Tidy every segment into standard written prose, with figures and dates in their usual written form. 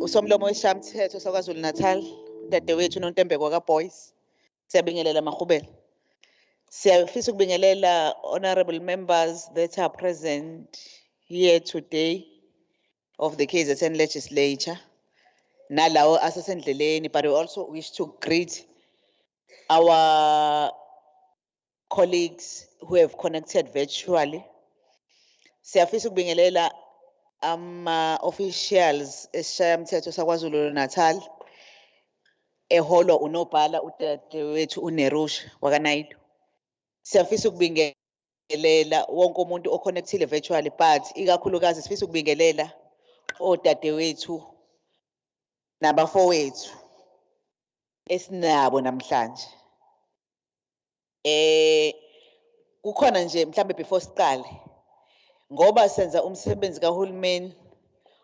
Usomlomo weshamthetho saKwaZulu-Natal dadewethu noNtembeko kaBoys siyabingelela mahubela. Siyafisa ukubingelela honorable members that are present here today of the KZN legislature. nalawo asesendleleni, but we also wish to greet our colleagues who have connected virtually. Siyafisa ukubingelela ama-officials esishayamthetho saKwaZulu-Natal eholwa unobhala udadewethu uNerusha wakwaNaidu. Siyafisa ukubingelela wonke umuntu oconnectile virtually, but ikakhulukazi sifisa ukubingelela odadewethu nabafowethu esinabo namhlanje. Kukhona nje mhlambe before siqale, ngoba senza umsebenzi kahulumeni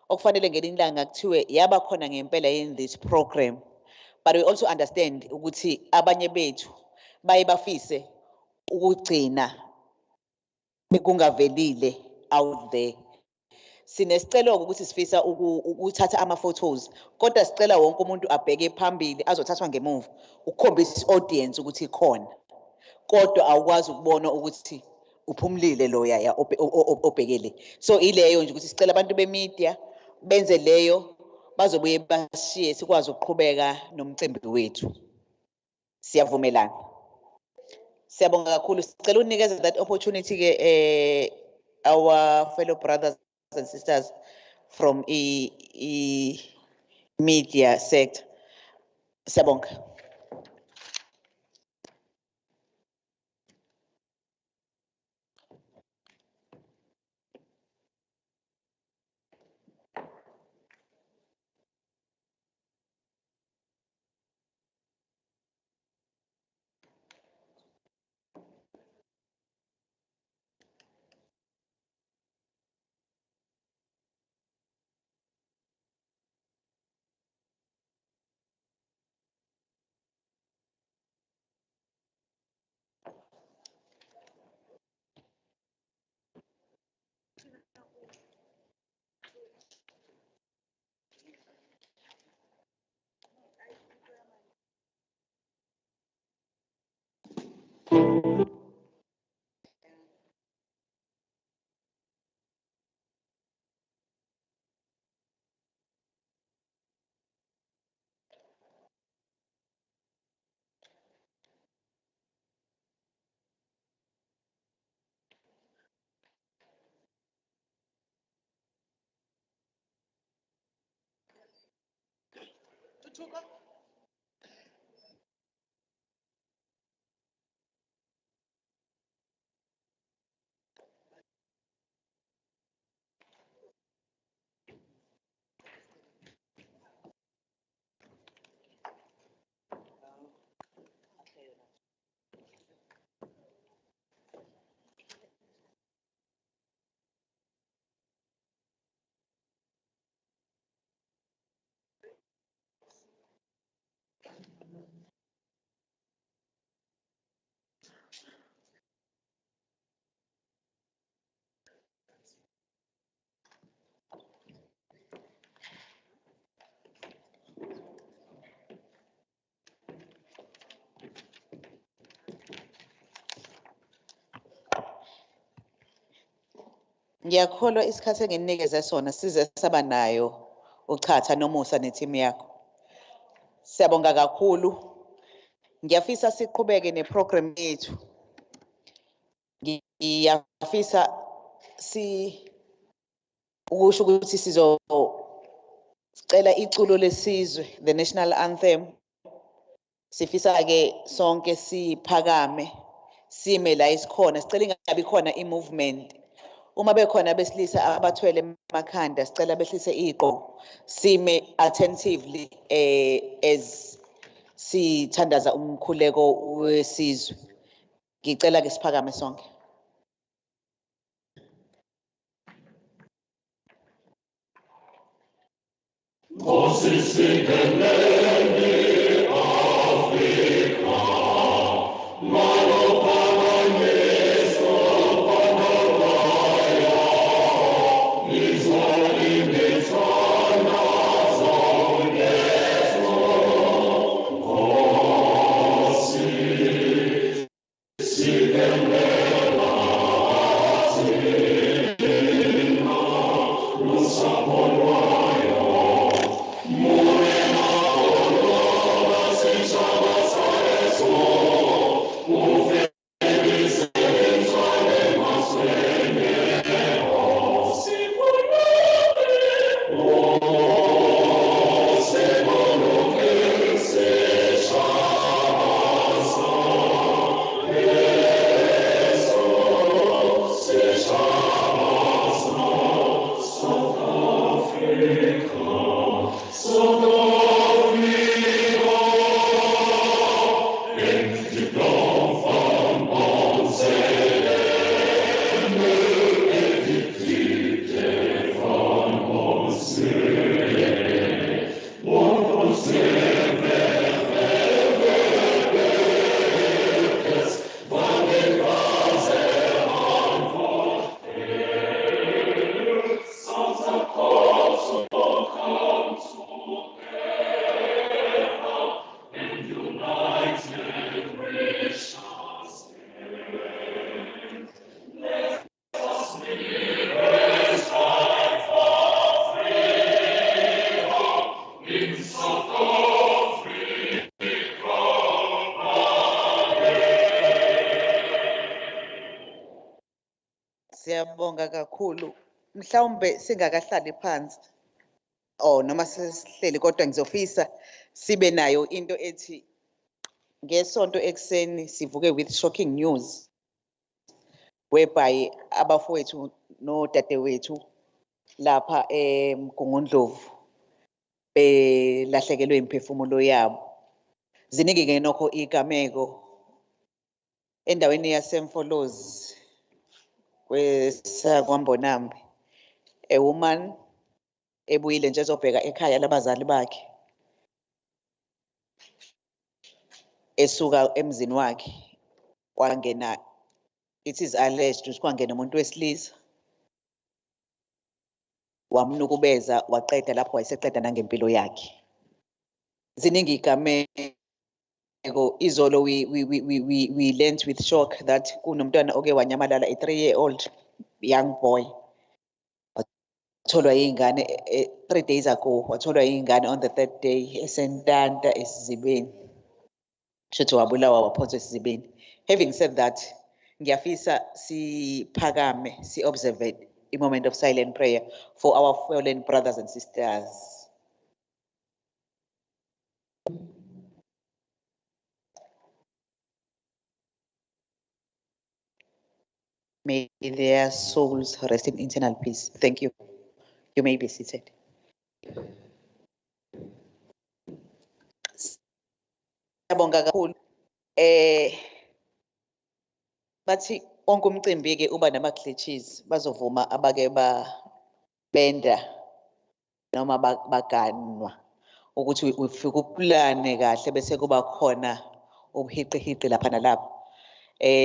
okufanele ngelinye ilanga kuthiwe yaba khona ngempela in this program, but we also understand ukuthi abanye bethu baye bafise ukugcina bekungavelile out there. Sinesicelo ukuthi sifisa ukuthatha ama-photos, kodwa sicela wonke umuntu abheke phambili azothathwa ngemuva ukukhombisa i-audience ukuthi ikhona, kodwa awukwazi ukubona ukuthi uphumlile loya obhekele. So ileyo nje ukuthi sicela abantu bemedia benze leyo bazobuye bashiye sikwazi ukuqhubeka nomcimbi wethu. Siyavumelana. Siyabonga kakhulu. Sicela unikeze that opportunity ke our fellow brothers and sisters from media sector. Siyabonga. Ngiyakholwa isikhathi enginikeze sona size saba nayo uchatha nomusa nethimu yakho. Siyabonga kakhulu. Ngiyafisa siqhubeke neprogram yethu. Ngiyafisa ukusho ukuthi sizocela iculo lesizwe, the national anthem. Sifisa ke sonke siphakame sime la isikhona, sicela ingabi khona i-movement. Uma bekhona besilisa abathwele emakhanda sicela behlise iqo sime attentively as sithandaza umkhuleko wesizwe. Ngicela ke siphakame sonke. More Siyabonga kakhulu. Mhlawumbe singakahlali phansi. Oh, noma sesihleli kodwa ngizofisa sibe nayo into ethi ngesonto ekseni sivuke with shocking news whereby abafowethu nodadewethu lapha eMgungundlovu belahlekelwe imiphefumulo yabo. Ziningi ke nokho igameko endaweni yaseMfolozi kwesakwambonambi. A woman ebuyile nje ezobheka ekhaya labazali bakhe esuka emzini wakhe wangena, it is alleged ukuthi kwangena umuntu wesilisa wamnukubeza waqeda lapho wayeseqeda nangempilo yakhe. Ziningi igameko izolo we learned with shock that kunomntwana oke wanyamalala, a 3-year-old young boy watholwa yingane 3 days ago, watholwa yingane on the 3rd day esentanta esizibeni, shothi wabulawa waphonswa esizibeni. Having said that, ngiyafisa siphakame si-observe a moment of silent prayer for our fallen brothers and sisters. May their souls rest in eternal peace. Thank you. You may be seated. Siyabonga kakhulu. Bathi onke umcimbi ke uba nama-glitches, bazovuma abake benda noma baganwa ukuthi ufike uplane kahle bese kuba khona ubuhiqihiqi lapha nalapha.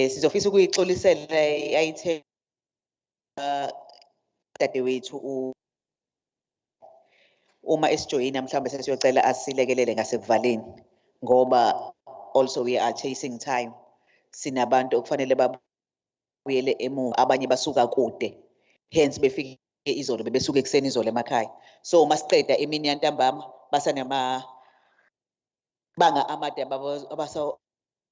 Sizofisa ukuyixolisela i-item dadewethu uma esijoyina mhlawumbe sesiyocela asilekelele ngasekuvaleni ngoba also we are chasing time. Sinabantu okufanele babuyele emuva, abanye basuka kude, hence befike izolo, bebesuka ekseni izolo emakhaya. So masiqeda emini yantambama basanama banga amade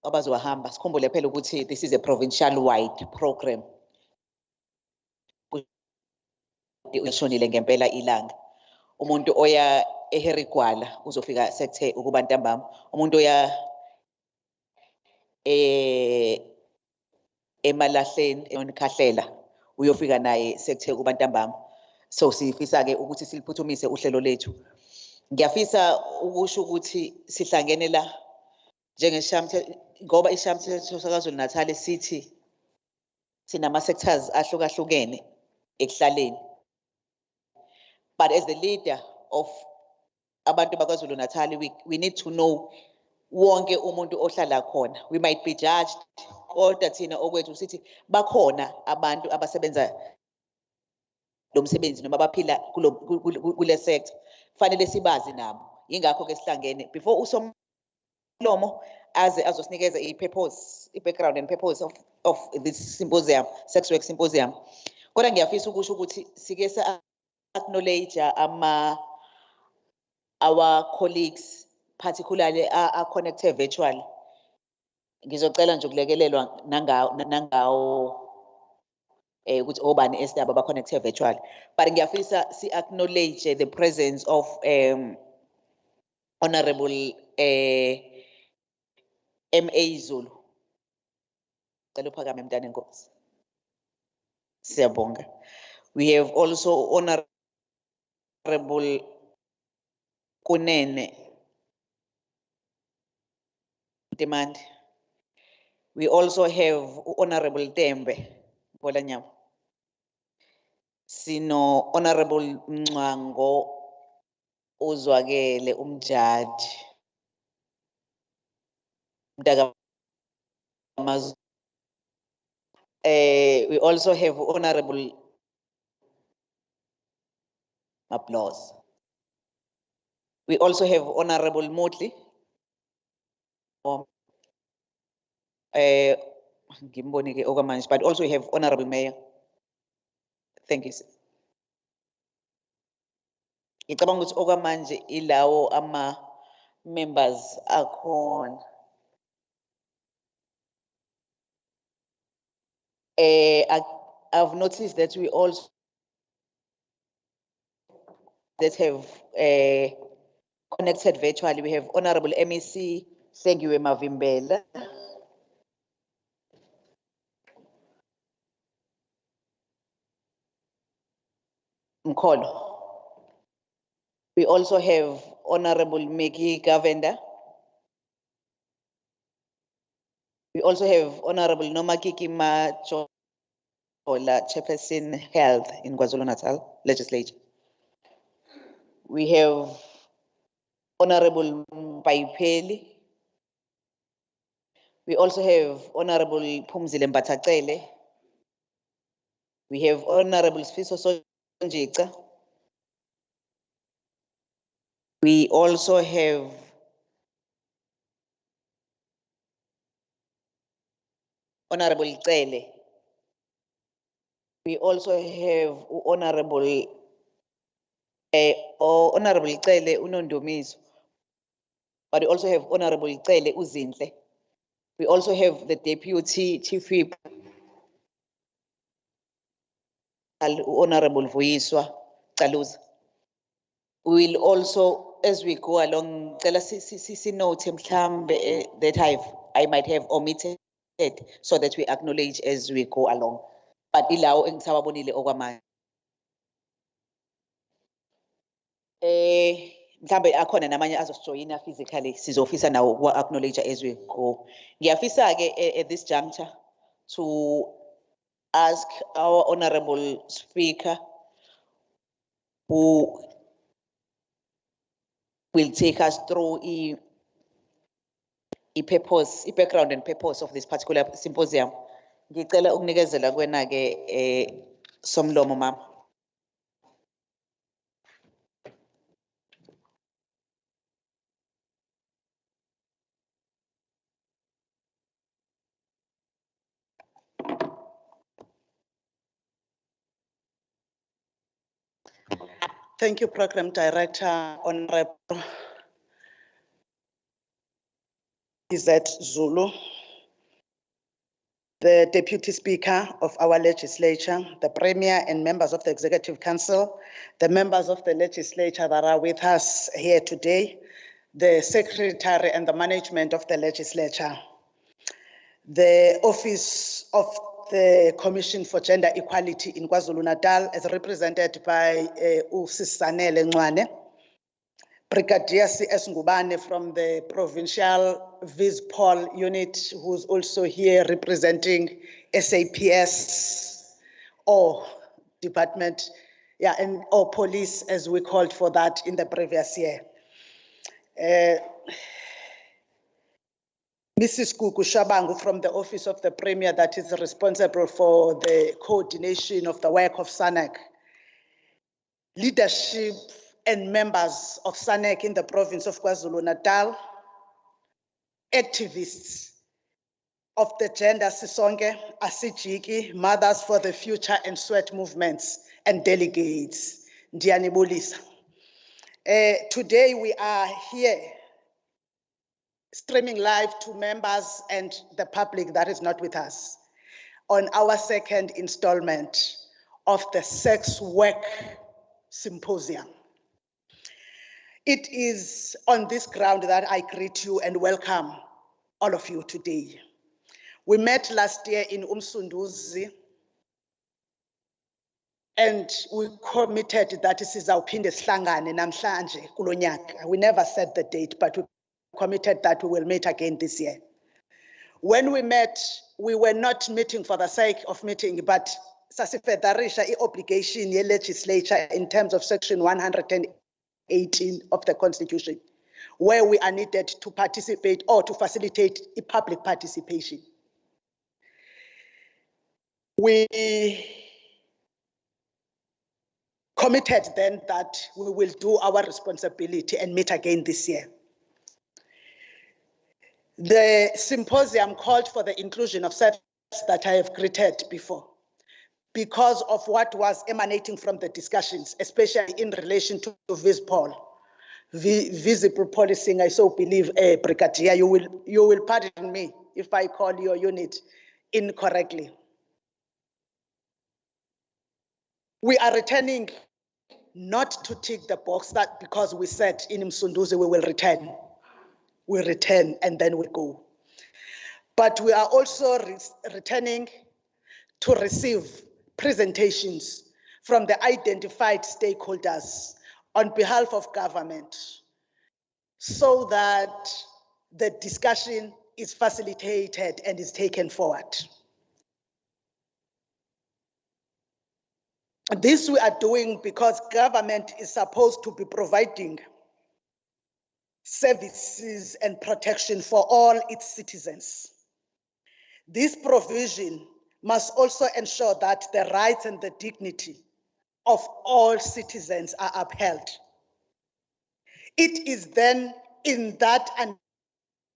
abazohamba. Sikhumbule phela ukuthi this is a provincial wide program. Ushonile ngempela ilanga. Umuntu oya eHerigwala uzofika sekuthe ukuba ntambama. Umuntu oya eMalahleni eNkhahlela uyofika naye sekuthe ukuba ntambama. So sifisa ke ukuthi siliphuthumise uhlelo lethu. Ngiyafisa ukusho ukuthi sihlangene la njengeshamthetho ngoba ishamthetho saKwaZulu-Natal sithi sinama sectors ahlukahlukene ekuhlaleni. But as the leader of abantu bakwaZulu-Natal, we need to know wonke umuntu ohlala khona. We might be judged, kodwa thina okwethu sithi bakhona abantu abasebenza lo msebenzi noma baphila kule sector. Fanele sibazi nabo. Yingakho ke sihlangene before usomlomo azosinikeza i-purpose, i-background and purpose of this symposium, sex work symposium. Kodwa ngiyafisa ukusho ukuthi sike acknowledge our colleagues, particularly are connected virtually. Ngizocela nje ukulekelelwa nangawo ukuthi obani esitaba ba connected virtually. But ngiyafisa si acknowledge the presence of Honorable MA Zulu. Cela uphakame mntane Nkosi. Siyabonga. We have also Honorable Kunene Demand. We also have Honorable Tembe Bolanyam. Sino Honorable Mngwango Uzwakele umjaji. We also have Honorable applause. We also have Honorable Motli. But also we have Honorable Mayor. Thank you. Ngicabanga ukuthi okwamanje ilawo members akhona. I've noticed that we also that have connected virtually. We have Honorable MEC Sengiwe Mavimbela. Mkholo. We also have Honorable Meki Gavenda. We also have Honorable Nomakiki Majola, Chairperson Health in KwaZulu-Natal Legislature. We have Honorable Mpaipeli. We also have Honorable Phumzile Mbatacele. We have Honorable Sfiso Sonjica. We also have Honorable Cele. We also have Honorable Honorable Cele Unondomiso. But we also have Honorable Cele Uzinhle. We also have the Deputy Chief Whip, Honorable Vuyiswa Kaluza. We will also, as we go along, tell us note that I might have omitted so that we acknowledge as we go along. But ilaw engisababonile okwamanje. Mhlambe akhona namanye azosijoyina physically sizofisa nawo acknowledge as we go. Ngiyafisa ke at this juncture to ask our honorable speaker who will take us through the purpose, background and purpose of this particular symposium. Ngicela ukunikezela kwena ke somlomo mama. Thank you, Program Director, Honorable Zulu, the Deputy Speaker of our legislature, the Premier and members of the Executive Council, the members of the legislature that are with us here today, the Secretary and the management of the legislature, the Office of the Commission for Gender Equality in KwaZulu-Natal, as represented by Usisanele Ncwane, Brigadier C.S. Ngubane from the Provincial Viz-Pol unit, who's also here representing SAPS or department, or police as we called for that in the previous year. Mrs. Kuku Shabangu from the Office of the Premier that is responsible for the coordination of the work of SANEC. Leadership and members of SANEC in the province of KwaZulu-Natal. Activists of the Gender Sisonke, Asijiki, Mothers for the Future and Sweat movements, and delegates. Ndiani Bulisa. Today we are here streaming live to members and the public that is not with us on our second installment of the Sex Work Symposium. It is on this ground that I greet you and welcome all of you today. We met last year in Umsunduzi and we committed that sizawuphinde sihlangane namhlanje kulo nyaka. We never set the date, but we committed that we will meet again this year. When we met, we were not meeting for the sake of meeting, but sasifedarisha obligation ye legislature in terms of section 118 of the Constitution, where we are needed to participate or to facilitate a public participation. We committed then that we will do our responsibility and meet again this year. The symposium called for the inclusion of steps that I have greeted before because of what was emanating from the discussions, especially in relation to Viz-Pol. Visible policing, I so believe, Brigadier, you will pardon me if I call your unit incorrectly. We are returning not to tick the box that because we said in Msunduzi we will return. We return and then we go. But we are also returning to receive presentations from the identified stakeholders on behalf of government so that the discussion is facilitated and is taken forward. This we are doing because government is supposed to be providing services and protection for all its citizens. This provision must also ensure that the rights and the dignity of all citizens are upheld. It is then in that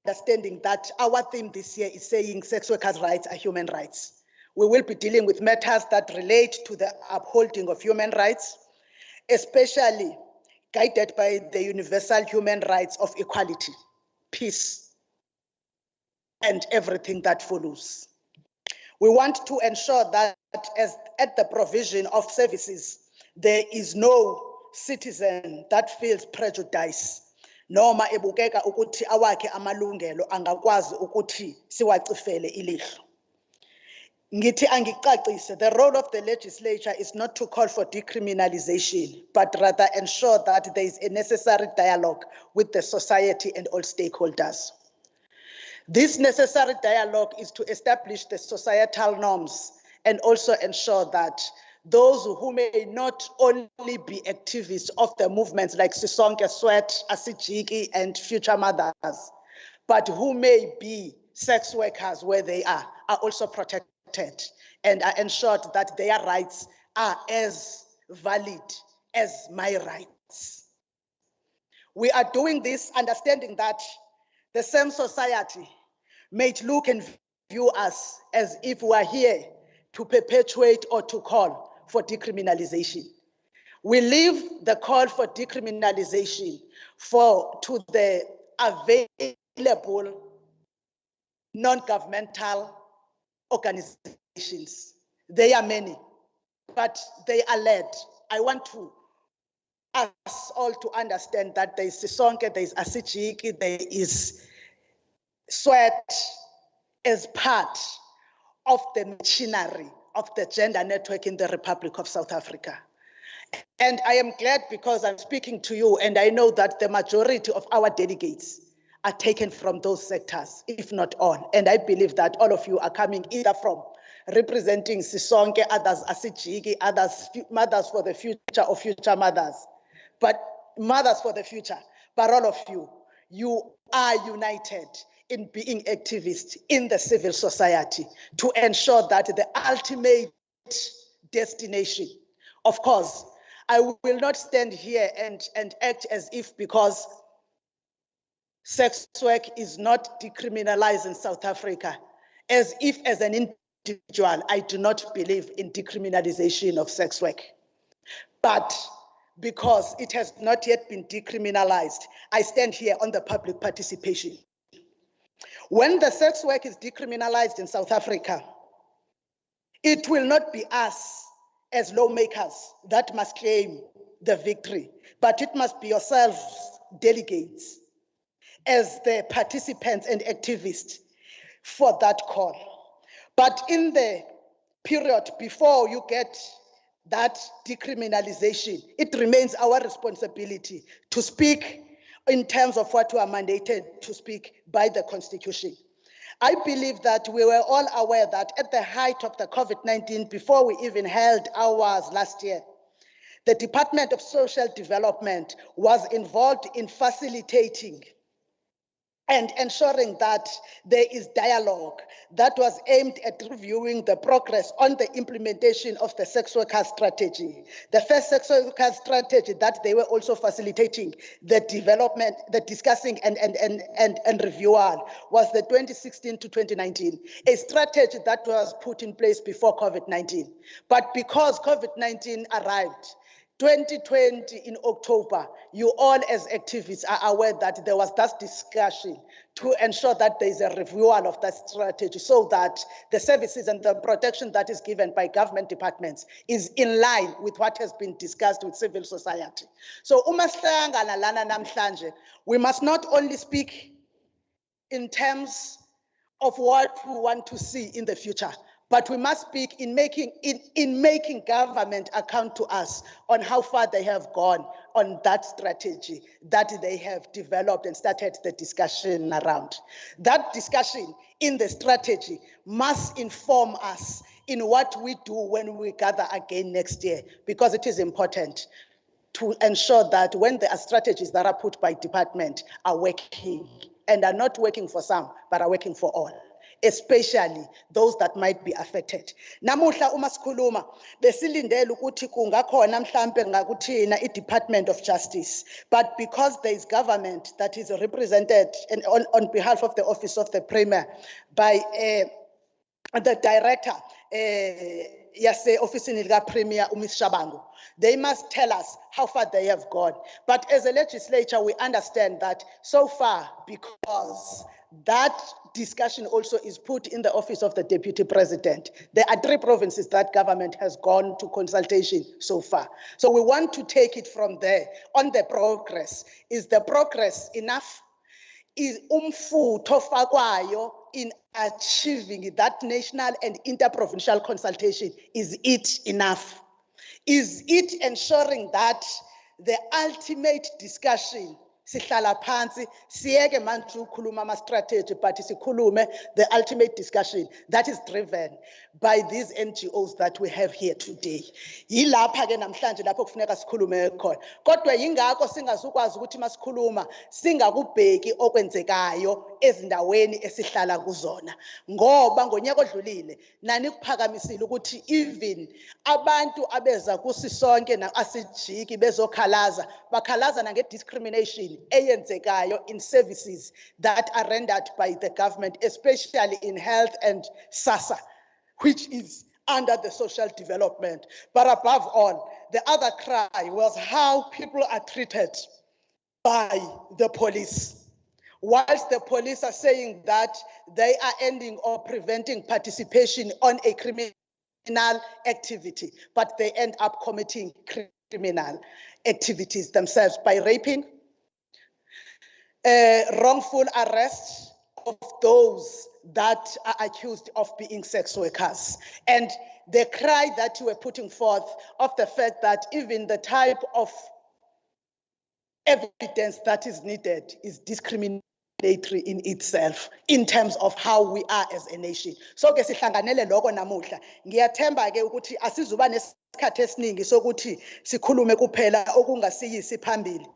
understanding that our theme this year is saying sex workers' rights are human rights. We will be dealing with matters that relate to the upholding of human rights, especially guided by the universal human rights of equality, peace, and everything that follows. We want to ensure that as at the provision of services, there is no citizen that feels prejudiced, noma ebukeka ukuthi awakhe amalungelo angakwazi ukuthi siwacifele ilihlo. Ngithi angicacise, the role of the legislature is not to call for decriminalization, but rather ensure that there is a necessary dialogue with the society and all stakeholders. This necessary dialogue is to establish the societal norms and also ensure that those who may not only be activists of the movements like Sisonke, Sweat, Asijiki, and Future Mothers, but who may be sex workers where they are also protected and are ensured that their rights are as valid as my rights. We are doing this understanding that the same society may look and view us as if we are here to perpetuate or to call for decriminalization. We leave the call for decriminalization to the available non-governmental organizations. They are many, but they are led. I want to us all to understand that there is Sisonke, there is Asijiki, there is Sweat as part of the machinery of the gender network in the Republic of South Africa. And I am glad because I'm speaking to you and I know that the majority of our delegates are taken from those sectors, if not all. And I believe that all of you are coming either from representing Sisonke, others Asijiki, others Mothers for the Future or Future Mothers, but Mothers for the Future. But all of you are united in being activists in the civil society to ensure that the ultimate destination, of course, I will not stand here and act as if because sex work is not decriminalized in South Africa, as if as an individual, I do not believe in decriminalization of sex work. But because it has not yet been decriminalized, I stand here on the public participation. When the sex work is decriminalized in South Africa, it will not be us as lawmakers that must claim the victory, but it must be yourselves, delegates, as the participants and activists for that call. But in the period before you get that decriminalization, it remains our responsibility to speak in terms of what we are mandated to speak by the Constitution. I believe that we were all aware that at the height of the COVID-19, before we even held ours last year, the Department of Social Development was involved in facilitating and ensuring that there is dialogue that was aimed at reviewing the progress on the implementation of the sex worker strategy. The first sex worker strategy that they were also facilitating the development, the discussing and review on was the 2016 to 2019, a strategy that was put in place before COVID-19. But because COVID-19 arrived, 2020 in October, you all as activists are aware that there was that discussion to ensure that there is a review of that strategy so that the services and the protection that is given by government departments is in line with what has been discussed with civil society. So, we must not only speak in terms of what we want to see in the future, but we must speak in making government account to us on how far they have gone on that strategy that they have developed and started the discussion around. That discussion in the strategy must inform us in what we do when we gather again next year, because it is important to ensure that when there are strategies that are put by department are working and are not working for some, but are working for all, especially those that might be affected. Namuhla uma sikhuluma besilindele ukuthi kungakhona mhlambe ngakuthina i-Department of Justice, but because there is government that is represented on behalf of the Office of the Premier by the Director yase ofisini lika Premier uMs Shabangu, they must tell us how far they have gone. But as a legislature, we understand that so far, because that discussion also is put in the office of the Deputy President, there are 3 provinces that government has gone to consultation so far. So we want to take it from there on the progress. Is the progress enough? Is umfutho fakwayo in achieving that national and interprovincial consultation, is it enough? Is it ensuring that the ultimate discussion, sihlala phansi siyeke manje ukukhuluma ama strategy, but sikhulume the ultimate discussion that is driven by these NGOs that we have here today. Yilapha ke namhlanje lapho kufuneka sikhulume khona. Kodwa yingakho singazukwazi ukuthi masikhuluma singakubheki okwenzekayo ezindaweni esihlala kuzona. Ngoba ngonyaka odlulile nani kuphakamisile ukuthi even abantu abeza kusisonke na asijiki bezokhalaza bakhalaza nange discrimination eyenzekayo in services that are rendered by the government, especially in health and SASSA, which is under the social development. But above all, the other cry was how people are treated by the police. Whilst the police are saying that they are ending or preventing participation on a criminal activity, but they end up committing criminal activities themselves by raping, wrongful arrest of those that are accused of being sex workers. And the cry that you were putting forth of the fact that even the type of evidence that is needed is discriminatory in itself in terms of how we are as a nation. So ke sihlanganele lokho namuhla. Ngiyathemba ke ukuthi asizuba nesikhathi esiningi sokuthi sikhulume kuphela okungasiyisi phambili.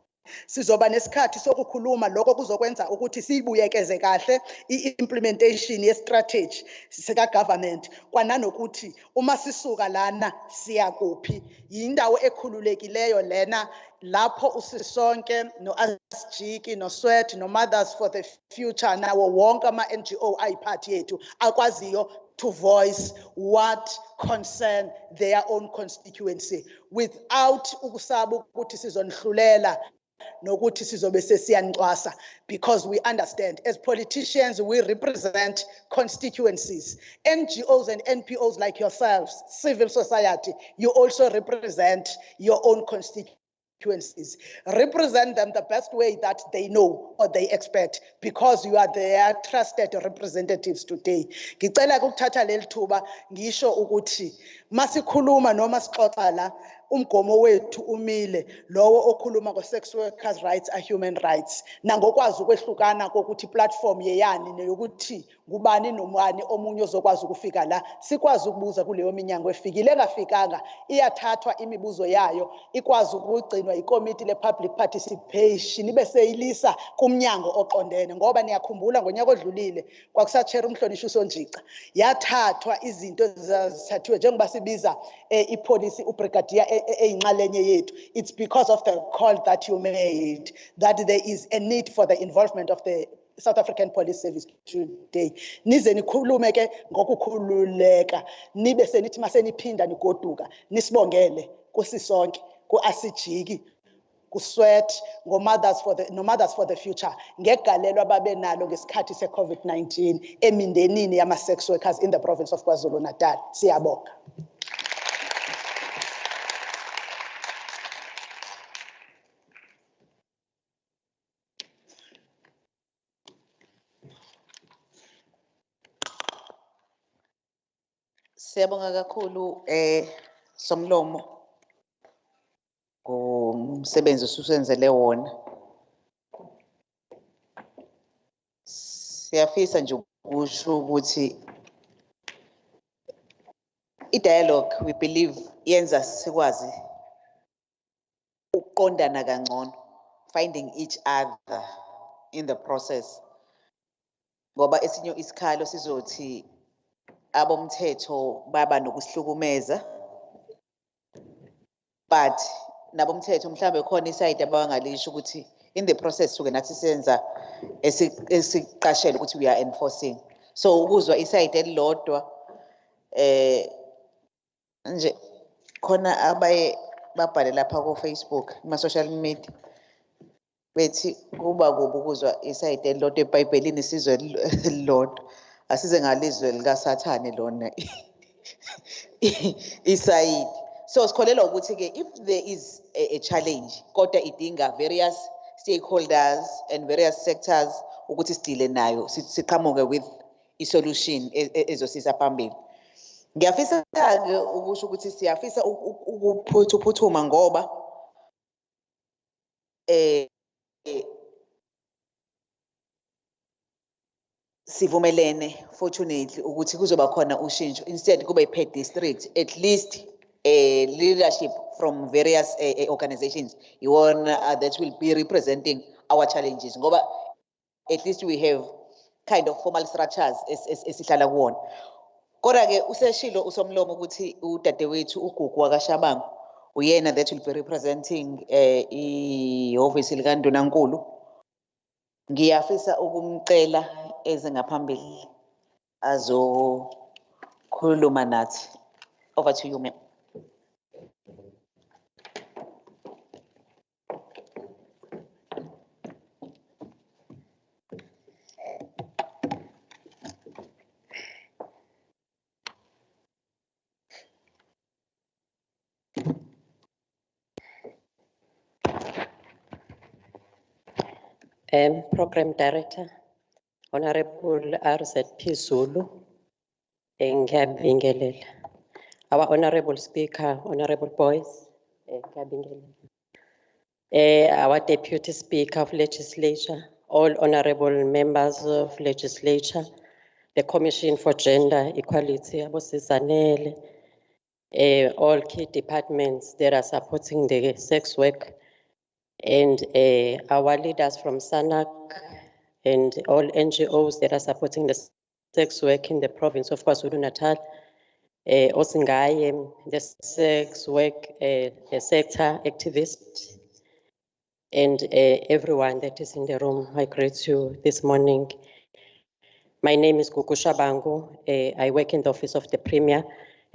Sizoba nesikhathi sokukhuluma lokho kuzokwenza ukuthi siyibuyekeze kahle i-implementation ye-strategy sika government, kwananokuthi uma sisuka lana siya kuphi, yindawo ekhululekileyo lena lapho usisonke no Asjiki no Sweat no Mothers for the Future nawo wonke ama NGO ayiphathi yethu akwaziyo to voice what concern their own constituency without ukusaba ukuthi sizonhlulela nokuthi sizobe sesiyancwasa, because we understand as politicians we represent constituencies. NGOs and NPOs like yourselves, civil society, you also represent your own constituencies. Represent them the best way that they know or they expect, because you are their trusted representatives today. Ngicela ukuthatha leli thuba ngisho ukuthi masikhuluma noma sixoxa la umgomo wethu umile lowo okhuluma ngo-sex workers rights are human rights, nangokwazi ukwehlukana kokuthi platform yeyani neyokuthi ngubani nomani omunye ozokwazi ukufika la sikwazi ukubuza kuleyo minyango efikile engafikanga iyathathwa imibuzo yayo ikwazi ukugcinwa ikomiti le-public participation ibe seyilisa kumnyango oqondene, ngoba niyakhumbula ngonyaka odlulile kwakusachair uMhlonishwa uSonjica yathathwa izinto ezazithathiwe njengoba sibiza ipolicy ubrigadier eyinxalenye yethu. It's because of the call that you made that there is a need for the involvement of the South African Police Service today. Nize nikhulume ke ngokukhululeka nibe senithi maseniphinda nigoduka nisibongele kusisonke ku-asijiki, ku-sweat, no-mothers for the future, ngegalelo ababe nalo ngesikhathi se-COVID-19 emindenini yama-sex workers in the province of KwaZulu-Natal. Siyabonga. Siyabonga kakhulu Somlomo ngomsebenzi osusenzele wona. Siyafisa nje ukusho ukuthi i-dialogue we believe yenza sikwazi ukuqondana kangcono, finding each other in the process. Ngoba esinye isikhalo sizothi abomthetho baba nokusihlukumeza, but nabomthetho mhlambe khona iside abangalisho ukuthi in the process suke nathi senza esiqashela ukuthi we are enforcing. So ukuzwa iside elilodwa nje khona abaye babhale lapha ku Facebook kuma social media bethi kuba kubi ukuzwa iside elilodwa eBhayibhelini sizwe elilodwa asize ngalizwe likaSathane lona iside. So sikholelwa ukuthi ke if there is a challenge kodwa idinga various stakeholders and various sectors ukuthi sidile nayo siqhamuke with i-solution ezosisa phambili. Ngiyafisa ke ukusho ukuthi siyafisa ukuphuthuma ngoba sivumelene fortunately ukuthi kuzoba khona ushintsho instead kube per district at least leadership from various organizations that will be representing our challenges ngoba at least we have kind of formal structures esihlala kuwona. Kodwa ke useshilo uSomlomo ukuthi udadewethu uGugu wakwaShabangu uyena that will be representing ihhovisi likaNdunankulu. Ngiyafisa ukumcela eze ngaphambili azokhuluma nathi. Over to you, ma'am. Program Director, Honorable RZP Zulu, Ngiyabingelela. Our Honorable Speaker, Honorable Boyce, Ngiyabingelela. Our Deputy Speaker of Legislature, all Honorable Members of Legislature, the Commission for Gender Equality, Abosisanele, all key departments that are supporting the sex work, and our leaders from SANAC and all NGOs that are supporting the sex work in the province of KwaZulu-Natal, Osingaye, the sex work sector activist, and everyone that is in the room. I greet you this morning. My name is Gugu Shabangu. I work in the office of the Premier,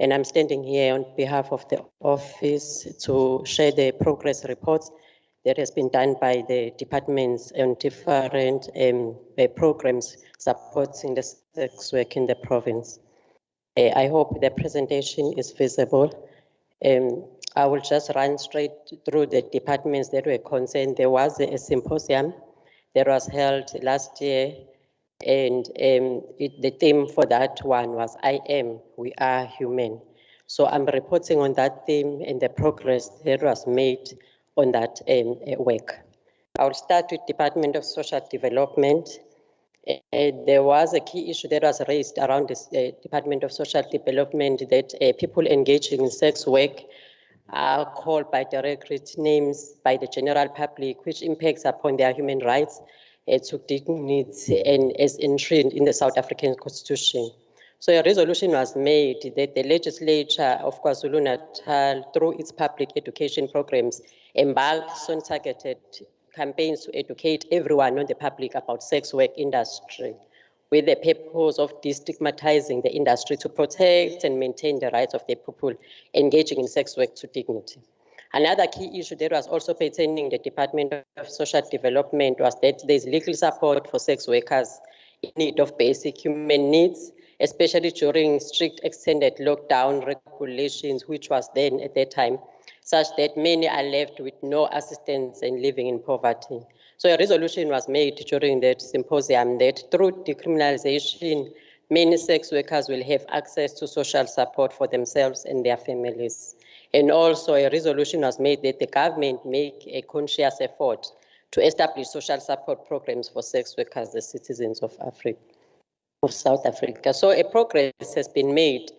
and I'm standing here on behalf of the office to share the progress reports that has been done by the departments on different programs supporting the sex work in the province. I hope the presentation is visible. I will just run straight through the departments that were concerned. There was a symposium that was held last year, and the theme for that one was I am, we are human. So I'm reporting on that theme and the progress that was made on that work. I will start with Department of Social Development. There was a key issue that was raised around this Department of Social Development that people engaging in sex work are called by derogatory names by the general public, which impacts upon their human rights to dignity and as enshrined in the South African Constitution. So a resolution was made that the legislature of KwaZulu-Natal, through its public education programs, embarks on targeted campaigns to educate everyone on the public about sex work industry, with the purpose of destigmatizing the industry to protect and maintain the rights of the people engaging in sex work to dignity. Another key issue that was also pertaining the Department of Social Development was that there is legal support for sex workers in need of basic human needs, especially during strict extended lockdown regulations, which was then at that time, such that many are left with no assistance and living in poverty. So a resolution was made during that symposium that through decriminalization, many sex workers will have access to social support for themselves and their families. And also a resolution was made that the government make a conscious effort to establish social support programs for sex workers, the citizens of Africa, of South Africa. So a progress has been made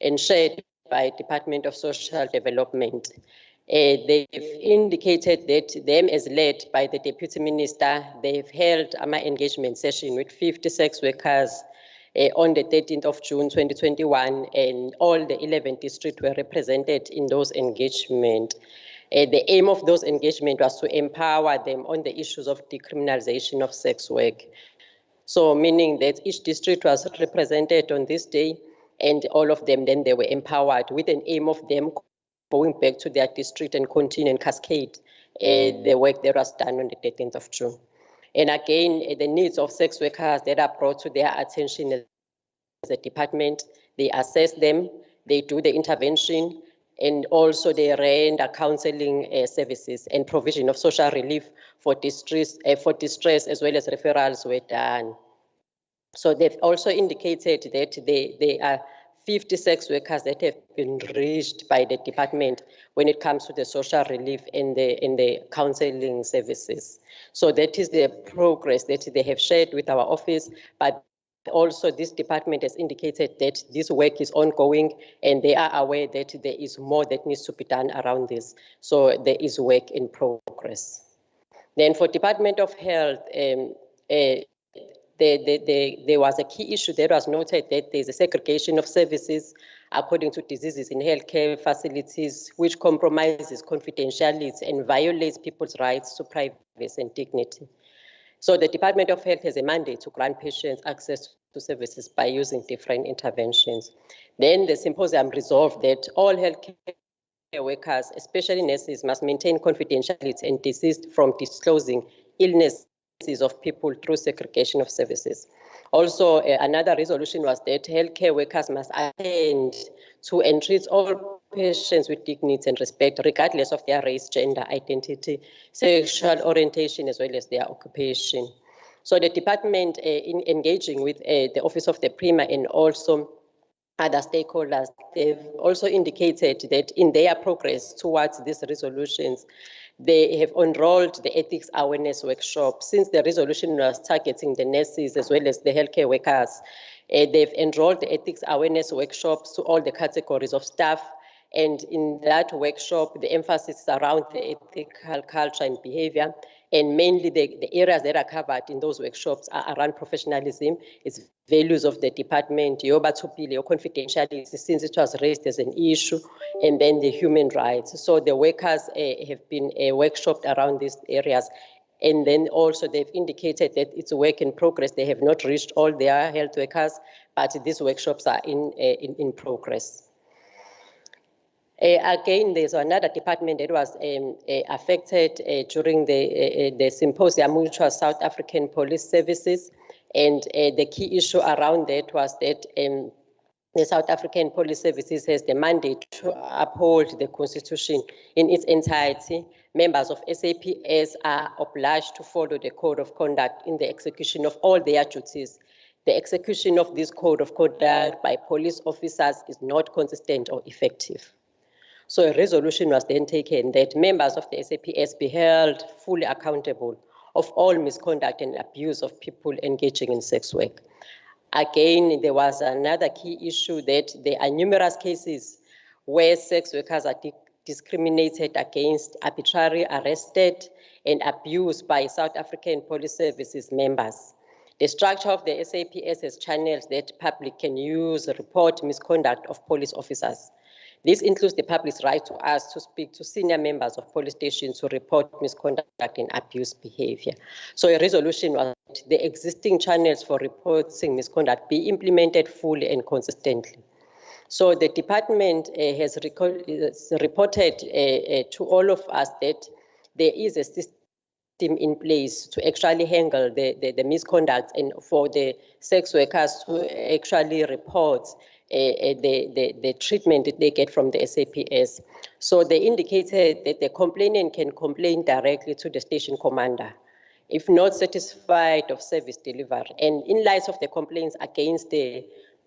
and shared by Department of Social Development. They've indicated that them as led by the Deputy Minister, they've held an engagement session with 50 sex workers on the 13th of June 2021, and all the 11 districts were represented in those engagements. The aim of those engagements was to empower them on the issues of decriminalization of sex work. So meaning that each district was represented on this day, and all of them then they were empowered with an aim of them going back to their district and continue and cascade the work that was done on the 13th of June. And again, the needs of sex workers that are brought to their attention as a department, they assess them, they do the intervention, and also they render counseling services and provision of social relief for distress as well as referrals were done. So they've also indicated that they are 50 sex workers that have been reached by the department when it comes to the social relief and the counseling services. So that is the progress that they have shared with our office, but also this department has indicated that this work is ongoing and they are aware that there is more that needs to be done around this. So there is work in progress. Then for Department of Health, there was a key issue that was noted that there's a segregation of services according to diseases in healthcare facilities, which compromises confidentiality and violates people's rights to privacy and dignity. So the Department of Health has a mandate to grant patients access to services by using different interventions. Then the symposium resolved that all healthcare workers, especially nurses, must maintain confidentiality and desist from disclosing illnesses of people through segregation of services. Also, another resolution was that healthcare workers must attend to and treat all patients with dignity and respect, regardless of their race, gender, identity, sexual orientation, as well as their occupation. So the department, in engaging with the Office of the Premier and also other stakeholders, they've also indicated that in their progress towards these resolutions, they have enrolled the ethics awareness workshop. Since the resolution was targeting the nurses as well as the healthcare workers, they've enrolled the ethics awareness workshops to all the categories of staff. And in that workshop, the emphasis is around the ethical culture and behavior. And mainly the areas that are covered in those workshops are around professionalism, its values of the department, your confidentiality, since it was raised as an issue, and then the human rights. So the workers have been workshopped around these areas. And then also they've indicated that it's a work in progress. They have not reached all their health workers, but these workshops are in progress. Again, there's another department that was affected during the symposium, which was South African Police Services. And the key issue around that was that the South African Police Services has the mandate to uphold the Constitution in its entirety. Members of SAPS are obliged to follow the Code of Conduct in the execution of all their duties. The execution of this Code of Conduct by police officers is not consistent or effective. So a resolution was then taken that members of the SAPS be held fully accountable of all misconduct and abuse of people engaging in sex work. Again, there was another key issue that there are numerous cases where sex workers are discriminated against, arbitrarily arrested and abused by South African Police Services members. The structure of the SAPS has channels that public can use to report misconduct of police officers. This includes the public's right to ask to speak to senior members of police stations to report misconduct and abuse behavior. So a resolution was that the existing channels for reporting misconduct be implemented fully and consistently. So the department has reported to all of us that there is a system in place to actually handle the misconduct and for the sex workers to actually report the treatment that they get from the SAPS. So they indicated that the complainant can complain directly to the station commander if not satisfied of service delivery. And in light of the complaints against the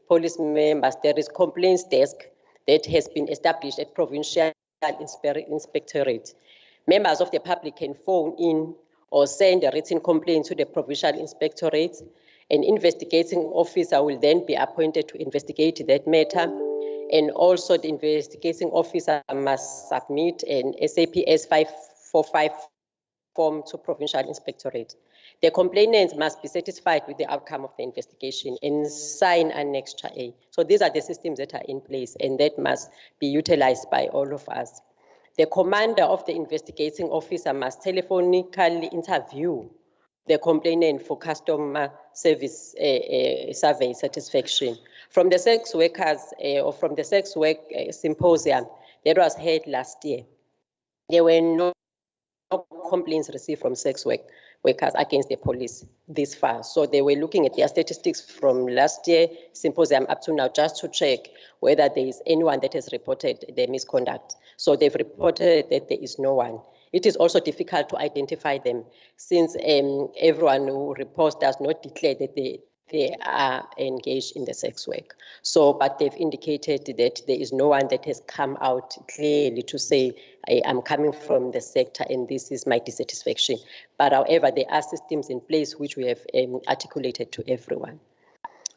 police members, there is complaints desk that has been established at Provincial Inspectorate. Members of the public can phone in or send a written complaint to the Provincial Inspectorate. An investigating officer will then be appointed to investigate that matter. And also the investigating officer must submit an SAPS 545 form to Provincial Inspectorate. The complainant must be satisfied with the outcome of the investigation and sign Annexure A. So these are the systems that are in place and that must be utilized by all of us. The commander of the investigating officer must telephonically interview the complainant for customer service survey satisfaction. From the sex workers or from the sex work symposium that was held last year, there were no complaints received from sex workers against the police this far. So they were looking at their statistics from last year symposium up to now just to check whether there is anyone that has reported the misconduct. So they've reported that there is no one. It is also difficult to identify them since everyone who reports does not declare that they are engaged in the sex work. So, but they've indicated that there is no one that has come out clearly to say, I'm coming from the sector and this is my dissatisfaction. But however, there are systems in place which we have articulated to everyone.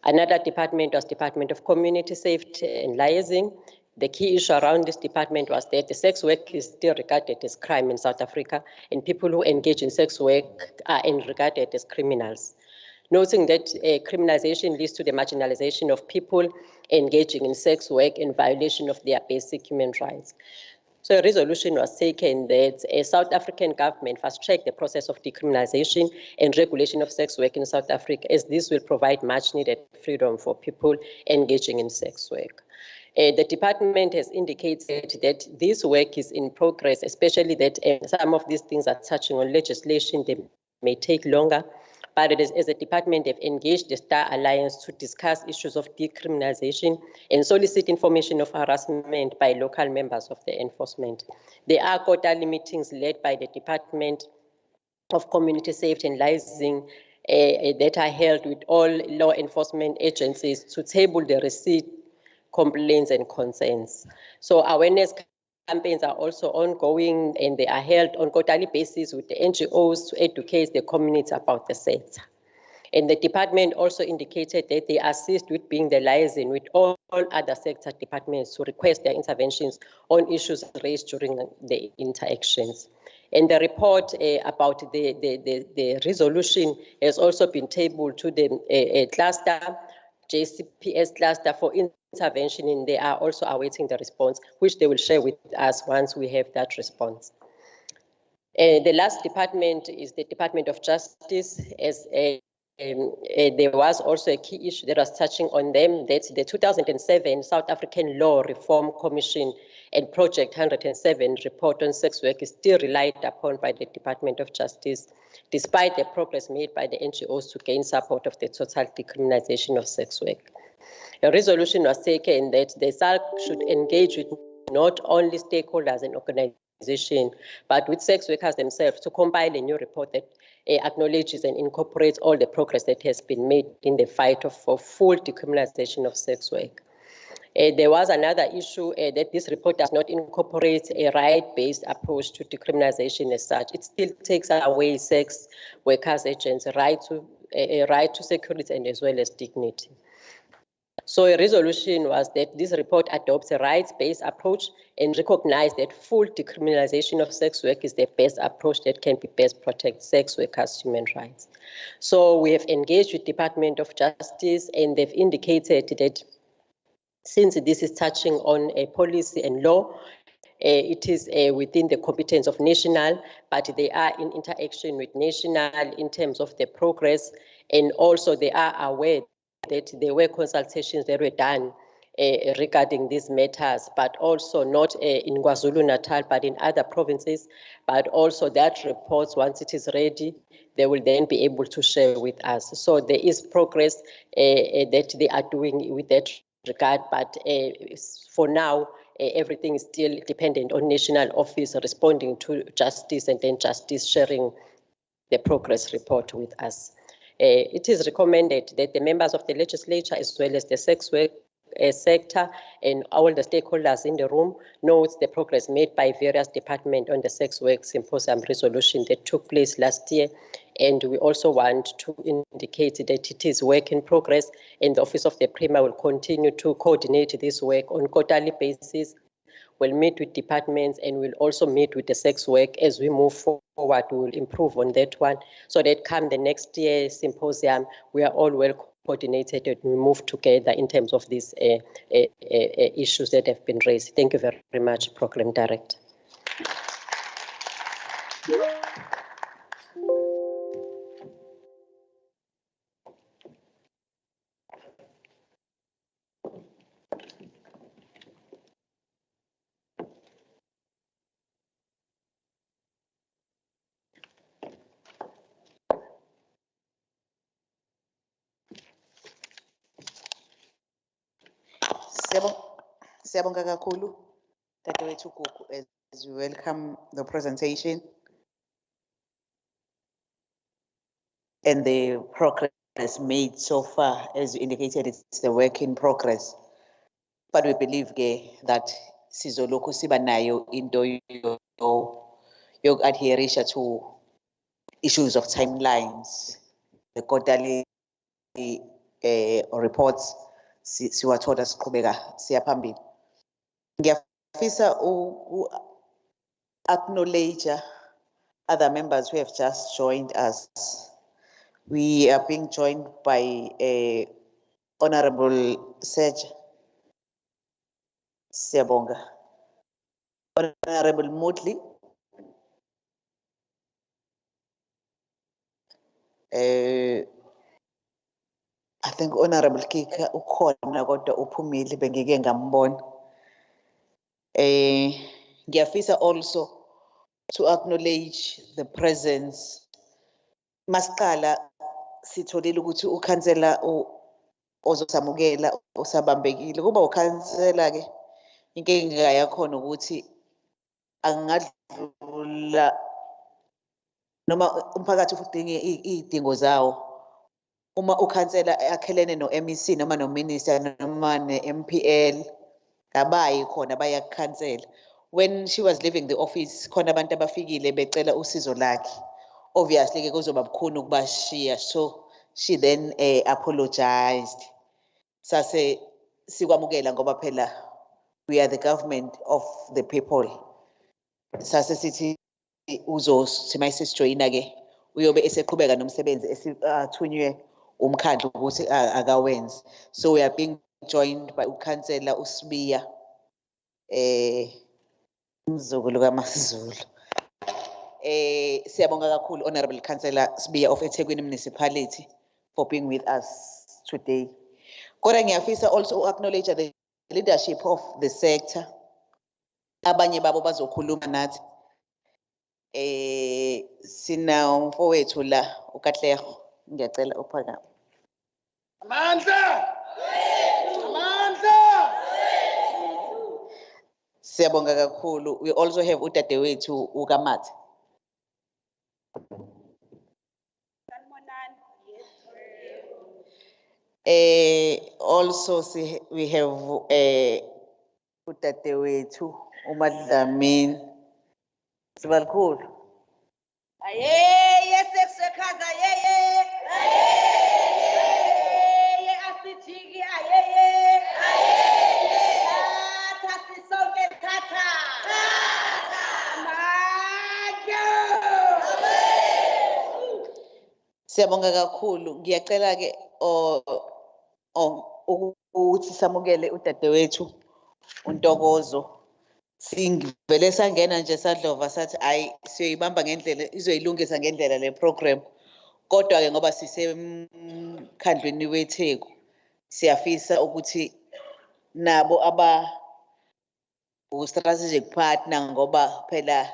Another department was Department of Community Safety and Liaising. The key issue around this department was that the sex work is still regarded as crime in South Africa, and people who engage in sex work are regarded as criminals. Noting that criminalization leads to the marginalization of people engaging in sex work in violation of their basic human rights. So a resolution was taken that a South African government fast-track the process of decriminalization and regulation of sex work in South Africa, as this will provide much-needed freedom for people engaging in sex work. The department has indicated that this work is in progress, especially that some of these things are touching on legislation. They may take longer. But it is, as a department, they've engaged the Star Alliance to discuss issues of decriminalization and solicit information of harassment by local members of the enforcement. There are quarterly meetings led by the Department of Community Safety and Liaising that are held with all law enforcement agencies to table the receipt, complaints, and concerns. So awareness campaigns are also ongoing and they are held on quarterly basis with the NGOs to educate the community about the sector. And the department also indicated that they assist with being the liaison with all other sector departments to request their interventions on issues raised during the interactions. And the report about the resolution has also been tabled to the cluster, JCPS cluster for intervention, and they are also awaiting the response, which they will share with us once we have that response. The last department is the Department of Justice. As there was also a key issue that was touching on them, that the 2007 South African Law Reform Commission and Project 107 report on sex work is still relied upon by the Department of Justice, despite the progress made by the NGOs to gain support of the total decriminalization of sex work. A resolution was taken that the SALC should engage with not only stakeholders and organizations, but with sex workers themselves to compile a new report that acknowledges and incorporates all the progress that has been made in the fight for full decriminalization of sex work. There was another issue that this report does not incorporate a right-based approach to decriminalization as such. It still takes away sex workers' agents' right to security and as well as dignity. So a resolution was that this report adopts a rights-based approach and recognize that full decriminalization of sex work is the best approach that can be best protect sex workers' human rights. So we have engaged with Department of Justice and they've indicated that since this is touching on a policy and law, it is within the competence of national, but they are in interaction with national in terms of the progress, and also they are aware that there were consultations that were done regarding these matters, but also not in KwaZulu-Natal, but in other provinces, but also that reports, once it is ready, they will then be able to share with us. So there is progress that they are doing with that regard, but for now, everything is still dependent on National Office responding to Justice and then Justice sharing the progress report with us. It is recommended that the members of the legislature, as well as the sex work sector and all the stakeholders in the room, note the progress made by various departments on the sex work symposium resolution that took place last year. And we also want to indicate that it is work in progress, and the Office of the Premier will continue to coordinate this work on quarterly basis. We'll meet with departments and we'll also meet with the sex work as we move forward. We will improve on that one so that come the next year symposium, we are all well coordinated and we move together in terms of these issues that have been raised. Thank you very much, Program Director. Siyabonga kakhulu, Dadewethu Gugu, as we welcome the presentation and the progress made so far. As you indicated, it's the work in progress. But we believe that sizolokhu siba nayo into yoku-adherisha to issues of timelines, the quarterly reports siwathola siqhubeka siya phambili. Ngiyafisa acknowledge other members who have just joined us. We are being joined by Honorable Serge Siyabonga, Honorable Motley, I think Honorable Kika ukhona kodwa uphumile bengike ngambona. Ngiyafisa also to acknowledge the presence. Masiqala sitholile ukuthi ukhansela ozosamukela usabambekile. Kuba ukhansela ke inkinga yakhona ukuthi angadlula noma umphakathi udinga izidingo zawo. Uma ukhansela akhelene no-MEC noma no-minister noma ne-MPL abayi khona bayakhansela. When she was leaving the office khona abantu abafikile becela usizo lakhe. Obviously ke kuzoba bukhuni ukubashiya, so she then apologized. Sase sikwamukela ngoba phela we are the government of the people. Sase sithi uzothi mayisesijoyina ke uyobe eseqhubeka nomsebenzi esithunywe umkhandlu ukuthi akawenzi. So we are being joined by ukhansela uSibiya umzukulu kaMaZulu. Siyabonga kakhulu Honorable Councillor Sibiya of eThekwini Municipality for being with us today. Kodwa ngiyafisa also acknowledge the leadership of the sector. Abanye babo bazokhuluma nathi. Sina umfowethu la uKatlego, ngiyacela uphakame. Amandla! Amandla! Siyabonga kakhulu. We also have udadewethu uKamatha. Also we have udadewethu uMadlamini. Sibakhulu. Ayeye sekusekhanda ayeye. Ayeye asithiki ayeye. Ayeye thatha sisonke thatha. Siyabonga kakhulu. Ngiyacela ke ukuthi samukele udadewethu uNtokozo. Singivele sangena nje sadlova sathi hayi siyoyibamba ngendlela izoyilungisa ngendlela le program. Kodwa ke ngoba sisemkhandlweni weTheku siyafisa ukuthi nabo strategic partner ngoba phela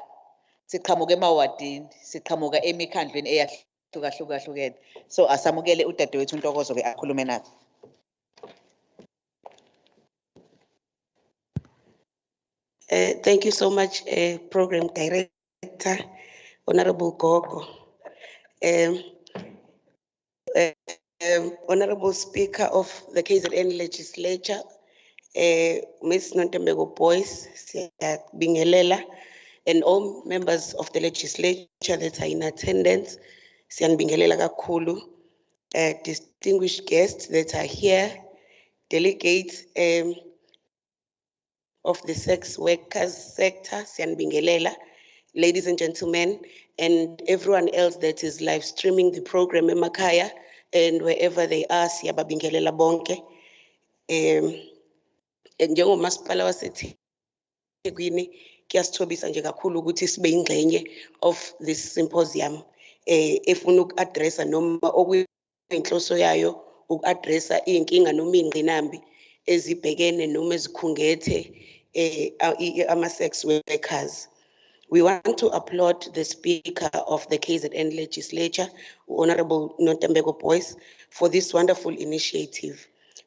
siqhamuka emawadini, siqhamuka emikhandlweni eyahlukahlukene. So asamukele udadewethu uNtokozo ke akhulume nathi. Thank you so much, Program Director, Honorable Gogo. Honorable Speaker of the KZN Legislature, Ms. Nontembeko Boyce, Bingelela, and all members of the legislature that are in attendance, Bingelela kakhulu, distinguished guests that are here, delegates of the sex workers sector, Bingelela, ladies and gentlemen, and everyone else that is live streaming the program emakaya and wherever they are, siyababingelela bonke. Njengomasipala waseThekwini, kuyasithobisa nje kakhulu ukuthi sibe ingxenye of this symposium. Efuna uku-addressa noma okuyinhloso yayo uku-addressa iy'nkinga noma iy'ngqinambi ezibhekene noma ezikhungethe ama-sex workers. We want to applaud the Speaker of the KZN Legislature, Honorable Nontembeko Boyce, for this wonderful initiative,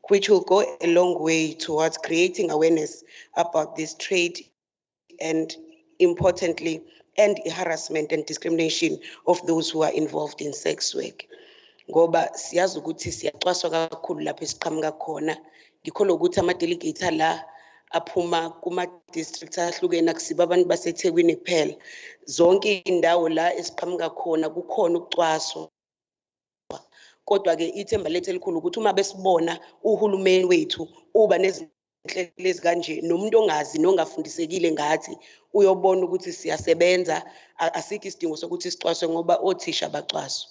which will go a long way towards creating awareness about this trade and, importantly, end harassment and discrimination of those who are involved in sex work. Ngoba siyazi ukuthi siyacwaswa kakhulu lapho esiqhamuka khona, ngikholwa ukuthi ama-delegates la aphuma kuma-districts ahlukene akusibo abantu baseThekwini kuphela. Zonke indawo la esiqhamuka khona kukhona ukucwaswa. Kodwa-ke ithemba lethu elikhulu ukuthi uma besibona uhulumeni wethu uba nezinhlelo ezikanje nomuntu ongazi nongafundisekile ngathi uyobona ukuthi siyasebenza, asikho isidingo sokuthi sicwaswe ngoba othisha bacwaswa,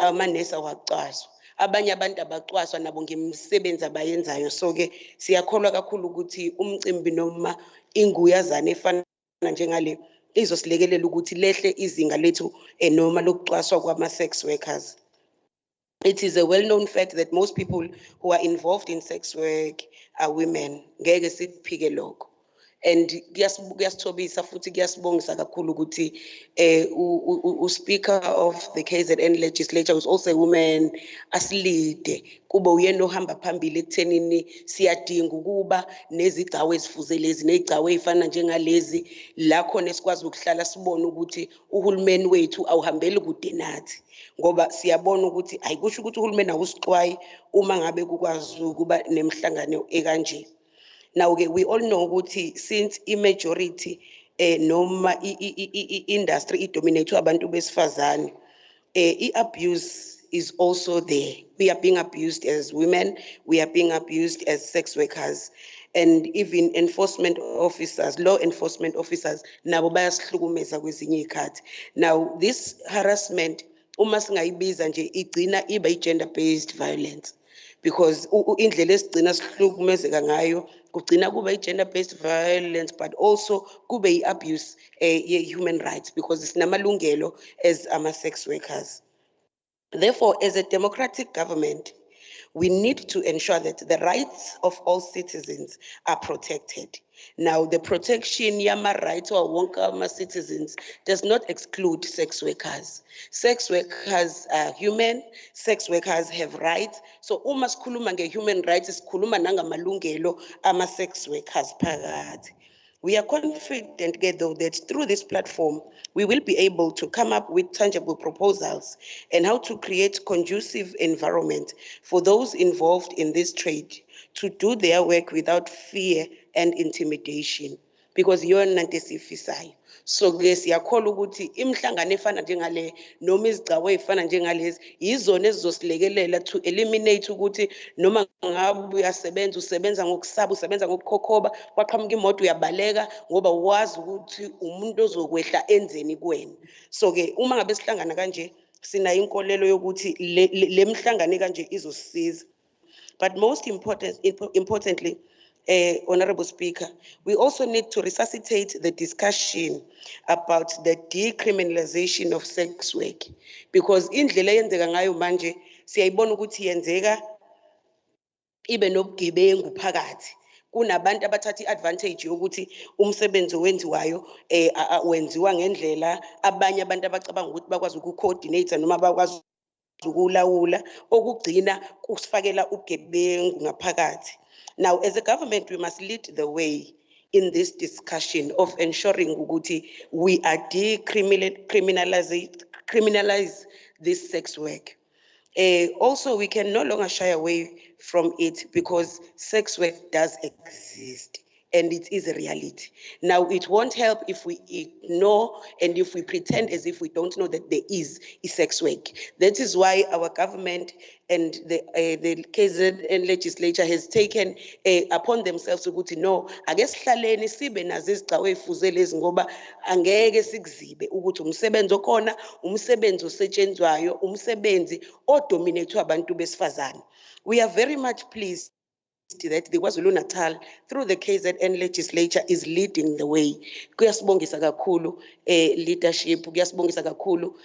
amanesi awacwaswa, abanye abantu abacwaswa nabo ngemisebenzi abayenzayo. So-ke siyakholwa kakhulu ukuthi umcimbi noma inguyazana efana njengale izosilekelela ukuthi lehle izinga lethu noma lokucwaswa kwama-sex workers. It is a well-known fact that most people who are involved in sex work are women. Ngeke siphike lokho. And kuyasithobisa futhi kuyasibongisa kakhulu ukuthi uSpeaker of the KZN Legislature is also a woman, asilide kube uyena ohamba phambili ekuthenini siyadinga ukuba nezigcawu ezifuze lezi nezigcawu ezifana njengalezi la khona esikwazi ukuhlala sibone ukuthi uhulumeni wethu awuhambeli kude nathi, ngoba siyabona ukuthi ayikusho ukuthi uhulumeni awusixwayi uma ngabe kukwazi ukuba nemhlangano ekanje. Now, we all know ukuthi since i-majority noma i-industry dominated abantu besifazane, i-abuse is also there. We are being abused as women, we are being abused as sex workers, and even enforcement officers, law enforcement officers, nabo bayasihlukumeza kwezinye izikhathi. Now, this harassment, uma singayibiza nje igcina iba i-gender-based violence, because indlela esigcina sihlukumezeka ngayo kugcina kuba i-gender-based violence, but also kube i-abuse ye-human rights, because sinamalungelo as ama-sex workers. Therefore, as a democratic government, we need to ensure that the rights of all citizens are protected. Now, the protection yama rights or wonka citizens does not exclude sex workers. Sex workers are human, sex workers have rights. So uma sikhuluma nge-human rights, sikhuluma nangamalungelo ama-sex workers phakathi. We are confident, though, that through this platform, we will be able to come up with tangible proposals and how to create conducive environment for those involved in this trade to do their work without fear and intimidation, because you're not a so siyakholwa ukuthi imhlangano efana njengale noma izigcawu ezifana njengalezi yizona ezizosilekelela to eliminate ukuthi noma ngabe uyasebenza usebenza ngokusaba usebenza ngokukhokhoba kwaqhamuka imoto uyabaleka ngoba wazi ukuthi umuntu ozokwehla enzeni kuwena. So-ke uma ngabe sihlangana kanje sinayo inkolelo yokuthi le mhlangano kanje izosisiza. But most importantly, Honorable Speaker, we also need to resuscitate the discussion about the decriminalization of sex work, because indlela eyenzeka ngayo manje siyayibona ukuthi yenzeka ibe nobugebengu phakathi. kunabantu abathatha i-advantage yokuthi umsebenzi owenziwayo wenziwa ngendlela abanye abantu abacabanga ukuthi bakwazi uku-coordinate noma bakwazi ukulawula okugcina kusifakela ubugebengu ngaphakathi. Now, as a government, we must lead the way in this discussion of ensuring ukuthi we are criminalize this sex work. Also, we can no longer shy away from it because sex work does exist and it is a reality. Now, it won't help if we ignore and if we pretend as if we don't know that there is sex work. That is why our government and the KZN legislature has taken upon themselves ukuthi no, ake sihlaleni sibe nazo izigcawu ezifuze lezi ngoba angeke sikuzibe ukuthi umsebenzi okhona, umsebenzi osetshenzwayo, umsebenzi odominatwe abantu besifazane. We are very much pleased that the KwaZulu-Natal, through the KZN legislature, is leading the way. Kuyasibongisa kakhulu leadership, kuyasibongisa kakhulu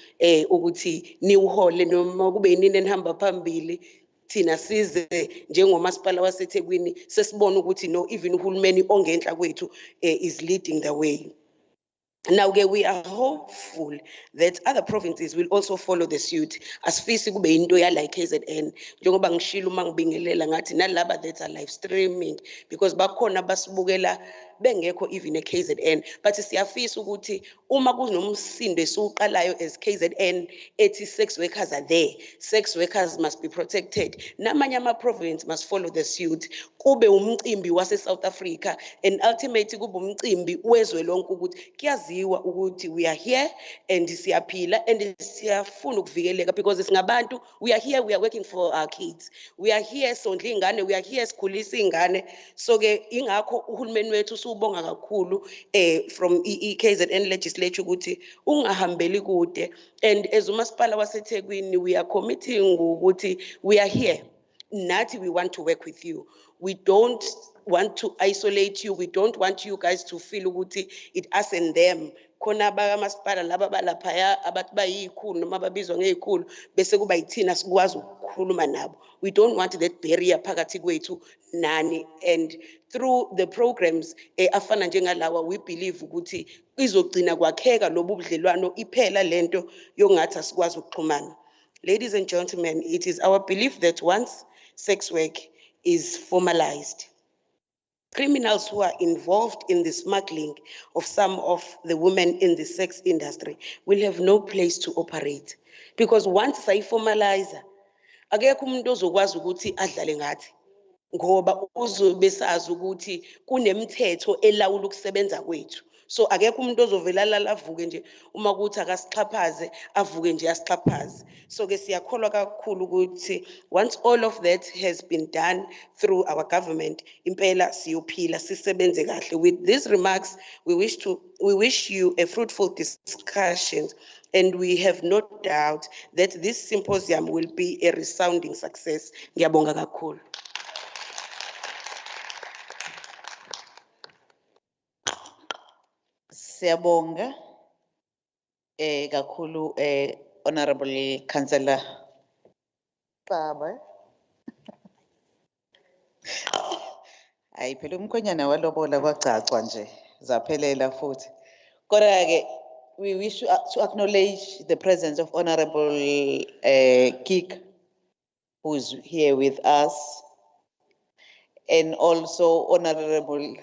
ukuthi niwuhole noma kube yini enihamba phambili thina size njengomasipala waseThekwini sesibona ukuthi no, even uhulumeni ongenhla kwethu is leading the way. Now, we are hopeful that other provinces will also follow the suit. Asifisi kube into yala KZN. Njengoba ngishilo uma ngibingelela ngathi nalaba that are live streaming because bakhona basibukela bengekho even KZN. But siyafisa ukuthi uma kunomsindo esiqalayo as KZN ethi sex workers are there. Sex workers must be protected. Namanye ama-province must follow the suit. Kube umcimbi wase South Africa and ultimately kube umcimbi wezwe lonke ukuthi kuyaziwa ukuthi we are here and siyaphila and siyafuna ukuvikeleka because singabantu, we are here, we are working for our kids. We are here sondla ingane, we are here sikhulisa ingane. So ke ingakho uhulumeni wethu ubonga kakhulu from KZN legislature ukuthi ungahambeli kude, and as umasipala waseThekwini we are committing ukuthi we are here. Nathi, we want to work with you. We don't want to isolate you. We don't want you guys to feel ukuthi it us and them. Khona bakamasipala laba balaphaya abathi bayikhulu noma babizwa ngezikhulu bese kuba yithina sikwazi ukukhuluma nabo. We don't want that barrier phakathi kwethu nani, and through the programs afana njengalawa we believe ukuthi izogcina kwakheka lobu budlelwano iphela lento yongathi asikwazi ukuxhumana. Ladies and gentlemen, it is our belief that once sex work is formalized, criminals who are involved in the smuggling of some of the women in the sex industry will have no place to operate. Because once sayiformalize, akekho umuntu ozokwazi ukuthi adlale ngathi. Ngoba uzobe sazi ukuthi kunemithetho elawula ukusebenza kwethu. So akekho umuntu ozovela avuke nje uma kuthi akasixhaphaze avuke nje asixhaphaze. So ke siyakholwa kakhulu ukuthi once all of that has been done through our government, impela siyophila sisebenze kahle. With these remarks, we wish you a fruitful discussion, and we have no doubt that this symposium will be a resounding success. Ngiyabonga kakhulu. Siyabonga kakhulu Honorable Councillor Baba. Hayi phela umkhonyana walobola kwacacwa nje zaphelela futhi. Kodwa ke we wish to acknowledge the presence of Honorable Kik, who is here with us, and also Honorable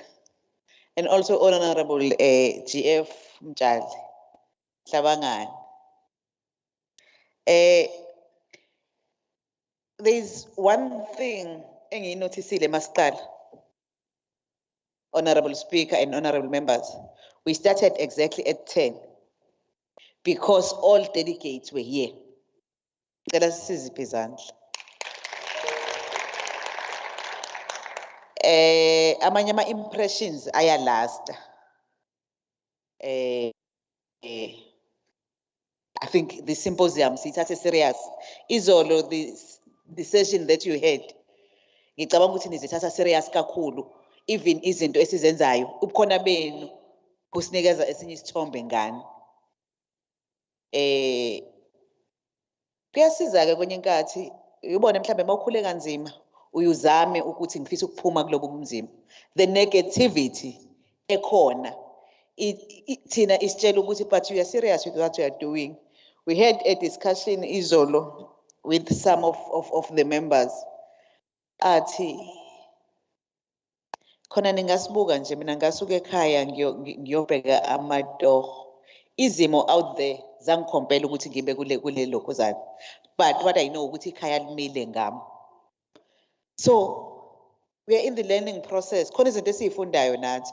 GF Mtshali Hlabangani. There's one thing engiyinotisile masiqala, Honorable Speaker and honorable members. We started exactly at 10 because all delegates were here. Cela siziphe izandla. Amanye ama-impressions ayalasta. I think the symposium sithathe serious. Izolo the session that you had, ngicabanga ukuthi nizithatha serious kakhulu. Even izinto esizenzayo, ubukhona benu kusinikeza esinye isithombe ngani. Kuyasiza ke kwenye inkathi ubone mhlambe mawukhule kanzima uyuzame ukuthi ngifisa ukuphuma kulobo bunzima. The negativity ekhona thina isitshela ukuthi but you are serious with what you are doing. We had a discussion izolo with some of the members athi khona ningasibuka nje mina ngasuka ekhaya ngiyobheka amatoho izimo out there zangikhompela ukuthi ngibe kule lokhuzana, but what I know ukuthi ikhaya limile ngami. So we are in the learning process. Khona izinto esiyifundayo nathi.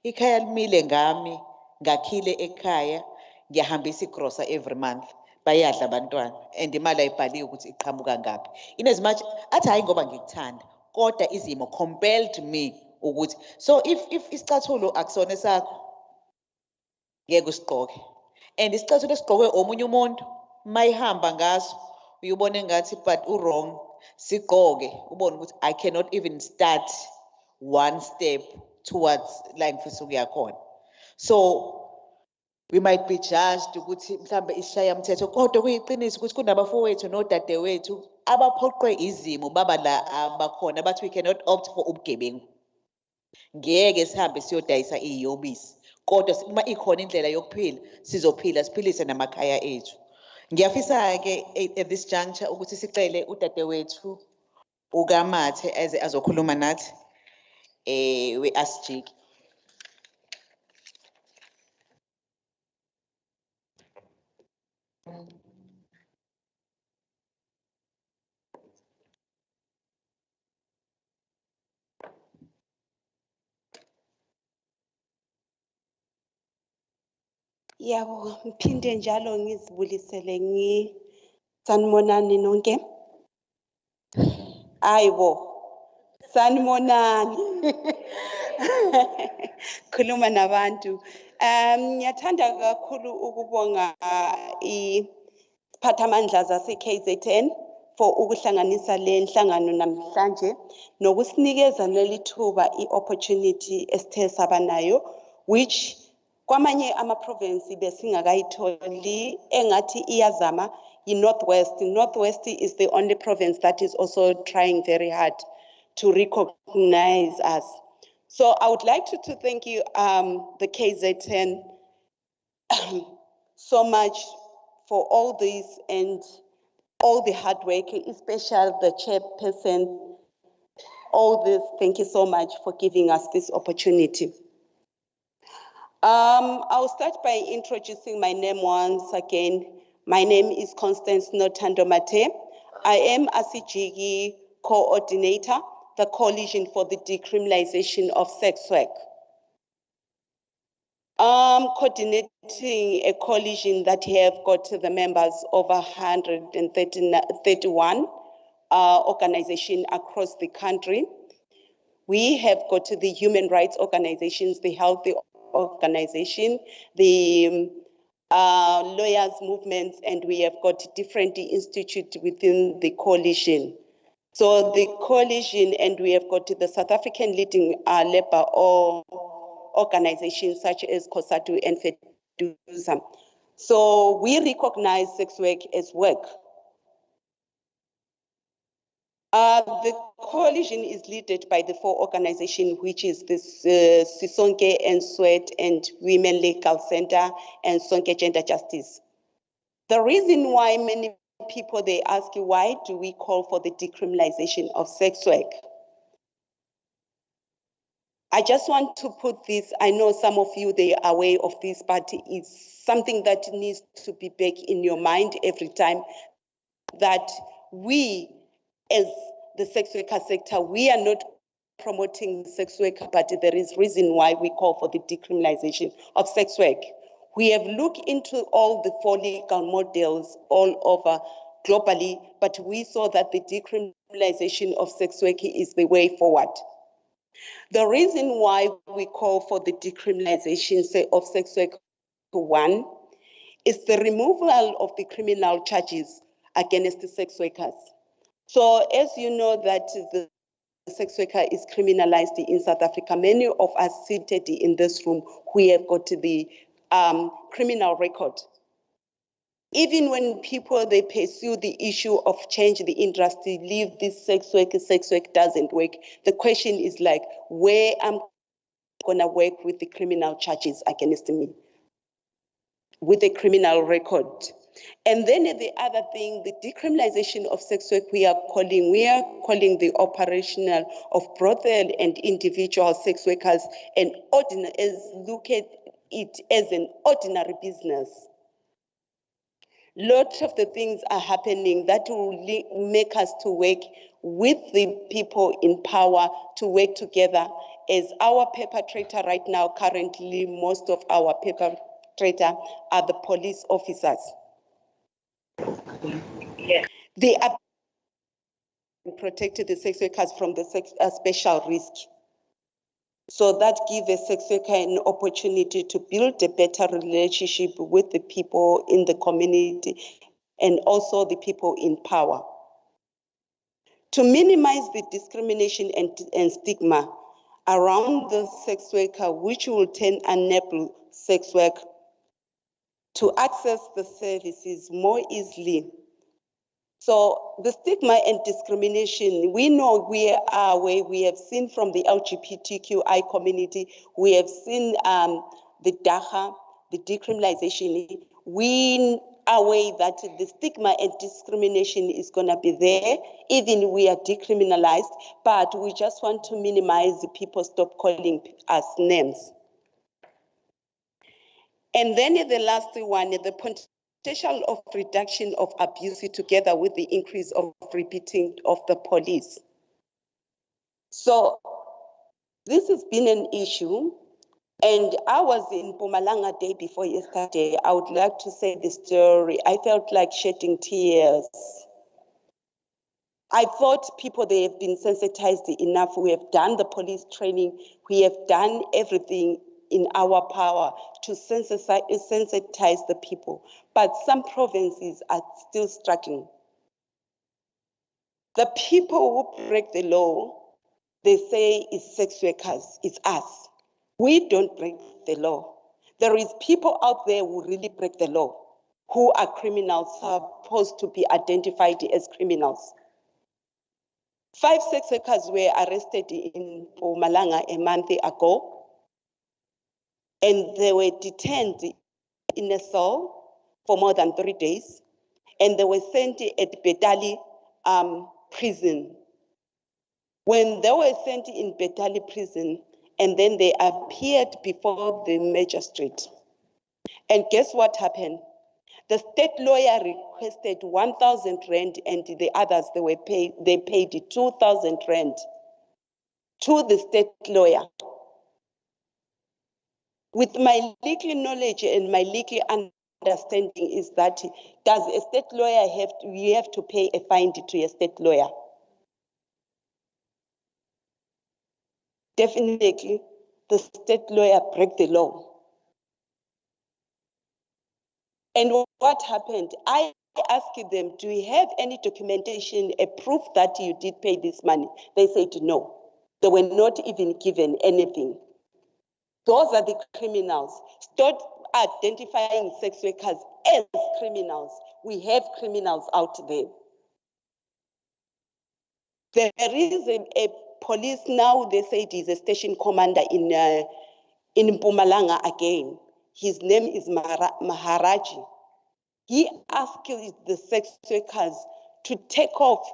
Ikhaya limile ngami, ngakhile ekhaya, ngiyahambisa igrosa every month. Bayadla abantwana and imali ayibhaliwe ukuthi iqhamuka ngaphi. In as much athi hayi ngoba ngikuthanda, kodwa izimo compelled me ukuthi so if isicathulo akusona sakho ngeke usigqoke. And isicathulo esigqokwe omunye umuntu mayihamba ngaso uyubone ngathi but wrong. Sigqoke ubone ukuthi I cannot even start one step towards la ngifisa ukuya khona. So we might be judged ukuthi mhlambe isishaya umthetho, kodwa kuyiqiniso ukuthi kunabafowethu nodadewethu abaphoqwe izimo baba la abakhona bathi we cannot opt for ubugebengu. Ngeke sihambe siyodayisa iyobisi, kodwa uma ikhona indlela yokuphila sizophila siphilise namakhaya ethu. Ngiyafisa ke at this juncture ukuthi sicele udadewethu ukaMathe eze azokhuluma nathi we-ASJIC. Yabo, mphinde njalo ngizibulisele sanibonani nonke. Ayibo, sanibonani. Khuluma nabantu. Ngiyathanda kakhulu ukubonga iziphathamandla zase-KZN for ukuhlanganisa le nhlangano namhlanje nokusinikeza leli thuba i-opportunity esithe saba nayo, which kwamanye ama-province besingakayitholi engathi iyazama yi-Northwest. Northwest is the only province that is also trying very hard to recognize us. So I would like to thank you, the KZN, so much for all this and all the hard work, especially the chairperson, all this. Thank you so much for giving us this opportunity. I'll start by introducing my name once again. My name is Constance Nothando Mate. I am ASIJIGI coordinator, the Coalition for the Decriminalization of Sex Work. I'm coordinating a coalition that have got the members of 131 organizations across the country. We have got the human rights organizations, the health organization, the lawyers movements, and we have got different institutes within the coalition. So the coalition, and we have got the South African leading labor organizations such as COSATU and FEDUSA. So we recognize sex work as work. The coalition is led by the 4 organizations, which is this Sisonke and Sweat and Women Legal Center and Sonke Gender Justice. The reason why many people, they ask, why do we call for the decriminalization of sex work? I just want to put this, I know some of you, they are aware of this, but it's something that needs to be back in your mind every time, that we, as the sex worker sector, we are not promoting sex work, but there is reason why we call for the decriminalization of sex work. We have looked into all the 4 legal models all over globally, but we saw that the decriminalization of sex work is the way forward. The reason why we call for the decriminalization of sex work, 1, is the removal of the criminal charges against the sex workers. So as you know that the sex worker is criminalized in South Africa, many of us seated in this room, we have got the criminal record. even when people, they pursue the issue of change the industry, leave this sex work doesn't work. The question is like, where am I gonna work with the criminal charges against me, with a criminal record? And then the other thing, the decriminalization of sex work, we are calling the operational of brothel and individual sex workers and look at it as an ordinary business. Lots of the things are happening that will make us to work with the people in power, to work together. As our perpetrator right now, currently, most of our perpetrator are the police officers. Yes. They are protected the sex workers from the special risk. So that gives a sex worker an opportunity to build a better relationship with the people in the community and also the people in power. To minimize the discrimination and stigma around the sex worker, which will then enable sex work to access the services more easily. So the stigma and discrimination, we know we are where we have seen from the LGBTQI community, we have seen the DAHA, the decriminalization. We are aware that the stigma and discrimination is going to be there, even we are decriminalized, but we just want to minimize the people stop calling us names. And then the last one, the potential of reduction of abuse together with the increase of repeating of the police. So this has been an issue, and I was in Mpumalanga day before yesterday. I would like to say the story. I felt like shedding tears. I thought people, they have been sensitized enough. We have done the police training. We have done everything in our power to sensitize the people. But some provinces are still struggling. The people who break the law, they say it's sex workers, it's us. We don't break the law. There is people out there who really break the law, who are criminals, supposed to be identified as criminals. 5 sex workers were arrested in Mpumalanga a month ago, and they were detained in a cell for more than 3 days, and they were sent at Betali prison. When they were sent in Betali prison, and then they appeared before the magistrate. And guess what happened? The state lawyer requested 1,000 rand, and the others, they paid 2,000 rand to the state lawyer. With my legal knowledge and my legal understanding is that, does a state lawyer you have to pay a fine to a state lawyer? Definitely, the state lawyer break the law. And what happened? I asked them, do you have any documentation, a proof that you did pay this money? They said no. They were not even given anything. Those are the criminals. Start identifying sex workers as criminals. We have criminals out there. There is a police now, they say he's a station commander in Mpumalanga again. His name is Maharaji. He asked the sex workers to take off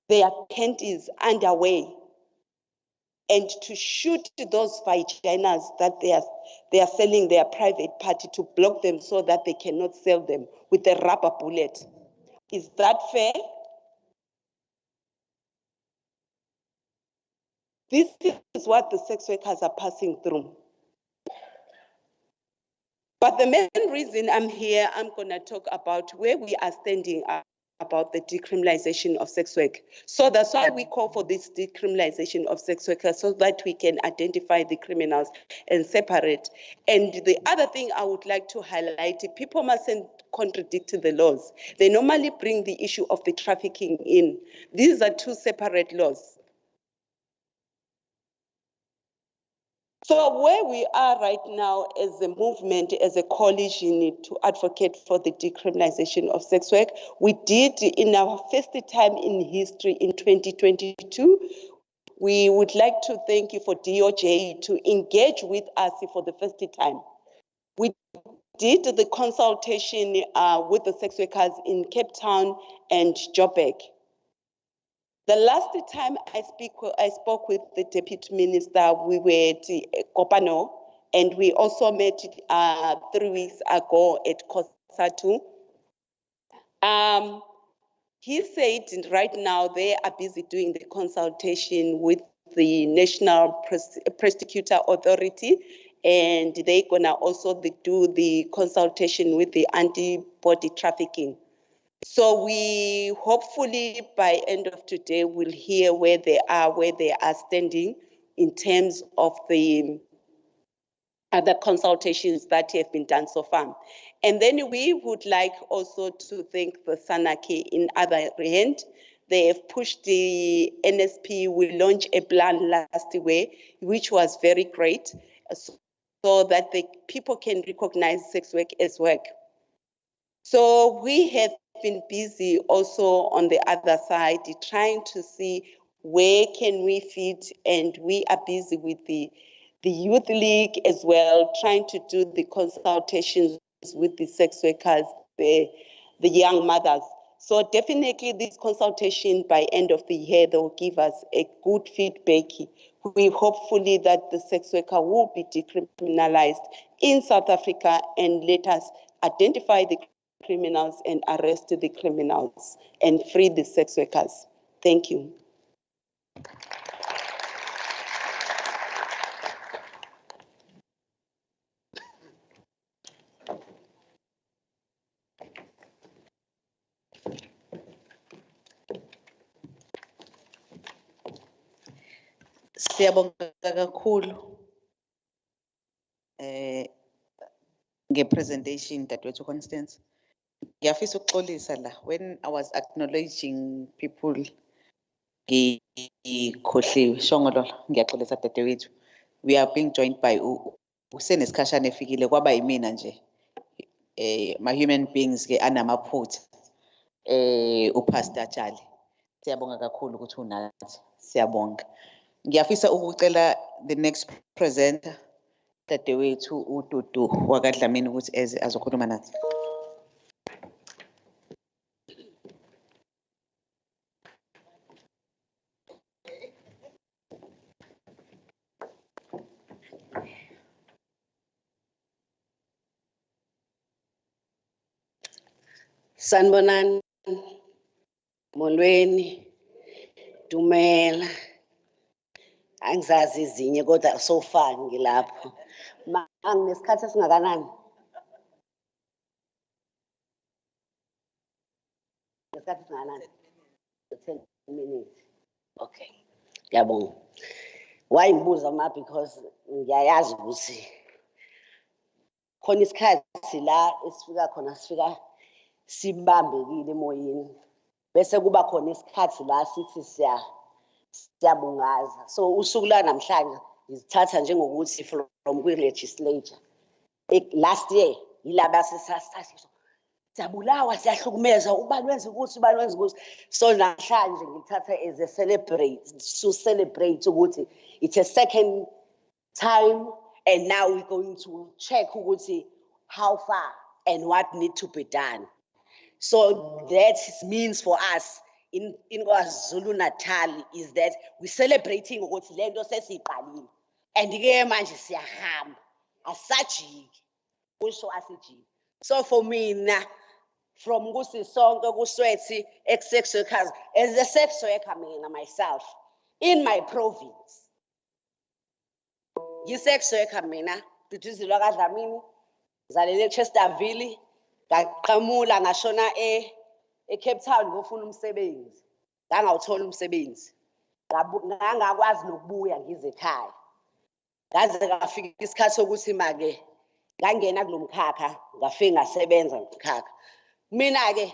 their panties underwear and to shoot those vaginas that they are selling their private party, to block them so that they cannot sell them with a rubber bullet. Is that fair? This is what the sex workers are passing through. But the main reason I'm here, I'm going to talk about where we are standing about the decriminalization of sex work. So that's why we call for this decriminalization of sex workers, so that we can identify the criminals and separate. And the other thing I would like to highlight, people mustn't contradict the laws. They normally bring the issue of the trafficking in. These are 2 separate laws. So where we are right now as a movement, as a coalition to advocate for the decriminalization of sex work, we did in our first time in history in 2022. We would like to thank you for DOJ to engage with us for the first time. We did the consultation with the sex workers in Cape Town and Joburg. The last time I spoke with the Deputy Minister, we were at Kopano, and we also met 3 weeks ago at Kosatu. He said right now they are busy doing the consultation with the National Prosecutor Authority, and they're gonna also do the consultation with the anti-body trafficking. So we hopefully by end of today will hear where they are standing in terms of the other consultations that have been done so far. And then we would like also to thank the Sanaki in other hand. They have pushed the NSP. We launched a plan last week, which was very great, so that the people can recognize sex work as work. So we have been busy also on the other side, trying to see where can we fit, and we are busy with the Youth League as well, trying to do the consultations with the sex workers, the young mothers. So definitely this consultation by end of the year, they will give us a good feedback. We hopefully that the sex worker will be decriminalized in South Africa, and let us identify the criminals and arrest the criminals and free the sex workers. Thank you. Siyabonga kakhulu nge-presentation dadewethu Constance. Ngiyafisa ukuxolisa la, when I was acknowledging people ngikhohliwe. Shongololo, ngiyaxolisa dadewethu. We are being joined by usenesikhashana efikile kwaba yimina nje. My human beings ke anamaphutha. uPastor Tshali. Siyabonga kakhulu ukuthi unathi. Siyabonga. Ngiyafisa ukucela the next presenter dadewethu uDudu wakwaDlamini ukuthi eze azokhuluma nathi. Sanibonani, molweni, dumela. Angizazi izinye kodwa so far ngilapho. Nginesikhathi esingakanani? Ngesikhathi esingakanani? 10 minutes. Okay. Ngiyabonga. Why ngibuza ma because ngiyayazi ukuthi khona isikhathi la esifika khona sifika sibambekile emoyeni, bese kuba khona isikhathi la sithi siyabungaza. So usuku la namhlanje ngizithatha njengokuthi from kwi-legislature. Last year yilaba sesasithatha siyabulawa, siyahlukumeza, ubani wenza ukuthi, ubani wenza ukuthi. So namhlanje ngithatha as a celebrate ukuthi it's a second time, and now we're going to check ukuthi how far and what need to be done. So that means for us in KwaZulu-Natal is that we're celebrating ukuthi lento sesiyiqalile, and ke manje siyahamba asajiki kusho asijiki. So for me now, from kusisonke kuswethi ex-sex workers, as a sex worker mina myself in my province, yi-sex worker mina Petitions kaDlamini, ngizalele Chesterville, ngaqhamula ngashona eCape Town ngofuna umsebenzi, ngangawuthola umsebenzi, ngangakwazi nokubuya ngize ekhaya. Ngaze ngafika isikhathi sokuthi make ngangena kulomkhakha, ngafika ngasebenza ngomkhakha. Mina ke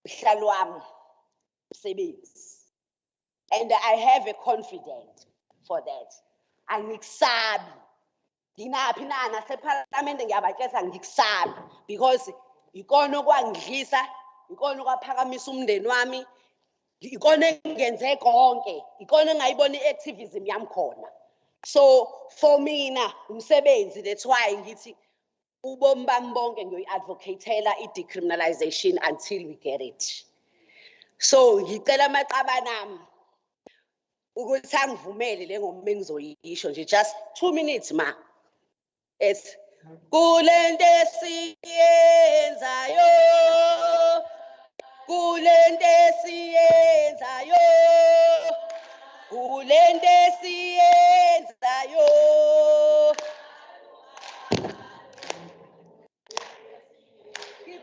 uhlalo wami umsebenzi, and I have a confidence for that. Angikusabi Nginaphi na naseParliament ngiyabatshela ngikusaba because ikona okwangidlisa, ikona okwaphakamisa umndeni wami, ikona engenze konke, ikona engayibona iactivism yami khona. So for mina umsebenzi, that's why ngithi ubomi bami bonke ngiyoyi-advocatela i-decriminalization until we get it. So ngicela amaqabane ami ukuthi angivumele le ngoma engizoyisho nje, just 2 minutes ma. It's kulento esiyenzayo, kulento esiyenzayo, kulento esiyenzayo.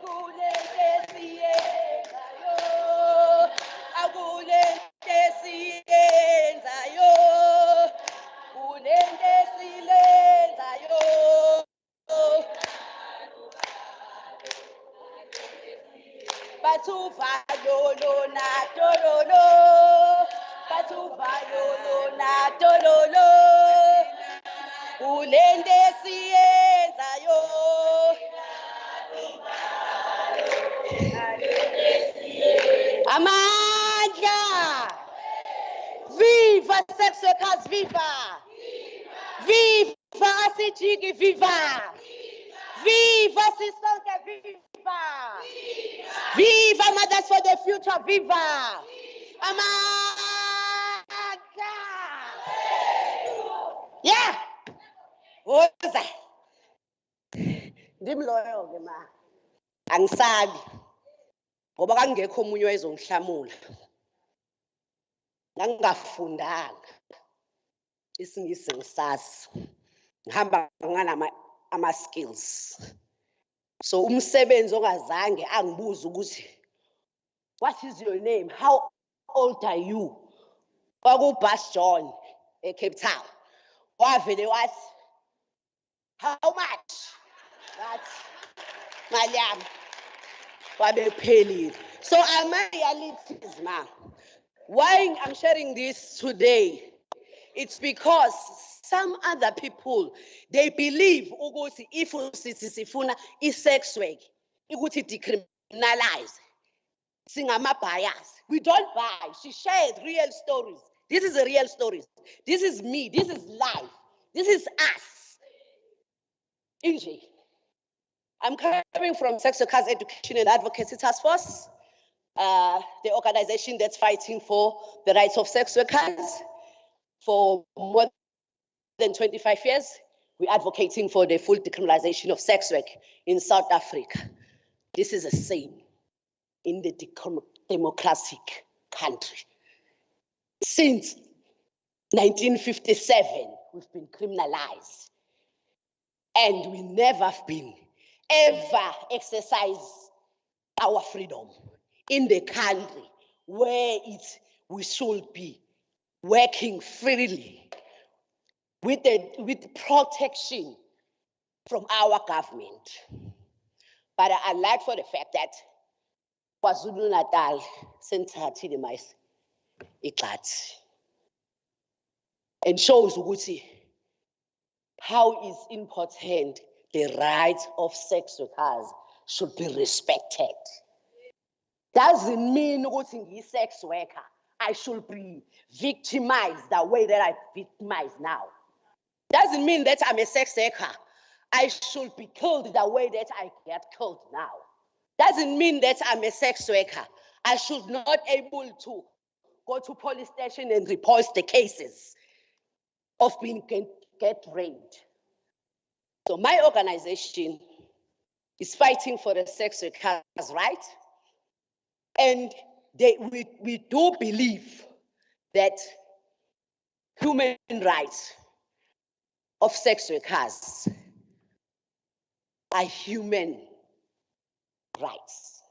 Kulento esiyenzayo, akulento esiyenzayo, kulento esiyenzayo. Bathuva lolo na tololo, bathuva lolo na tololo, kulento esiyenzayo. Amandla! Viva sex workers, viva! Viva asijiki, viva! Viva sisonke, viva! Viva Mothers for the Future, viva! Amandla! Yeah! Woza! Ndimloyo ke ma. Angisabi. Ngoba kangekho omunye owayezongihlamula. Ngangafundanga. Isingisi ngisazi. Ngihamba nganama ama-skills. So umsebenzi ongazange angibuza ukuthi, what is your name? How old are you? Kwaku-Bus John eCape Town. Wavele wathi, how much? That's mali yami. Wabephelile. So ama-realities ma. Why I'm sharing this today? It's because some other people, they believe ukuthi if sifuna i-sex work, ukuthi decriminalize. Singama-bias. We don't buy. She shared real stories. This is a real story. This is me. This is life. This is us. Inji. I'm coming from Sex Workers Education and Advocacy Task Force, the organization that's fighting for the rights of sex workers. For more than 25 years, we're advocating for the full decriminalization of sex work in South Africa. This is the same in the democratic country. Since 1957, we've been criminalized. And we never have been ever exercise our freedom in the country where we should be working freely with protection from our government. But I like for the fact that KwaZulu-Natal senthathile mais igxathi and shows ukuthi how is important the rights of sex workers should be respected. Doesn't mean ukuthi ngiyi-sex worker, I should be victimized the way that I victimize now. Doesn't mean that I'm a sex worker, I should be killed the way that I get killed now. Doesn't mean that I'm a sex worker, I should not able to go to police station and report the cases of being get raped. So my organization is fighting for the sex workers' rights, and we do believe that human rights of sex workers are human rights.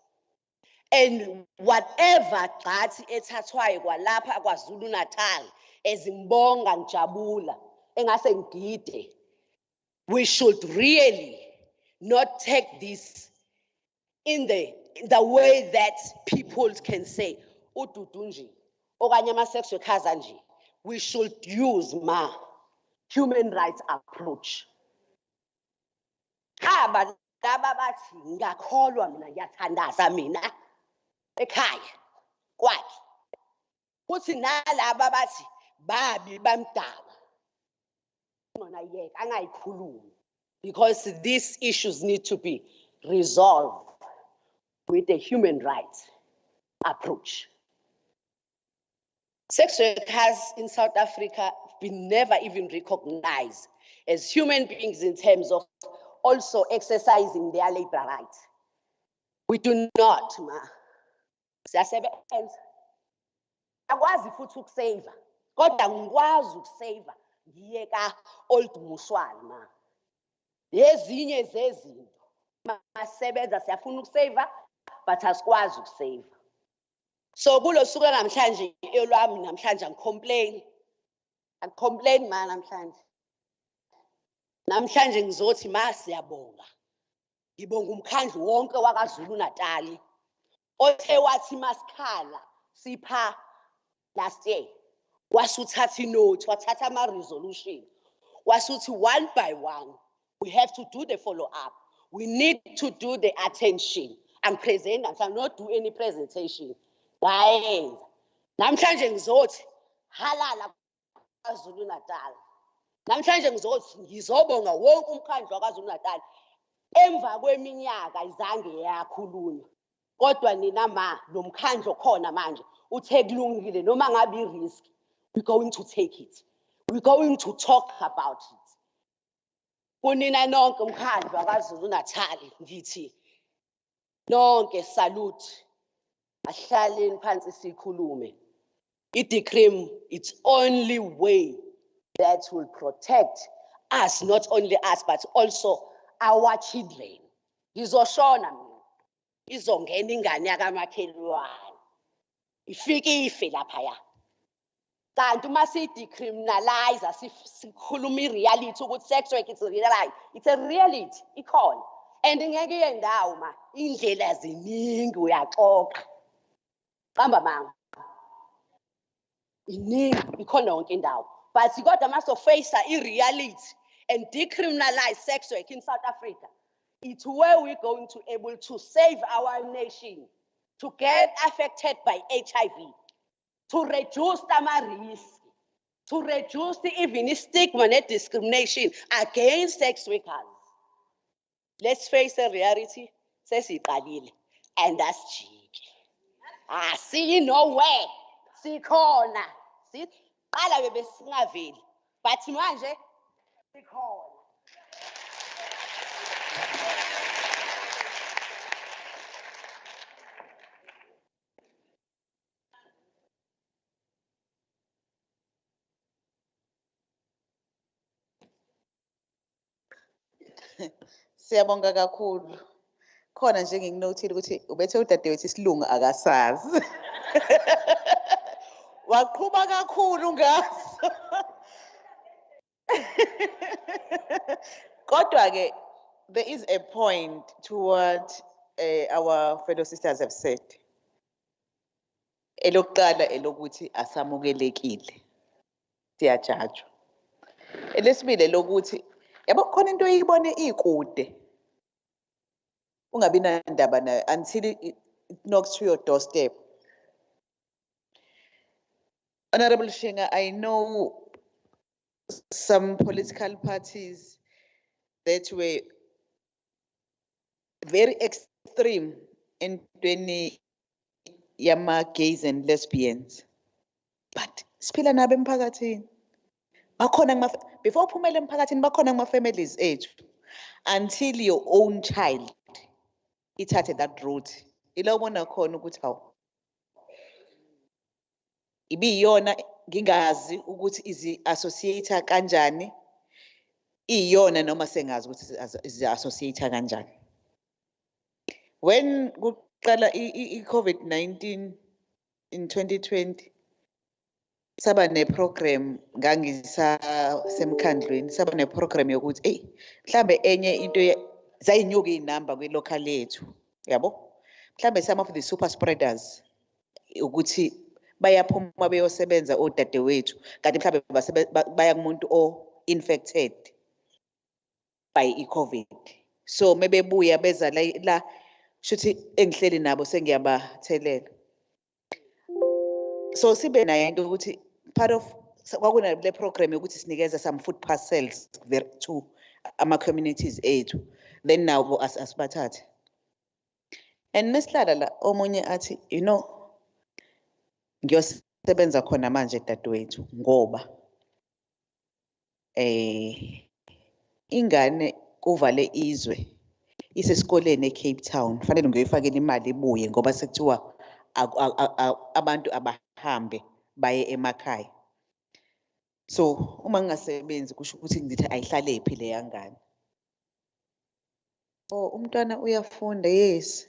And whatever gxathi ethathwayo kwalapha KwaZulu-Natal ezimbonga njabula engase ngide, we should really not take this in the way that people can say ududunji okanye ama-sex workers anje. We should use human rights approach Laba bathi ngiyakholwa mina ngiyathandaza mina ekhaya kwakhe. Kuthi nalaba bathi babi bamdaba. Ngona yeke angayikhulumi because these issues need to be resolved with a human rights approach. Sex workers in South Africa have been never even recognized as human beings in terms of also exercising their labor rights. We do not, ma. Siyasebenza. Akwazi futhi ukusave. Kodwa ngikwazi ukusave ngiye ka old Muswali ma. Yezinye zezinto masebenza siyafuna ukusave but asikwazi ukusave. So kulo suku namhlanje elwami namhlanje ngicomplain ma namhlanje. Namhlanje ngizothi ma siyabonga. Ngibonga umkhandlu wonke waKwaZulu-Natal. Othe wathi masikhala sipha last year. Wasuthatha inote, wathatha ama resolution. Wasuthi one by one we have to do the follow up. We need to do the attention. I'm present, I cannot do any presentation. Why? Namhlanje ngizothi halala KwaZulu-Natal. Namhlanje ngizothi ngizobonga wonke umkhandlu waKwaZulu-Natal. Emva kweminyaka izange yakhulunywa. Kodwa nina ma lo mkhandlu khona manje uthe kulungile noma ngabe i-risk, we're going to take it. We're going to talk about it. Kunina nonke umkhandlu waKwaZulu-Natal ngithi nonke salute. Ahlaleni phansi sikhulume. I-decree, it's only way that will protect us, not only us, but also our children. Izoshona mina. Izongena ingane yakamakhelwane. Ifike ife laphaya. Kanti uma sidecriminalize sikhuluma i-reality ukuthi sex work it's a reality ikhona. And ngeke yendawo ma indlela ziningi uyaxoxa. Qamba mama. Iningi ikhona yonke indawo. But kodwa mase face i-reality and decriminalize sex work in South Africa. It's where we're going to able to save our nation, to get affected by HIV, to reduce the risk, to reduce the even stigma and discrimination against sex workers. Let's face the reality, says Iqalile, and that's jiki. See nowhere, see corner, see, qala bebe singaveli, but manje, see corner. Siyabonga kakhulu. Khona nje ngikunothile ukuthi ubethe udadewethu isilungu akasazi. Waqhubha kakhulu ngaso. Kodwa ke there is a point to what our fellow sisters have said. Elokuqala elokuthi asamukelekile. Siyajajwa. Elesibili lokuthi yabo khona into oyibone ikude. Ungabi nandaba nayo until it knocks to your doorstep. Honorable Shinga, I know some political parties that were very extreme in 20 yama gays and lesbians. But siphila nabo emphakathini. Bakhona before uphumele emphakathini bakhona kuma families ethu until your own child ithathe that route. Ila ubona khona ukuthi hawu ibiyona ngingazi ukuthi izi associate kanjani iyona noma sengazi ukuthi izi associate kanjani. When kuqala i-COVID-19 in 2020 saba ne program ngangisa semkhandlweni saba ne program yokuthi mhlambe enye into zayinyuka inamba kwi local yethu yabo mhlambe some of the super spreaders ukuthi bayaphuma beyosebenza odadewethu kanti mhlambe baya kumuntu o infected by i-COVID So mebebuya beza la shuthi engihleli nabo sengiyabathelela. So sibe nayo into ukuthi part of kwakuna le program yokuthi sinikeza some food parcels to ama communities ethu, then nabo asibathathe. And mesihlala la omunye athi ngiyosebenza khona manje dadewethu ngoba ingane kuvale izwe isesikoleni eCape Town fanele ngiyoyifakela imali ibuye ngoba sekuthiwa abantu abahambe baye emakhaya. So uma ngingasebenzi kusho ukuthi ngithi ayihlale phi le yangane. Oh, umntwana uyafunda, yes.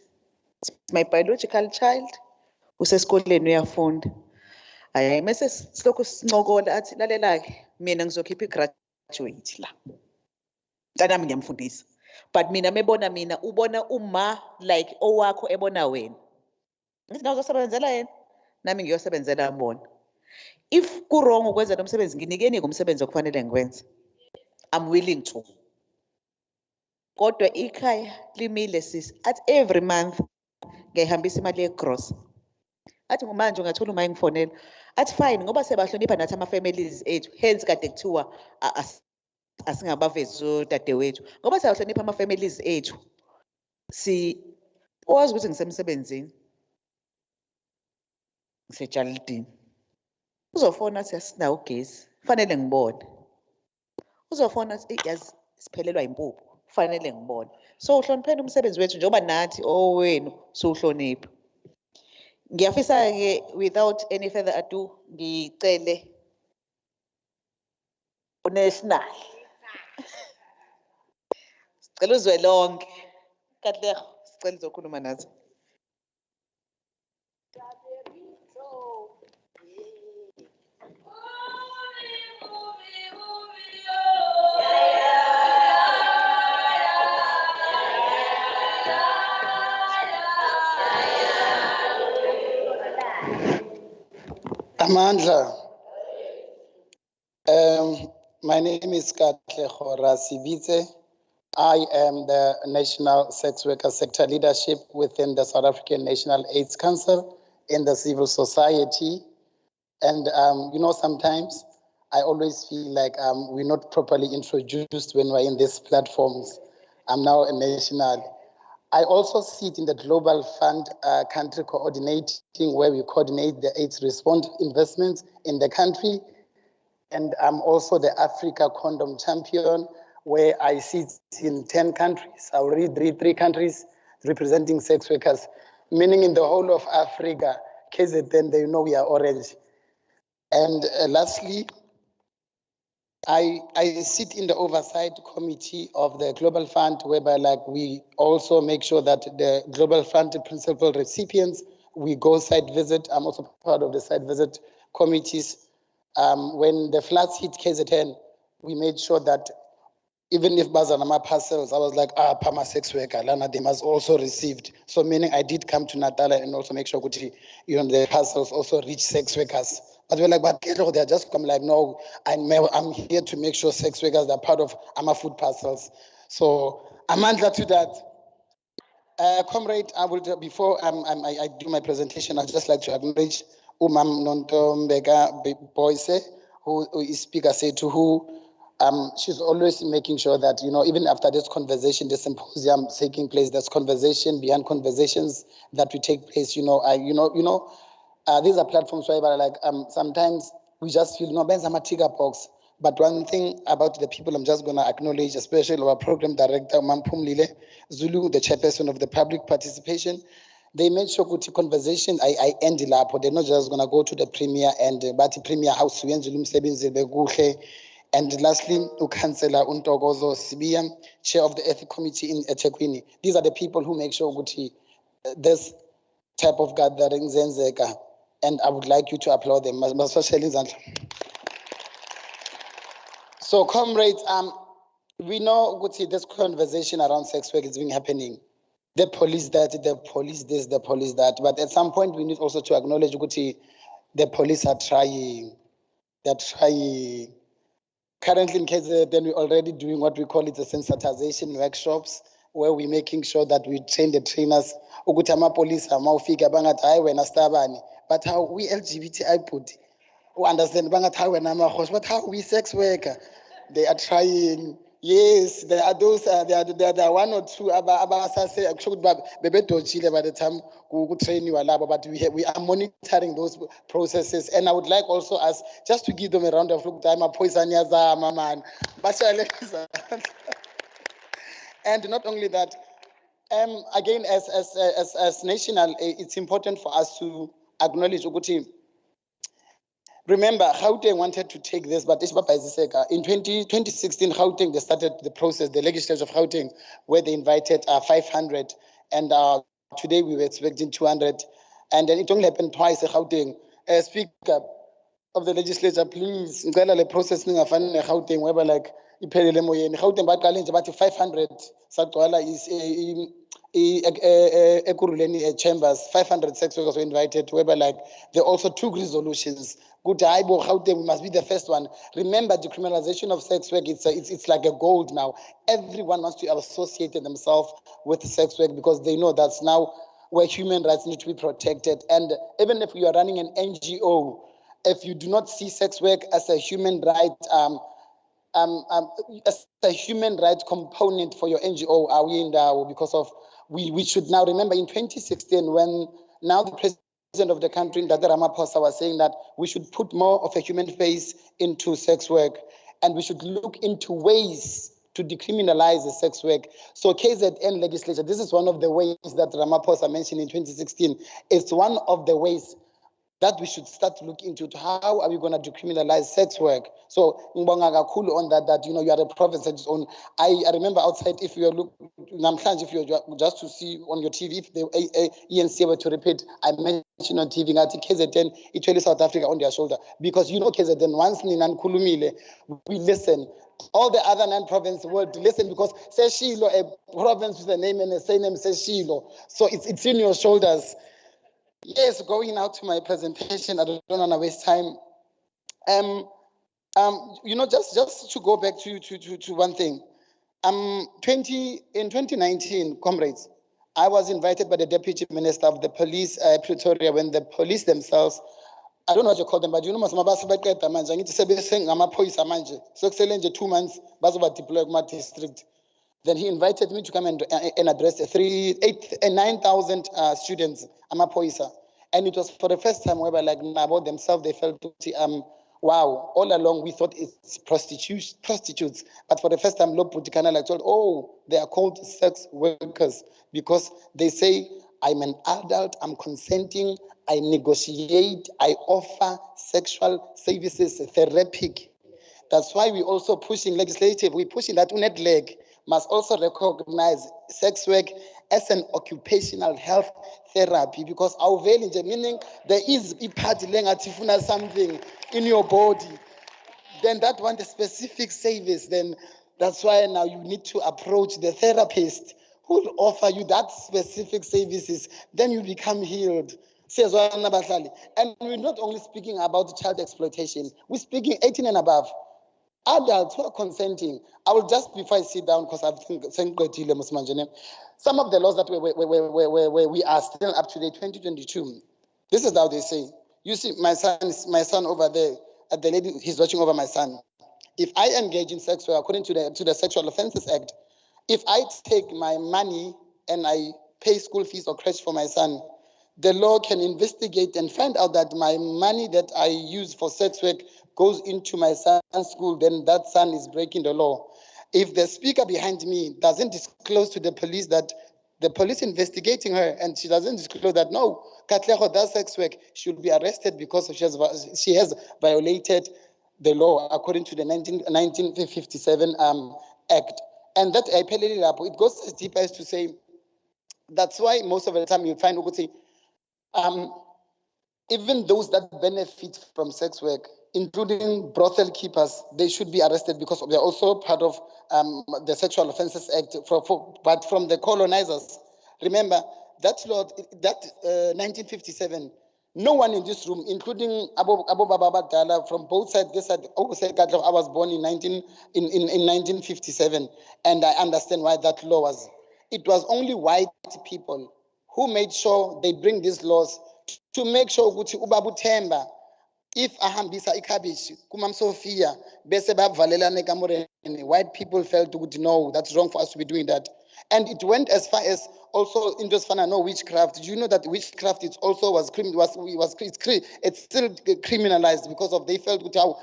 My biological child usesikoleni uyafunda. Hayi mase silokhu sincokola athi lalela-ke mina ngizokhipha igraduate la. Mntanami ngiyamfundisa. But mina mebona mina ubona uma like owakho ebona wena. Ngithi nawe uzosebenzela yena nami ngiyosebenzela bona. If ku-wrong ukwenza lo msebenzi nginikeni umsebenzi okufanele ngiwenze. I'm willing to. Kodwa ikhaya limile sis at every month ngiyahambisa imali yegross. Athi manje ungathola uma ngifonela. Athi fine ngoba sebahlonipha nathi ama-families ethu. Hence kade kuthiwa asingabavezi odadewethu. Ngoba sebahlonipha ama-families ethu. Wazi ukuthi ngisemsebenzini. Ngisejalidini. Uzofona athi asinawo ugesi. Fanele ngibone. Uzofona athi yazi siphelelwa impuphu. Fanele ngibone. So uhlonipheni umsebenzi wethu njengoba nathi owenu siwuhlonipha. Ngiyafisa ke without any further ado ngicele uNational. Sicela uzwe lonke. Katlego sicela uzokhuluma nathi. Amandla. My name is Katlego Rasibitse. I am the National Sex Worker Sector Leadership within the South African National AIDS Council in the civil society. And sometimes I always feel like we're not properly introduced when we're in these platforms. I'm now a national. I also sit in the Global Fund country coordinating, where we coordinate the AIDS response investments in the country. And I'm also the Africa Condom Champion, where I sit in 10 countries. I'll read 3 countries representing sex workers, meaning in the whole of Africa, KZN, they know we are orange. And lastly, I sit in the oversight committee of the Global Fund, whereby we also make sure that the Global Fund principal recipients, we go site visit. I'm also part of the site visit committees. When the floods hit KZN, we made sure that even if Bazanama parcels, I was like, Pama sex worker, Lana, they must also received. So meaning I did come to Natal and also make sure the parcels also reach sex workers. But we're like, but they're just come like, no, I'm here to make sure sex workers are part of our food parcels. So I'm under to that. Comrade, before I do my presentation, I'd just like to acknowledge Umam Nontombega Boyse, who is Speaker Setu, who she's always making sure that, even after this conversation, the symposium taking place, there's conversation beyond conversations that we take place, these are platforms where sometimes we just feel, Ben's a ticker box. But one thing about the people I'm just going to acknowledge, especially our program director, Mampumlile Zulu, the chairperson of the public participation, they made sure that conversation I end it up. They're not just going to go to the premier and but the premier house and lastly, Councillor Untogozo Sibiya, chair of the ethics committee in eThekwini. These are the people who make sure that this type of gatherings zenzeka, and I would like you to applaud them. So, comrades, we know this conversation around sex work is being happening. The police that, the police this, the police that. But at some point, we need also to acknowledge the police are trying. They're trying. Currently, in KZN, we're already doing what we call the sensitization workshops. where we're making sure that we train the trainers. Ukuthi amapolisa mawufika bangathi hayi wena stabani, but how we LGBTI body who understand bangathi hayi wena amakhosi, but how we sex worker, they are trying. Yes, there are those. There are one or two. Abasase actually bebedojile by the time we train you alabo, but we are monitoring those processes. And I would like also us just to give them a round of applause. I'm a poison man. And not only that, again, as national, it's important for us to acknowledge Uguti. Remember, Gauteng wanted to take this, but in 2016, Gauteng, they started the process, the legislature of Gauteng, where they invited 500, and today we were expecting 200, and then it only happened twice. Gauteng, Speaker of the legislature, please, the process Gauteng, where like Gauteng, but 500, Saktuala is chambers, 500 sex workers were invited, whereby like there also took resolutions. Good, we must be the first one. Remember, decriminalization of sex work, it's like a gold now. Everyone wants to associate themselves with sex work because they know that's now where human rights need to be protected. And even if you are running an NGO, if you do not see sex work as a human right, as a human rights component for your NGO, are we in the, because of, we should now remember in 2016 when now the president of the country, Dr. Ramaphosa, was saying that we should put more of a human face into sex work and we should look into ways to decriminalize the sex work. So KZN legislature, this is one of the ways that Ramaphosa mentioned in 2016. It's one of the ways that we should start to look into how are we going to decriminalize sex work. So on that, you know, you are a province that is on. I remember outside, if you look, if you're just to see on your TV, if the ENC were to repeat, I mentioned on TV, I think KZN, it really South Africa on their shoulder. Because you know KZN, once Ninan Kulumile, we listen. All the other 9 provinces would listen because Seshilo, a province with a name and the same name, Seshilo. So it's in your shoulders. Yes, going out to my presentation, I don't want to waste time. You know, just to go back to one thing. In 2019, comrades, I was invited by the Deputy Minister of the Police, Pretoria, when the police themselves, I don't know what you call them, but you know, I need to say, so 2 months, deploy my district. Then he invited me to come and address 9,000 students. Amapoisa. And it was for the first time where like about themselves, they felt, wow, all along we thought it's prostitutes. But for the first time, Loputikana like told, oh, they are called sex workers because they say, I'm an adult, I'm consenting, I negotiate, I offer sexual services, therapeutic. That's why we're also pushing legislative, we're pushing that UNED leg must also recognize sex work as an occupational health therapy because our value, meaning there is a part of something in your body, then that one, the specific service, then that's why now you need to approach the therapist who will offer you that specific services, then you become healed. And we're not only speaking about child exploitation, we're speaking 18 and above. Adults who are consenting. I will just, before I sit down, because I think some of the laws that we are still up to date, 2022. This is how they say. You see, my son over there, at the lady, he's watching over my son. If I engage in sex work according to the Sexual Offences Act, if I take my money and I pay school fees or crèche for my son, the law can investigate and find out that my money that I use for sex work goes into my son's school, then that son is breaking the law. If the speaker behind me doesn't disclose to the police that the police investigating her and she doesn't disclose that, no, Katlego does sex work, she will be arrested because she has violated the law according to the 1957 Act. And that it goes as deep as to say, that's why most of the time you find even those that benefit from sex work, including brothel keepers, they should be arrested because they're also part of the Sexual Offences Act, but from the colonizers. Remember, that law, that 1957, no one in this room, including Abu Baba Dala from both sides, this side, I was born in 1957, and I understand why that law was. it was only white people who made sure they bring these laws to make sure ukuthi ubaba uThemba if ahambisa ikhabishi kumamsofia bese bavalelana ekamureni, white people felt ukuthi no, that's wrong for us to be doing that. And it went as far as also in just no witchcraft. Do you know that witchcraft it also was it's still criminalized because of they felt with how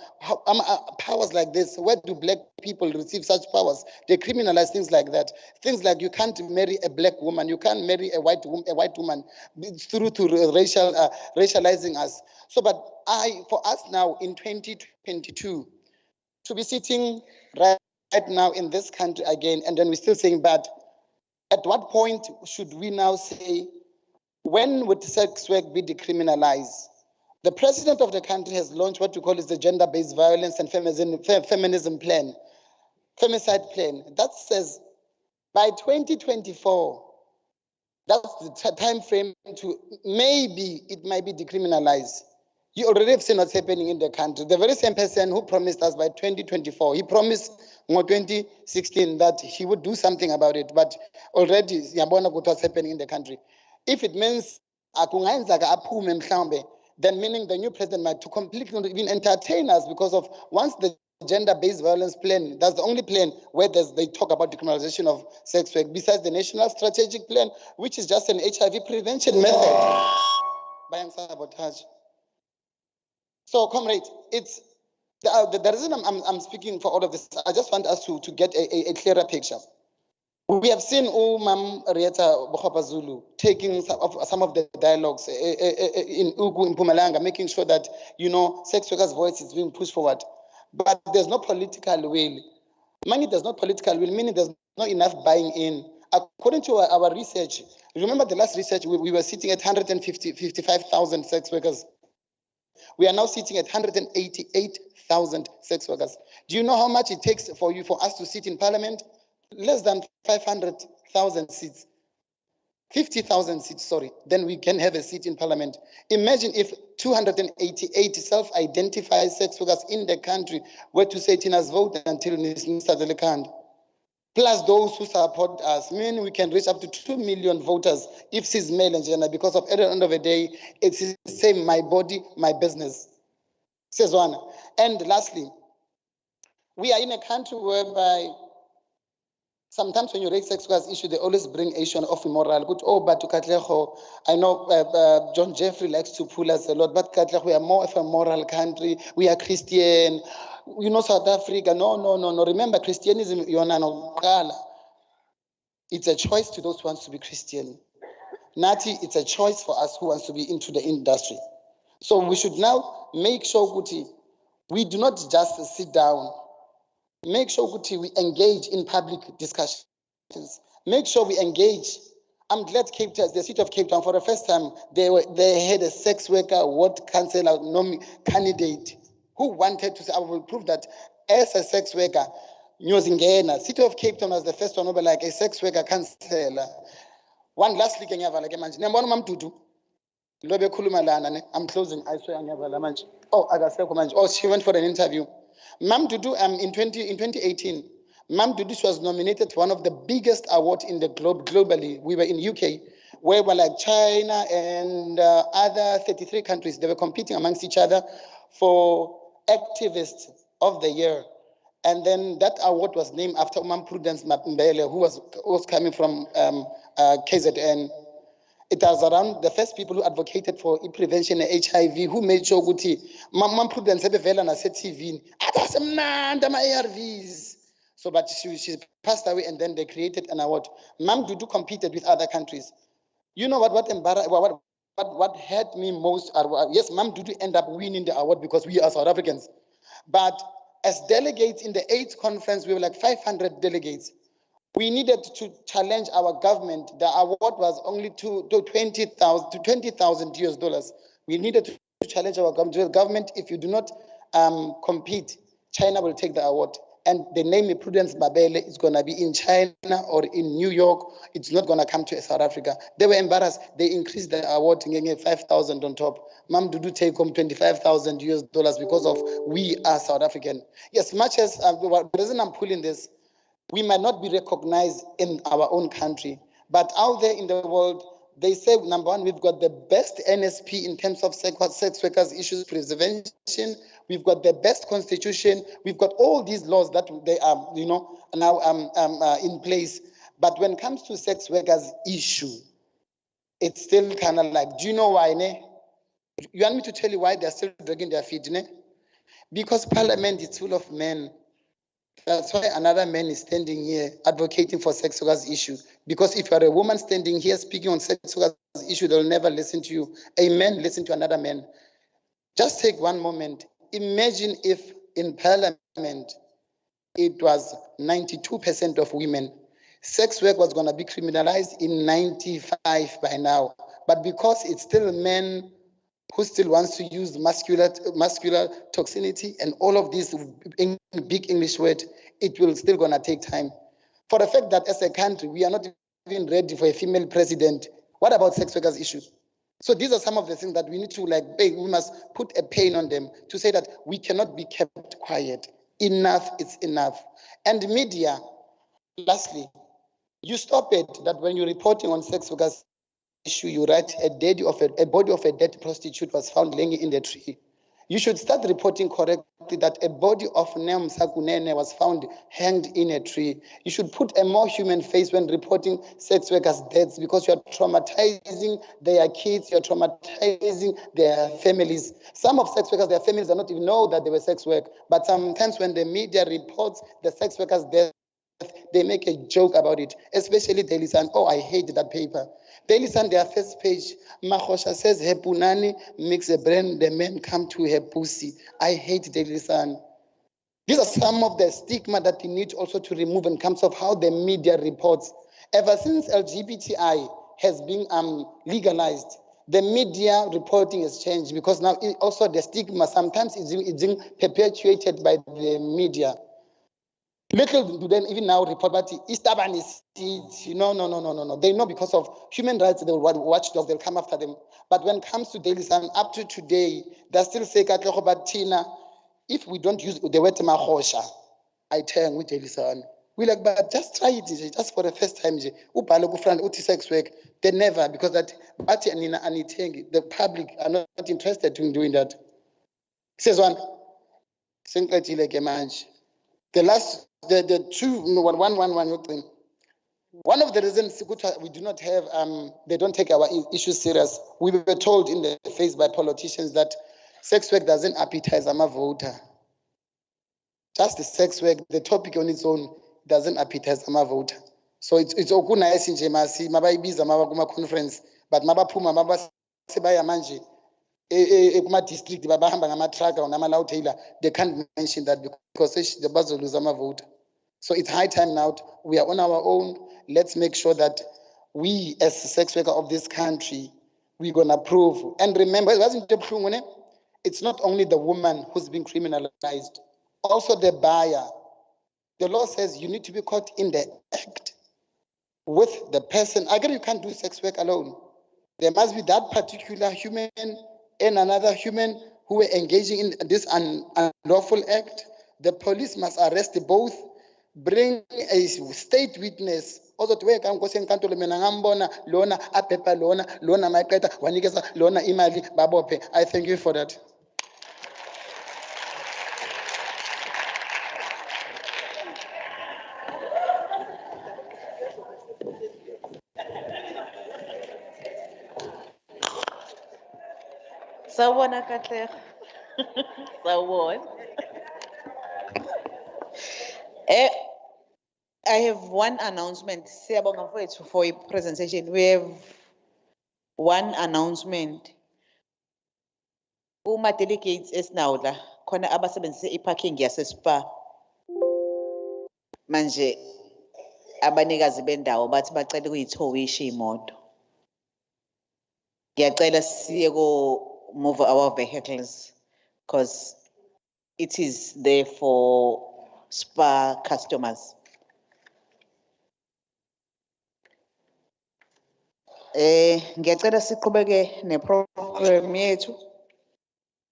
powers like this, where do black people receive such powers? They criminalize things like that. Things like you can't marry a black woman, you can't marry a white woman through to racializing us. So but for us now in 2022 to be sitting right now in this country again, and then we're still saying bad. At what point should we now say, when would sex work be decriminalized? The president of the country has launched what we call is the gender-based violence and feminism plan, femicide plan. That says by 2024, that's the time frame to maybe it might be decriminalized. You already have seen what's happening in the country. The very same person who promised us by 2024, he promised in 2016 that he would do something about it, but already what's happening in the country. If it means then meaning the new president might to completely not even entertain us because of once the gender-based violence plan, that's the only plan where they talk about decriminalization of sex work, besides the national strategic plan, which is just an HIV prevention method by sabotage. So, comrade, it's the reason I'm speaking for all of this. I just want us to get a clearer picture. We have seen Mam Rieta Zulu taking some of the dialogues in Mpumalanga, making sure that sex workers' voice is being pushed forward. But there's no political will. Money does not political will, meaning there's not enough buying in. According to our research, remember the last research, we were sitting at 155,000 sex workers. We are now sitting at 188,000 sex workers. Do you know how much it takes for us to sit in parliament? Less than 500,000 seats. 50,000 seats, sorry. Then we can have a seat in parliament. Imagine if 288 self-identified sex workers in the country were to say Tina's vote until Mr. Delikand. Plus those who support us, meaning we can reach up to 2 million voters if she's male and gender, because at the end of the day, it's the same, my body, my business. Says one. And lastly, we are in a country whereby sometimes when you raise sex workers issue, they always bring issue of immoral. Good, but to Katleho, I know John Jeffrey likes to pull us a lot, but Katleho, we are more of a moral country. We are Christian. South Africa, no. Remember, Christianism, it's a choice to those who want to be Christian. Nati, it's a choice for us who wants to be into the industry. So we should now make sure, Guti, we do not just sit down. Make sure, Guti, we engage in public discussions. Make sure we engage. I'm glad Cape Town, the city of Cape Town, for the first time, they had a sex worker ward councillor candidate who wanted to say, I will prove that as a sex worker, City of Cape Town was the first one over like a sex worker councillor. One lastly, I'm closing. I swear oh, she went for an interview. Mam Dudu, in 2018, Mam Dudu was nominated to one of the biggest awards in the globe globally. We were in UK, where were like China and other 33 countries. They were competing amongst each other for Activist of the Year. And then that award was named after Mam Prudence Mapembele, who was coming from KZN. It was around the first people who advocated for prevention of HIV, who made sure that Mam Prudence had a TV. ARVs. So, but she passed away, and then they created an award. Mam Dudu competed with other countries. You know what hurt me most? Yes, Mam Dudu ended up winning the award because we are South Africans. But as delegates in the 8th conference, we were like 500 delegates. We needed to challenge our government. The award was only to $20,000 US. We needed to challenge our government. If you do not compete, China will take the award. And the name Prudence Babele is going to be in China or in New York. It's not going to come to South Africa. They were embarrassed. They increased the award to 5,000 on top. Mam Dudu take home $25,000 US because of we are South African. Yes, much as the reason I'm pulling this, We might not be recognized in our own country, but out there in the world, they say, number one, we've got the best NSP in terms of sex workers issues prevention. We've got the best constitution. We've got all these laws that they are, now in place. But when it comes to sex workers issue, it's still kind of like, do you know why, ne? You want me to tell you why they're still dragging their feet, ne? Because Parliament is full of men. That's why another man is standing here advocating for sex workers issue. Because if you're a woman standing here speaking on sex workers issue, they'll never listen to you. A man listen to another man. Just take one moment. Imagine if in Parliament it was 92% of women. Sex work was going to be criminalized in 95 by now. But because it's still men who still wants to use muscular toxicity and all of these big English words, it will still gonna take time. For the fact that as a country, we are not even ready for a female president, what about sex workers issues? So these are some of the things that we need to we must put a pain on them to say that we cannot be kept quiet. Enough is enough. And media, lastly, you stop it that when you're reporting on sex workers issue, you write a body of a dead prostitute was found laying in the tree. You should start reporting correctly that a body of Nem Sakunene was found hanged in a tree. You should put a more human face when reporting sex workers' deaths, because you are traumatizing their kids, you're traumatizing their families. Some of sex workers, their families do not even know that they were sex work, but sometimes when the media reports the sex workers' death, they make a joke about it, especially Daily Sun. Oh, I hate that paper. Daily Sun, their first page, Mahosha says, Hepunani makes a brain, the men come to her pussy. I hate Daily Sun. These are some of the stigma that you need also to remove in terms of how the media reports. Ever since LGBTI has been legalized, the media reporting has changed, because now also the stigma sometimes is being perpetuated by the media. Little do they even now report, but East Durban is, no. They know because of human rights, they will watchdog, they'll come after them. But when it comes to Daily Sun, up to today, they still say, but Tina, if we don't use the word mahosha, I turn with Daily Sun. We're like, but just try it, just for the first time. Sex work, they never, because that, the public are not interested in doing that. Says one, the last, the two, one of the reasons we do not have, they don't take our issues serious. We were told in the face by politicians that sex work doesn't appetize a voter. Just the sex work, the topic on its own, doesn't appetize a voter. So it's okay nice in Jemasi, mabayibiza mabakuma conference, but mabapuma mabasebaya manje. District, they can't mention that because the buzz will lose a vote. So it's high time now. We are on our own. Let's make sure that we, as a sex worker of this country, we're gonna prove. And remember, it's not only the woman who's being criminalized, also the buyer. The law says you need to be caught in the act with the person. I agree, you can't do sex work alone. There must be that particular human and another human who are engaging in this unlawful act. The police must arrest both, bring a state witness. Also, to wake up and lona apepa lona maiketa wanikeza lona imali babope. I thank you for that. Sawubona Katlego. Sawubona. I have one announcement. Siyabonga mfowethu for a presentation. We have one announcement. Uma delegates esinawo la khona abasebenzise iparking yase-Spa. Manje abanikazi bendawo bathi bacela ukuyithowisha imoto. Ngiyacela siye move our vehicles because it is there for Spa customers. Ngiyacela siqhubeke neprogram yethu.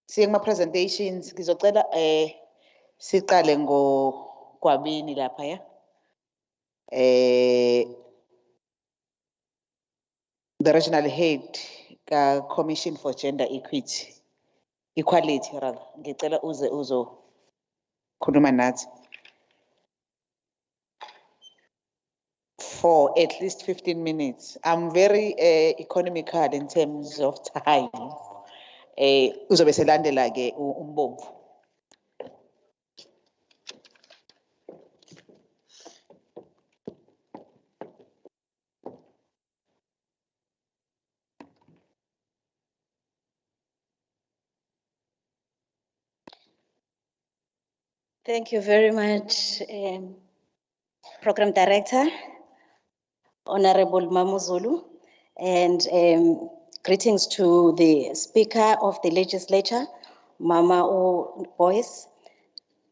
Siye kuma presentations. Ngizocela siqale ngoGwabini lapha ya. the regional head Commission for Gender Equality rather. Ngicela uzokhuluma nathi for at least 15 minutes. I'm very economical in terms of time. Uzobe selandela ke umbomvu. Thank you very much, Program Director, Honorable Mamuzulu, and greetings to the Speaker of the Legislature, Mama O Boyce.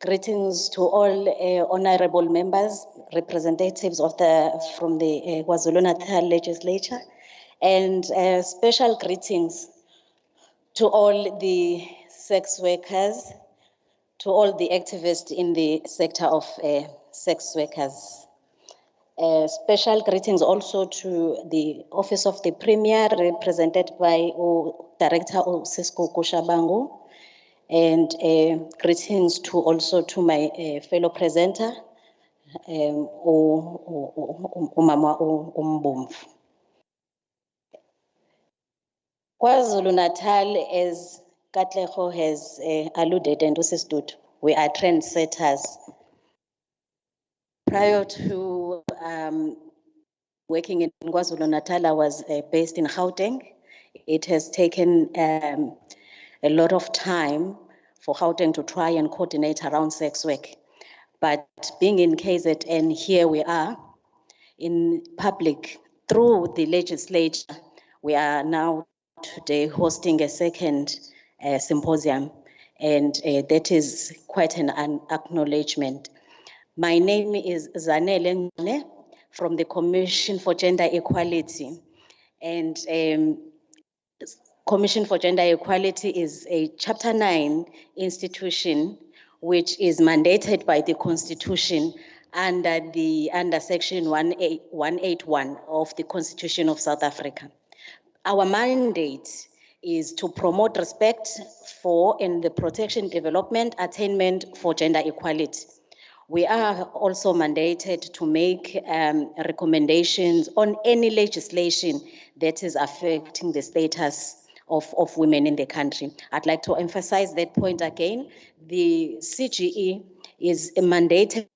Greetings to all honorable members, representatives from the KwaZulu-Natal Legislature, and special greetings to all the sex workers, to all the activists in the sector of sex workers. Special greetings also to the Office of the Premier, represented by Director Cisco Kushabangu, and greetings to also to my fellow presenter, Umama Umbumvu. KwaZulu-Natal, as Katleho has alluded and stood, we are trendsetters. Prior to working in KwaZulu-Natal, I was based in Gauteng. It has taken a lot of time for Gauteng to try and coordinate around sex work. But being in KZN, here we are in public through the legislature. We are now today hosting a second symposium, and that is quite an acknowledgement. My name is Zanele Ngane from the Commission for Gender Equality, and Commission for Gender Equality is a Chapter 9 institution which is mandated by the Constitution under Section 181 of the Constitution of South Africa. Our mandate is to promote respect for and the protection, development, attainment for gender equality. We are also mandated to make recommendations on any legislation that is affecting the status of women in the country. I'd like to emphasize that point again. The CGE is mandated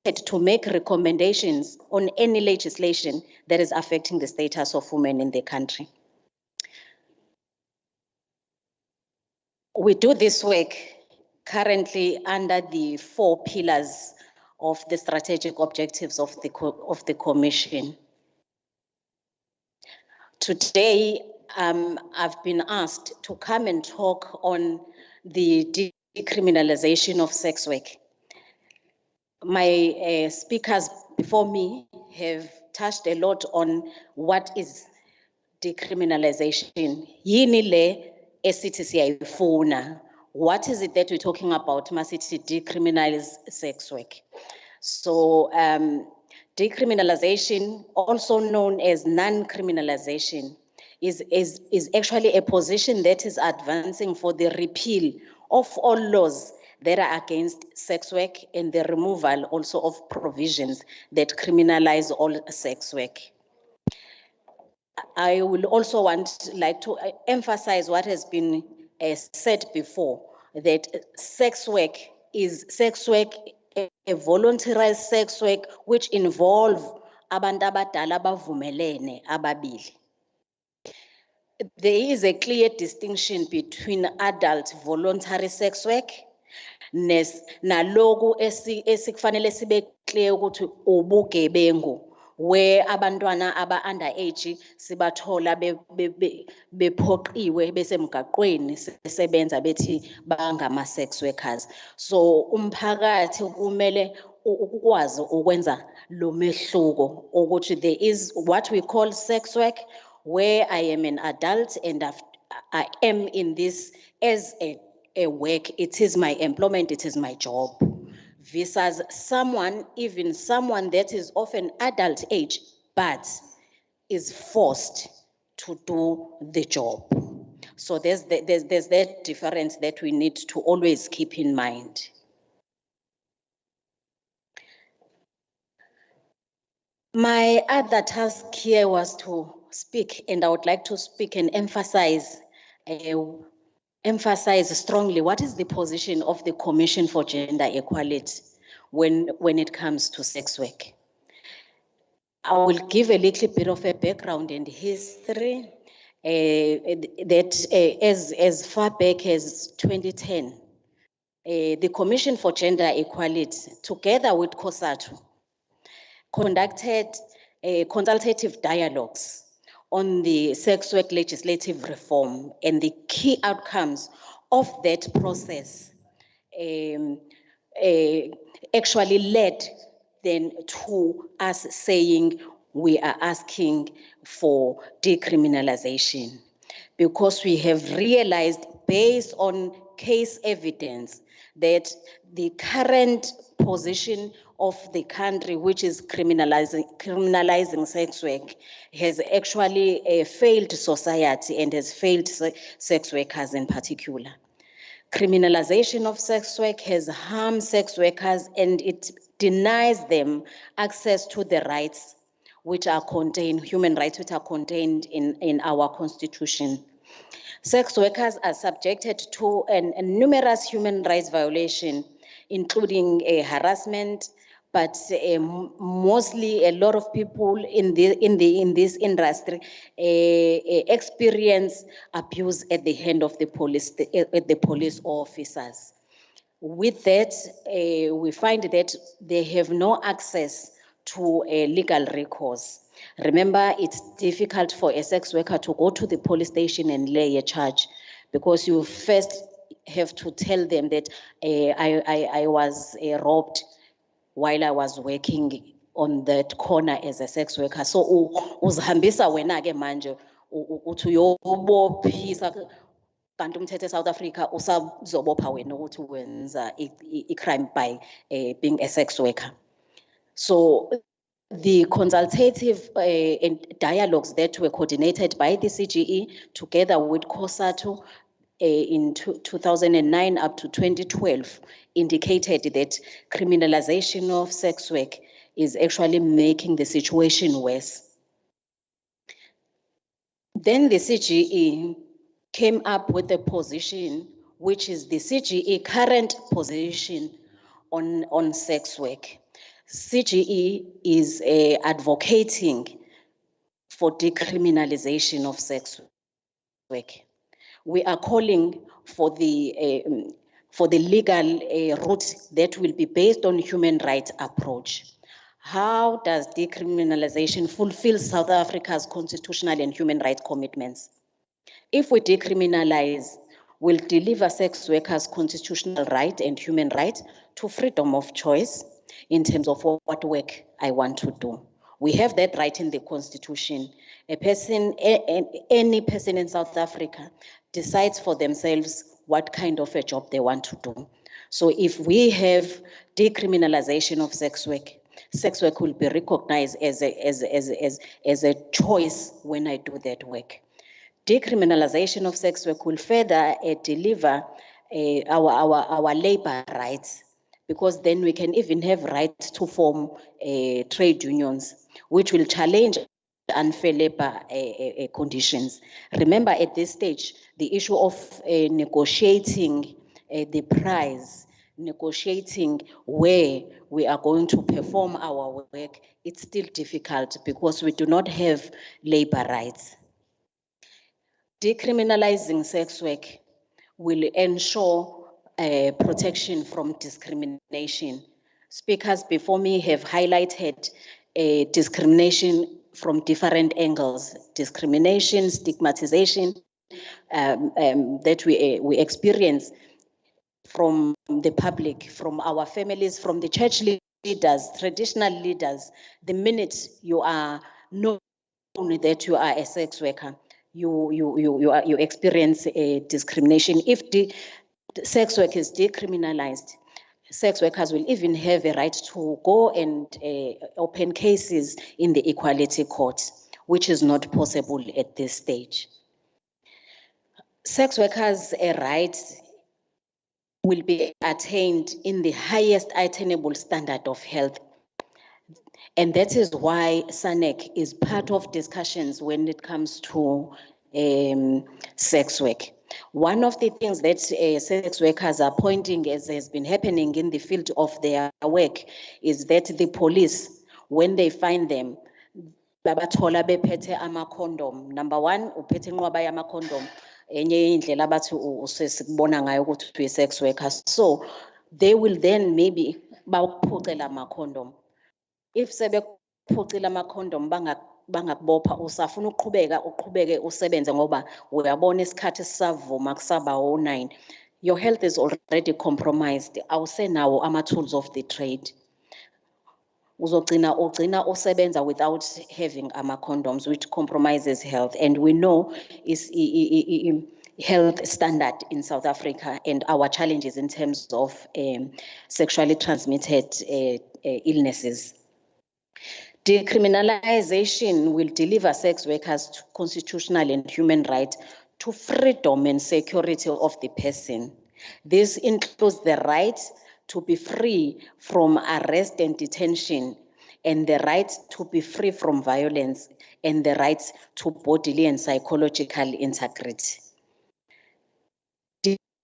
to make recommendations on any legislation that is affecting the status of women in the country. We do this work currently under the 4 pillars of the strategic objectives of the Commission. Today, I've been asked to come and talk on the decriminalization of sex work. My speakers before me have touched a lot on what is decriminalization. Yini le esithi siyayifuna. What is it that we're talking about? Must it decriminalize sex work? So decriminalization, also known as non-criminalization, is actually a position that is advancing for the repeal of all laws that are against sex work and the removal also of provisions that criminalize all sex work. I will also like to emphasize what has been said before, that sex work is a voluntary sex work which involve abantu abadala abavumelene ababili. There is a clear distinction between adult voluntary sex work naloku esikufanele sibe clear ukuthi ubugebengu, where abantwana aba-underage sibathola bephoqiwe besemgaqweni sebenza bethi bangama-sex workers. So umphakathi kumele ukwazi ukwenza lo mehluko ukuthi there is what we call sex work, where I am an adult and I am in this as a work. It is my employment, it is my job. versus someone, even someone that is of an adult age, but is forced to do the job. So there's that difference that we need to always keep in mind. My other task here was to speak, and I would like to speak and emphasize strongly what is the position of the Commission for Gender Equality when it comes to sex work. I will give a little bit of a background and history that as far back as 2010, the Commission for Gender Equality, together with COSATU, conducted consultative dialogues on the sex work legislative reform, and the key outcomes of that process actually led then to us saying we are asking for decriminalization, because we have realized, based on case evidence, that the current position of the country, which is criminalizing sex work, has actually failed society and has failed sex workers in particular. Criminalization of sex work has harmed sex workers, and it denies them access to the rights which are contained, human rights which are contained in our constitution. Sex workers are subjected to numerous human rights violations, including harassment, but mostly a lot of people in this industry experience abuse at the hand of the police officers. With that, we find that they have no access to a legal recourse. Remember, it's difficult for a sex worker to go to the police station and lay a charge, because you first have to tell them that I was robbed while I was working on that corner as a sex worker. So uzihambisa wena ke manje uthi uyobophisa kanti umthetho eSouth Africa usazobopha wena ukuthi wenza i-crime by being a sex worker. So the consultative dialogues that were coordinated by the CGE together with COSATU in 2009 up to 2012 indicated that criminalization of sex work is actually making the situation worse. Then the CGE came up with a position, which is the CGE current position on sex work. CGE is advocating for decriminalization of sex work. We are calling for the legal route that will be based on human rights approach. How does decriminalization fulfill South Africa's constitutional and human rights commitments? If we decriminalize, we'll deliver sex workers constitutional right and human right to freedom of choice in terms of what work I want to do. We have that right in the Constitution. A person, any person in South Africa decides for themselves what kind of a job they want to do. So if we have decriminalization of sex work will be recognized as a choice when I do that work. Decriminalization of sex work will further deliver our labor rights, because then we can even have rights to form trade unions, which will challenge unfair labor conditions. Remember, at this stage, the issue of negotiating the price, negotiating where we are going to perform our work, it's still difficult because we do not have labor rights. Decriminalizing sex work will ensure protection from discrimination. Speakers before me have highlighted discrimination from different angles. Discrimination, stigmatization that we experience from the public, from our families, from the church leaders, traditional leaders. The minute you are known that you are a sex worker, you experience a discrimination. If the sex work is decriminalized, sex workers will even have a right to go and open cases in the Equality Court, which is not possible at this stage. Sex workers' rights will be attained in the highest attainable standard of health. And that is why SANEC is part of discussions when it comes to sex work. One of the things that sex workers are pointing as has been happening in the field of their work is that the police, when they find them, babathola bephethe ama-condom. Number one, uphethe inqwaba yama-condom. Enye indlela abathi usesikubona ngayo ukuthi uyi-sex worker. So they will then maybe bakuphucela ama-condom. If sebekuphucela ama-condom bangakubopha usafuna uqhubeke usebenze ngoba uyabona isikhathi sisavuma kusaba 09. Your health is already compromised. Awusenawo ama-tools of the trade. Ugcina usebenza without having ama-condoms, which compromises health. And we know is health standard in South Africa and our challenges in terms of sexually transmitted illnesses. Decriminalization will deliver sex workers to constitutional and human rights to freedom and security of the person. This includes the right to be free from arrest and detention, and the right to be free from violence, and the right to bodily and psychological integrity.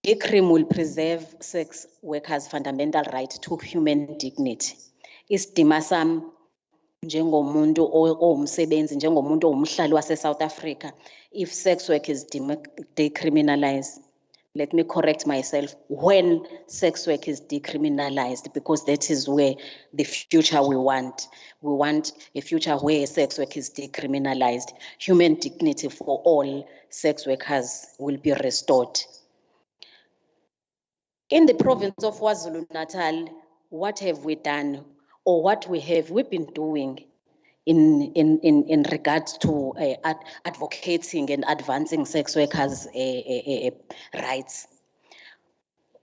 Decrim will preserve sex workers' fundamental right to human dignity. Isidima sami njengomuntu owumsebenzi, njengomuntu owumhlali wase-South Africa, if sex work is decriminalized, let me correct myself, when sex work is decriminalized, because that is where the future we want. We want a future where sex work is decriminalized. Human dignity for all sex workers will be restored. In the province of KwaZulu-Natal, what have we done, or what we've been doing in regards to advocating and advancing sex workers' rights?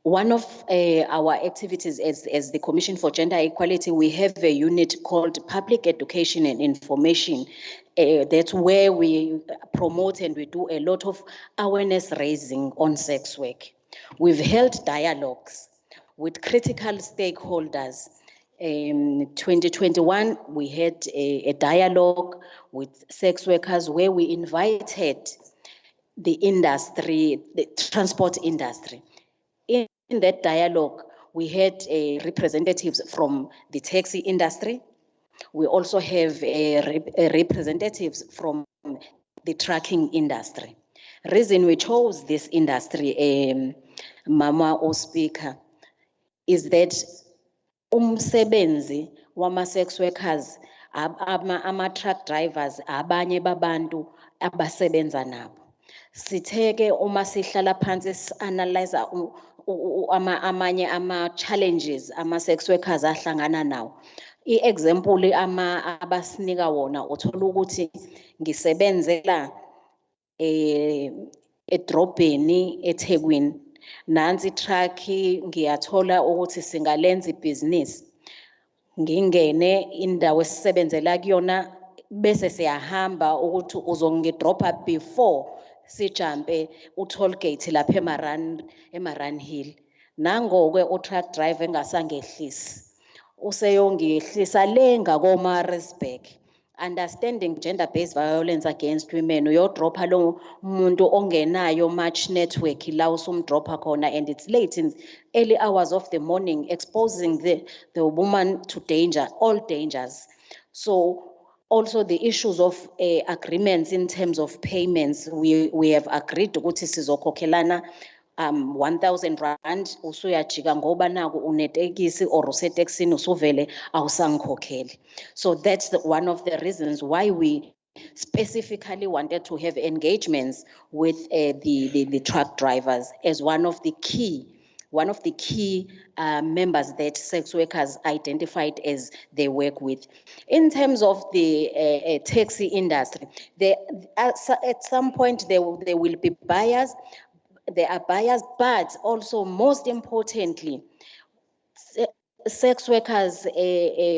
One of our activities as the Commission for Gender Equality, we have a unit called Public Education and Information. That's where we promote and we do a lot of awareness raising on sex work. We've held dialogues with critical stakeholders. In 2021, we had a dialogue with sex workers where we invited the industry, the transport industry. In that dialogue, we had representatives from the taxi industry. We also have representatives from the trucking industry. Reason we chose this industry, Mama or Speaker, is that umsebenzi wama-sex workers, ama-truck drivers, abanye babantu abasebenza nabo. Sitheke uma sihlala phansi si-analyze amanye ama-challenges ama-sex workers ahlangana nawo. I-example abasinika wona, uthola ukuthi ngisebenzela edrobheni eThekwini, nansi truck ngiyathola ukuthi singalenza ibhizinisi, ngingene indawo esisebenzela kuyona bese siyahamba ukuthi uzongidropha before sijampe u-toll gate lapha eMaran Hill. Nango-ke u-truck driver engasangehlisi, useyongehlisa le ngakoma-Maritzburg. Understanding gender-based violence against women, uyodropha lo muntu ongenayo much network la usumdropha khona, and it's late in early hours of the morning, exposing the woman to danger, all dangers. So also the issues of agreements in terms of payments, we have agreed ukuthi sizokhokhelana 1,000 rand usuyajika ngoba naku unetekisi or useteksini usuvele awusangikhokheli. So that's one of the reasons why we specifically wanted to have engagements with the truck drivers as one of the key members that sex workers identified as they work with. In terms of the taxi industry, at some point there will be buyers. There are buyers, but also most importantly, sex workers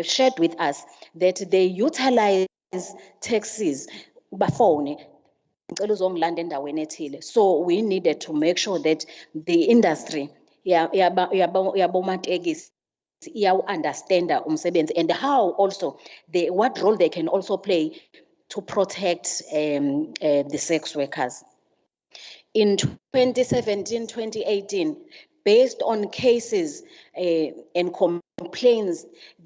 shared with us that they utilize taxis, bafone, ngicela uzongilanda endaweni ethile. So we needed to make sure that the industry yabomatekisi understand umsebenzi and how also what role they can also play to protect the sex workers. In 2017-2018, based on cases and complaints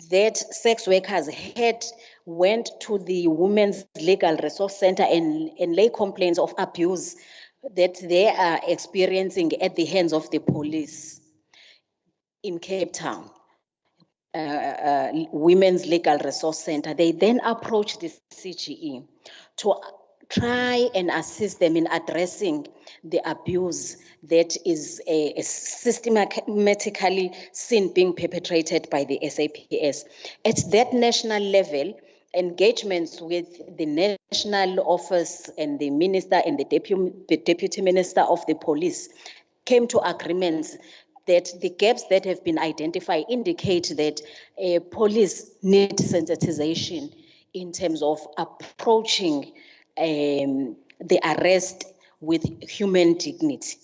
that sex workers had, went to the Women's Legal Resource Center and lay complaints of abuse that they are experiencing at the hands of the police in Cape Town. Women's Legal Resource Center, they then approached the CGE to try and assist them in addressing the abuse that is systematically seen being perpetrated by the SAPS. At that national level, engagements with the national office and the minister and the deputy minister of the police came to agreements that the gaps that have been identified indicate that police need sensitization in terms of approaching the arrest with human dignity.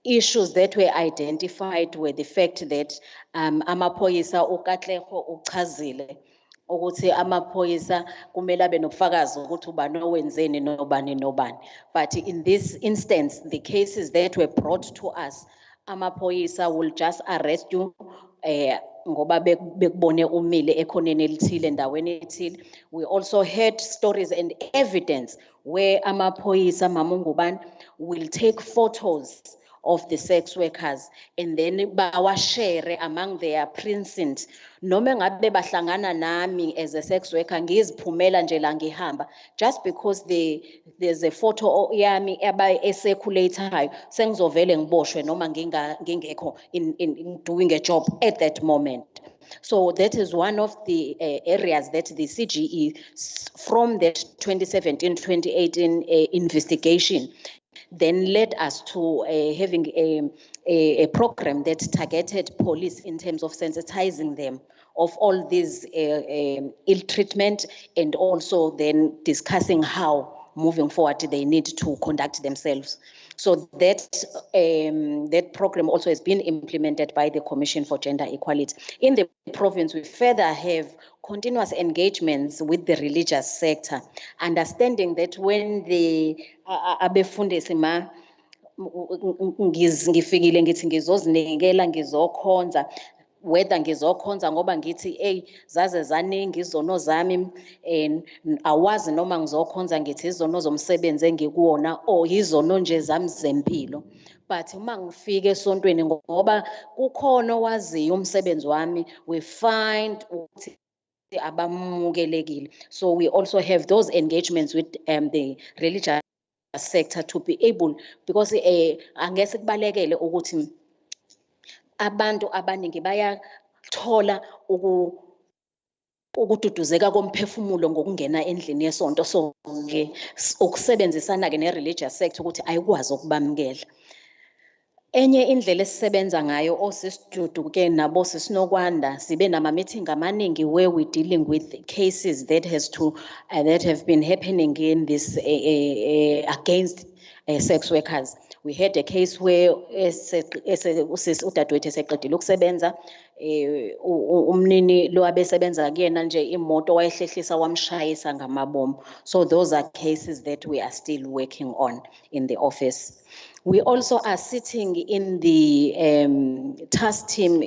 Issues that were identified were the fact that amaphoyisa uKatleho uchazile ukuthi amaphoyisa kumele abe nobufakazi ukuthi ubani owenzeni nobani nobani. But in this instance, the cases that were brought to us, amaphoyisa will just arrest you ngoba bekubone umile ekhoneni elithile endaweni ethile. We also heard stories and evidence where amaphoyisa mamungubani will take photos of the sex workers and then bawashare among their precinct. Noma ngabe bahlangana nami as a sex worker ngiziphumela nje la ngihamba, just because there's a photo yami eba-circulate-ayo sengizovele ngiboshwe noma ngingekho in doing a job at that moment. So that is one of the areas that the CGE from that 2017-2018 investigation then led us to having a program that targeted police in terms of sensitizing them of all these ill treatment and also then discussing how moving forward they need to conduct themselves. So that program also has been implemented by the Commission for Gender Equality. In the province, we further have continuous engagements with the religious sector, understanding that when the abefundisi ma ngifikile ngithi ngizozinikela ngizokhonza, whether ngizokhonza ngoba ngithi zaze zaningi izono zami awazi noma ngizokhonza ngithi izono zomsebenzi engikuwona yizono nje zami zempilo. But uma ngifike esontweni ngoba kukhona owaziyo umsebenzi wami, we find ukuthi abamukelekile. So we also have those engagements with the religious sector to be able, because angese kubalekele ukuthi abantu abaningi bayathola ukududuzeka komphefumulo ngokungena endlini yesonto. So ukusebenzisana ke ne-religious sector ukuthi ayikwazi ukubamukela. Enye indlela esisebenza ngayo osisidudu ke nabo sisinokwanda sibe nama-meeting amaningi where we dealing with cases that have been happening in this against sex workers. We had a case where udadewethu eseqedile ukusebenza umnini lo abesebenza kuyena nje imoto wayehlehlisa wamshayisa ngamabomu. So those are cases that we are still working on in the office. We also are sitting in the task team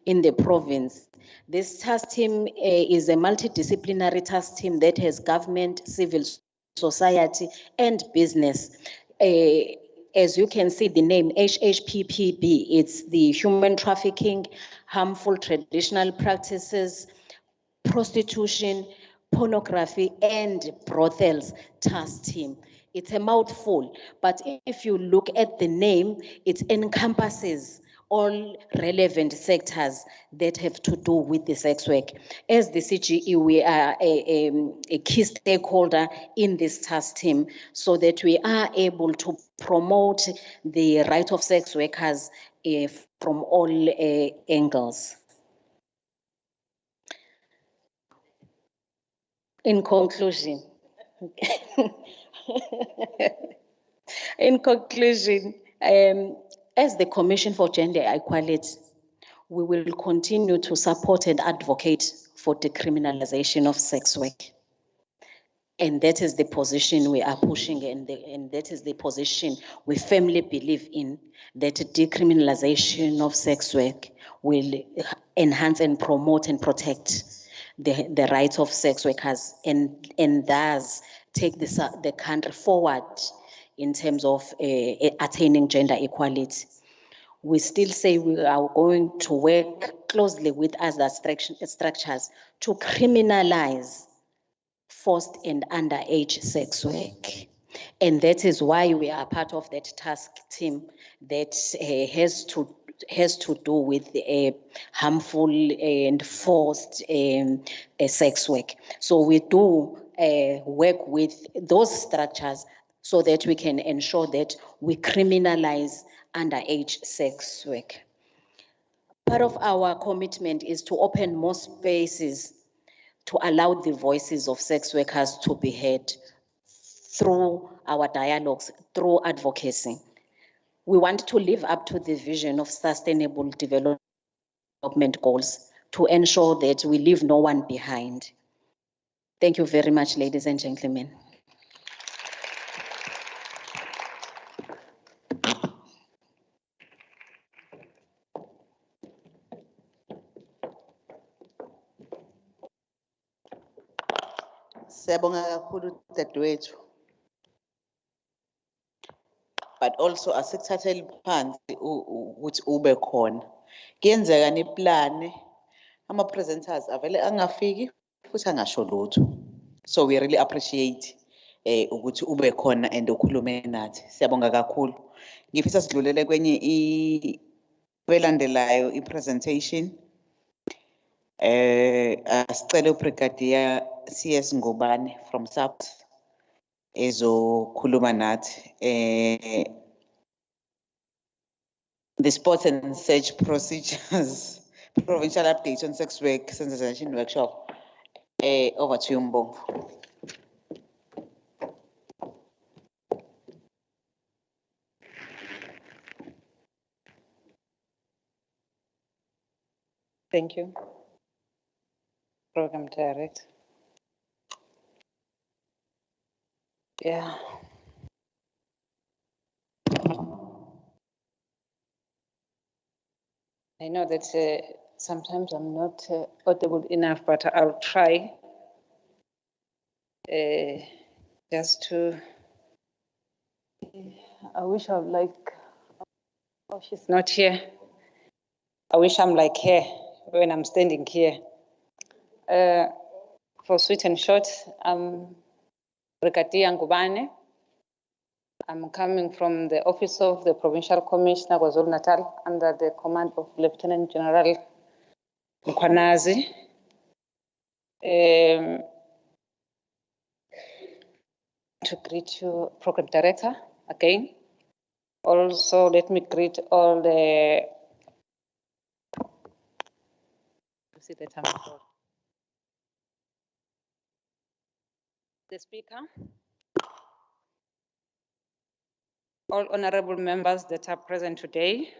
in the province. This task team is a multidisciplinary task team that has government, civil society, and business. As you can see the name HHPPB, it's the Human Trafficking, Harmful Traditional Practices, Prostitution, Pornography, and Brothels Task Team. It's a mouthful, but if you look at the name, it encompasses all relevant sectors that have to do with the sex work. As the CGE, we are a key stakeholder in this task team so that we are able to promote the right of sex workers from all angles. In conclusion, in conclusion, as the Commission for Gender Equality, we will continue to support and advocate for decriminalization of sex work. And that is the position we are pushing, and that is the position we firmly believe in, that decriminalization of sex work will enhance and promote and protect the rights of sex workers, and thus take the country forward in terms of attaining gender equality. We still say we are going to work closely with other structures to criminalize forced and underage sex work. And that is why we are part of that task team that has to do with harmful and forced sex work. So we do work with those structures so that we can ensure that we criminalize underage sex work. Part of our commitment is to open more spaces to allow the voices of sex workers to be heard through our dialogues, through advocacy. We want to live up to the vision of sustainable development goals to ensure that we leave no one behind. Thank you very much, ladies and gentlemen. Siyabonga kakhulu dadewethu. But also asikuthatheli phansi ukuthi ube khona. Kuyenzeka niplane ama-presenters avele angafiki futhi angasho lutho. So we really appreciate ukuthi ube khona and ukhulume nathi. Siyabonga kakhulu. Ngifisa sidlulele kwenye kwelandelayo i-presentation. Asicele uBrigadier CS Ngobane from SAPS ezokhuluma nathi. The sports and search procedures, provincial update on sex work sensitization workshop. Over to you, Mbongo. Thank you. Program Director. Yeah. I know that sometimes I'm not audible enough, but I'll try just to. I wish I'm like, oh, she's not here. I wish I'm like her when I'm standing here. For sweet and short, I'm Brigadier Ngubane. I'm coming from the office of the Provincial Commissioner KwaZulu-Natal under the command of Lieutenant General Mkhwanazi. To greet you, Program Director, again. Also, let me greet all the speaker, all honorable members that are present today,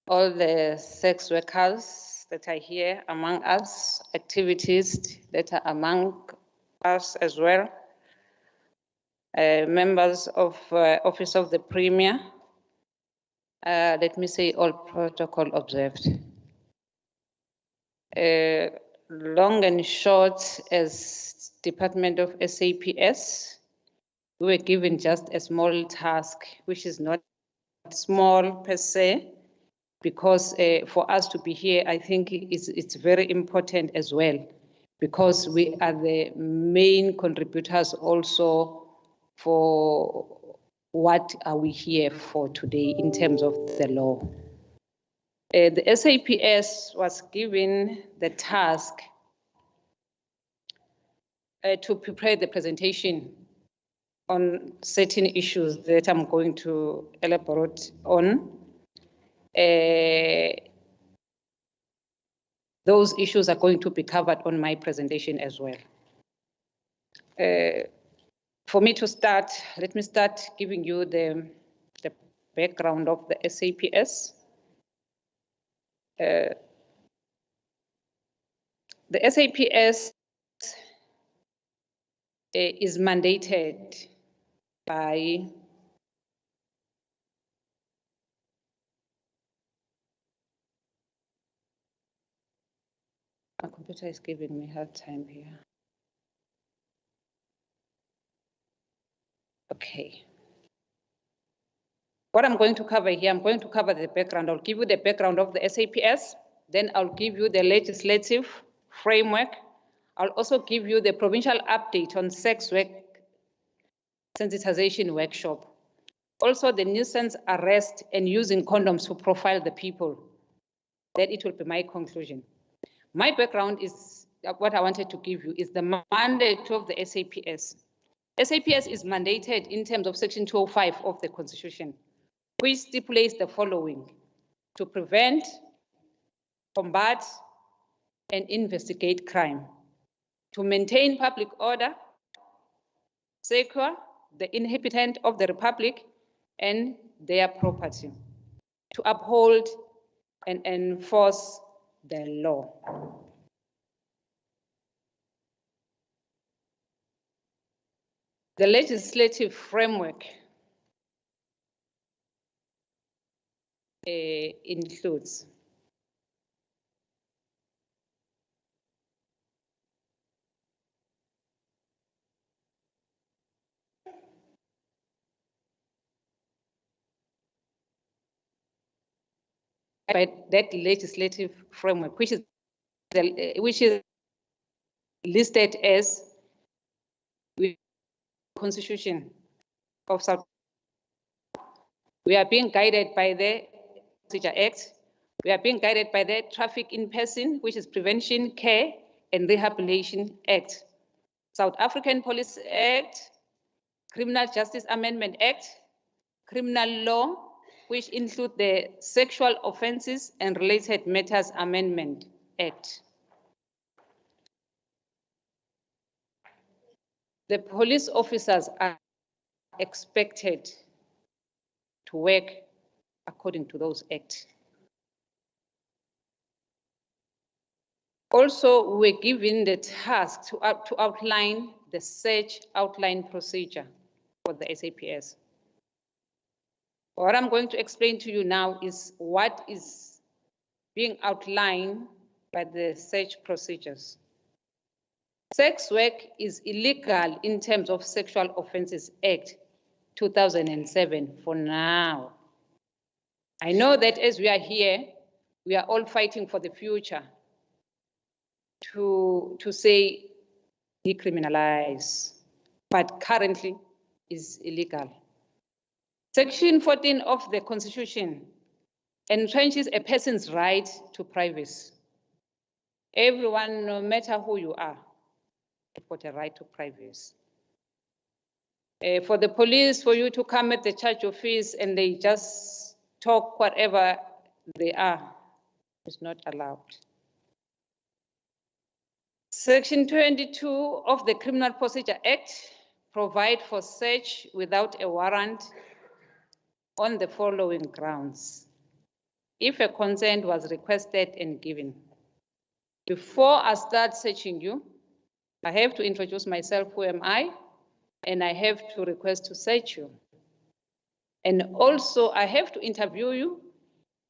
all the sex workers that are here among us, activities that are among us as well, members of Office of the Premier, let me say all protocol observed. Long and short, as Department of SAPS, we were given just a small task, which is not small per se, because for us to be here, I think it's very important as well, because we are the main contributors also for what are we here for today in terms of the law. The SAPS was given the task to prepare the presentation on certain issues that I'm going to elaborate on. those issues are going to be covered on my presentation as well. For me to start, let me start giving you the background of the SAPS. The SAPS is mandated by my computer is giving me a hard time here. Okay. What I'm going to cover here, I'm going to cover the background. I'll give you the background of the SAPS, then I'll give you the legislative framework. I'll also give you the provincial update on sex work sensitization workshop. Also the nuisance arrest and using condoms to profile the people. Then it will be my conclusion. My background is what I wanted to give you is the mandate of the SAPS. SAPS is mandated in terms of Section 205 of the Constitution, which stipulates the following: to prevent, combat, and investigate crime, to maintain public order, secure the inhabitant of the Republic and their property, to uphold and enforce the law. The legislative framework includes by that legislative framework, which is listed as the Constitution of South. We are being guided by the Procedure Act. We are being guided by the Traffic in Person, which is Prevention, Care and Rehabilitation Act, South African Police Act, Criminal Justice Amendment Act, Criminal Law, which include the Sexual Offences and Related Matters Amendment Act. The police officers are expected to work according to those acts. Also, we're given the task to outline the search outline procedure for the SAPS. What I'm going to explain to you now is what is being outlined by the search procedures. Sex work is illegal in terms of Sexual Offences Act 2007 for now. I know that as we are here, we are all fighting for the future to say decriminalize, but currently is illegal. Section 14 of the Constitution entrenches a person's right to privacy. Everyone, no matter who you are, have got a right to privacy. For the police, for you to come at the church office and they just talk whatever they are, is not allowed. Section 22 of the Criminal Procedure Act provide for search without a warrant on the following grounds: if a consent was requested and given. Before I start searching you, I have to introduce myself, who am I, and I have to request to search you. And also I have to interview you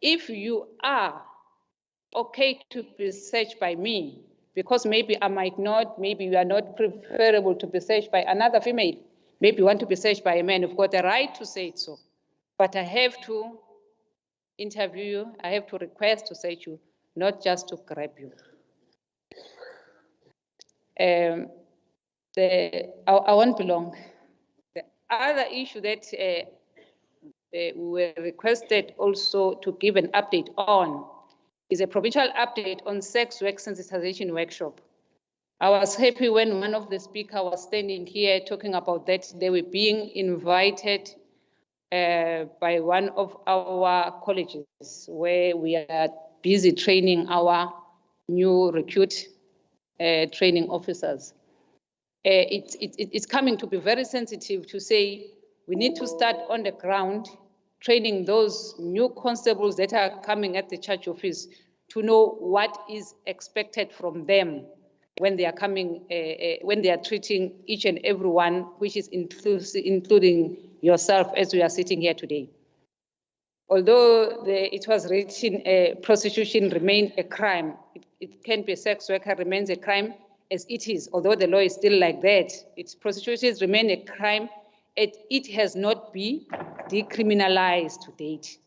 if you are okay to be searched by me, because maybe I might not, maybe you are not preferable to be searched by another female. Maybe you want to be searched by a man, you've got the right to say it so. But I have to interview you, I have to request to search you, not just to grab you. I won't belong. The other issue that we were requested also to give an update on is a provincial update on sex work sensitization workshop. I was happy when one of the speakers was standing here talking about that they were being invited by one of our colleges where we are busy training our new recruit training officers. It's coming to be very sensitive to say we need to start on the ground training those new constables that are coming at the church office to know what is expected from them when they are coming, when they are treating each and every one, which is including yourself as we are sitting here today. Although it was written, prostitution remained a crime, it can be a sex worker remains a crime as it is, although the law is still like that. Prostitution remains a crime, it has not been decriminalized to date.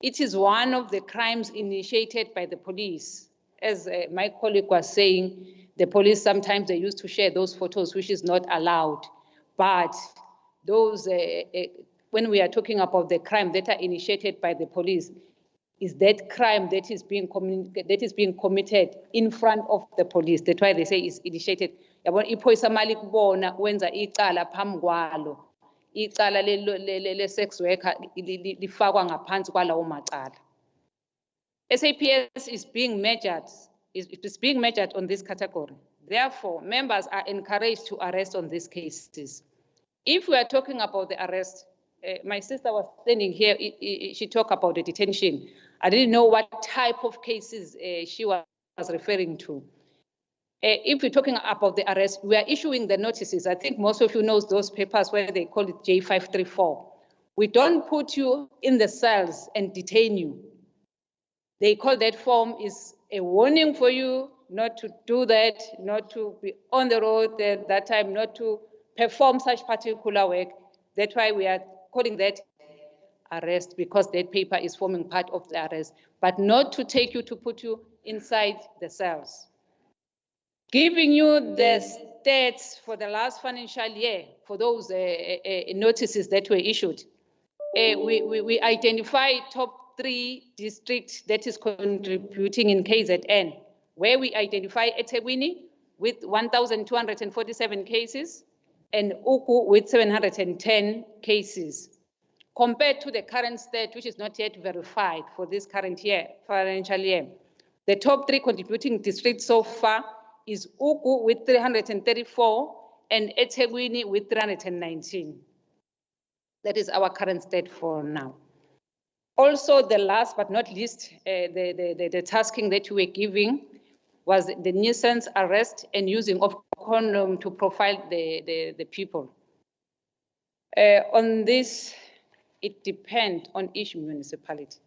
It is one of the crimes initiated by the police. As my colleague was saying, the police sometimes they used to share those photos, which is not allowed. But those, when we are talking about the crime that are initiated by the police, is that crime that is being committed in front of the police. That's why they say it's initiated. Iphoyisa mali kubona wenza icala phambi kwalo. Icala le sex worker lifakwa ngaphansi kwalawo macala. SAPS is being measured. It is being measured on this category. Therefore, members are encouraged to arrest on these cases. If we are talking about the arrest, my sister was standing here, she talked about the detention. I didn't know what type of cases she was referring to. If we're talking about the arrest, we are issuing the notices. I think most of you know those papers where they call it J534. We don't put you in the cells and detain you. They call that form is a warning for you not to do that, not to be on the road at that time, not to perform such particular work. That's why we are calling that arrest, because that paper is forming part of the arrest, but not to take you to put you inside the cells. Giving you the stats for the last financial year for those notices that were issued. We identify top 3 districts that is contributing in KZN, where we identify eThekwini with 1,247 cases and Uku with 710 cases. Compared to the current state, which is not yet verified for this current year, financial year, the top 3 contributing districts so far is Uku with 334 and eThekwini with 319. That is our current state for now. Also, the last but not least, the tasking that we were giving was the nuisance arrest and using of condom to profile the people. On this, it depends on each municipality.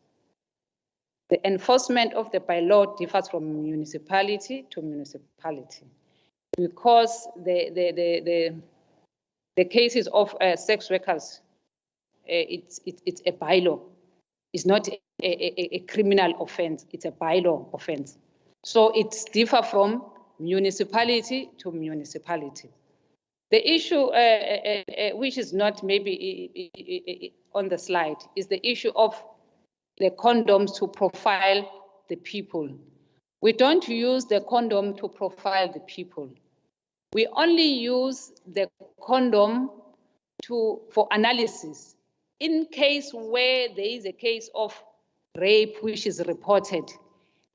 The enforcement of the bylaw differs from municipality to municipality, because the cases of sex workers, it's a bylaw. It's not a criminal offense, it's a bylaw offense. So it's differ from municipality to municipality. The issue, which is not maybe on the slide, is the issue of the condoms to profile the people. We don't use the condom to profile the people. We only use the condom for analysis. In case where there is a case of rape which is reported,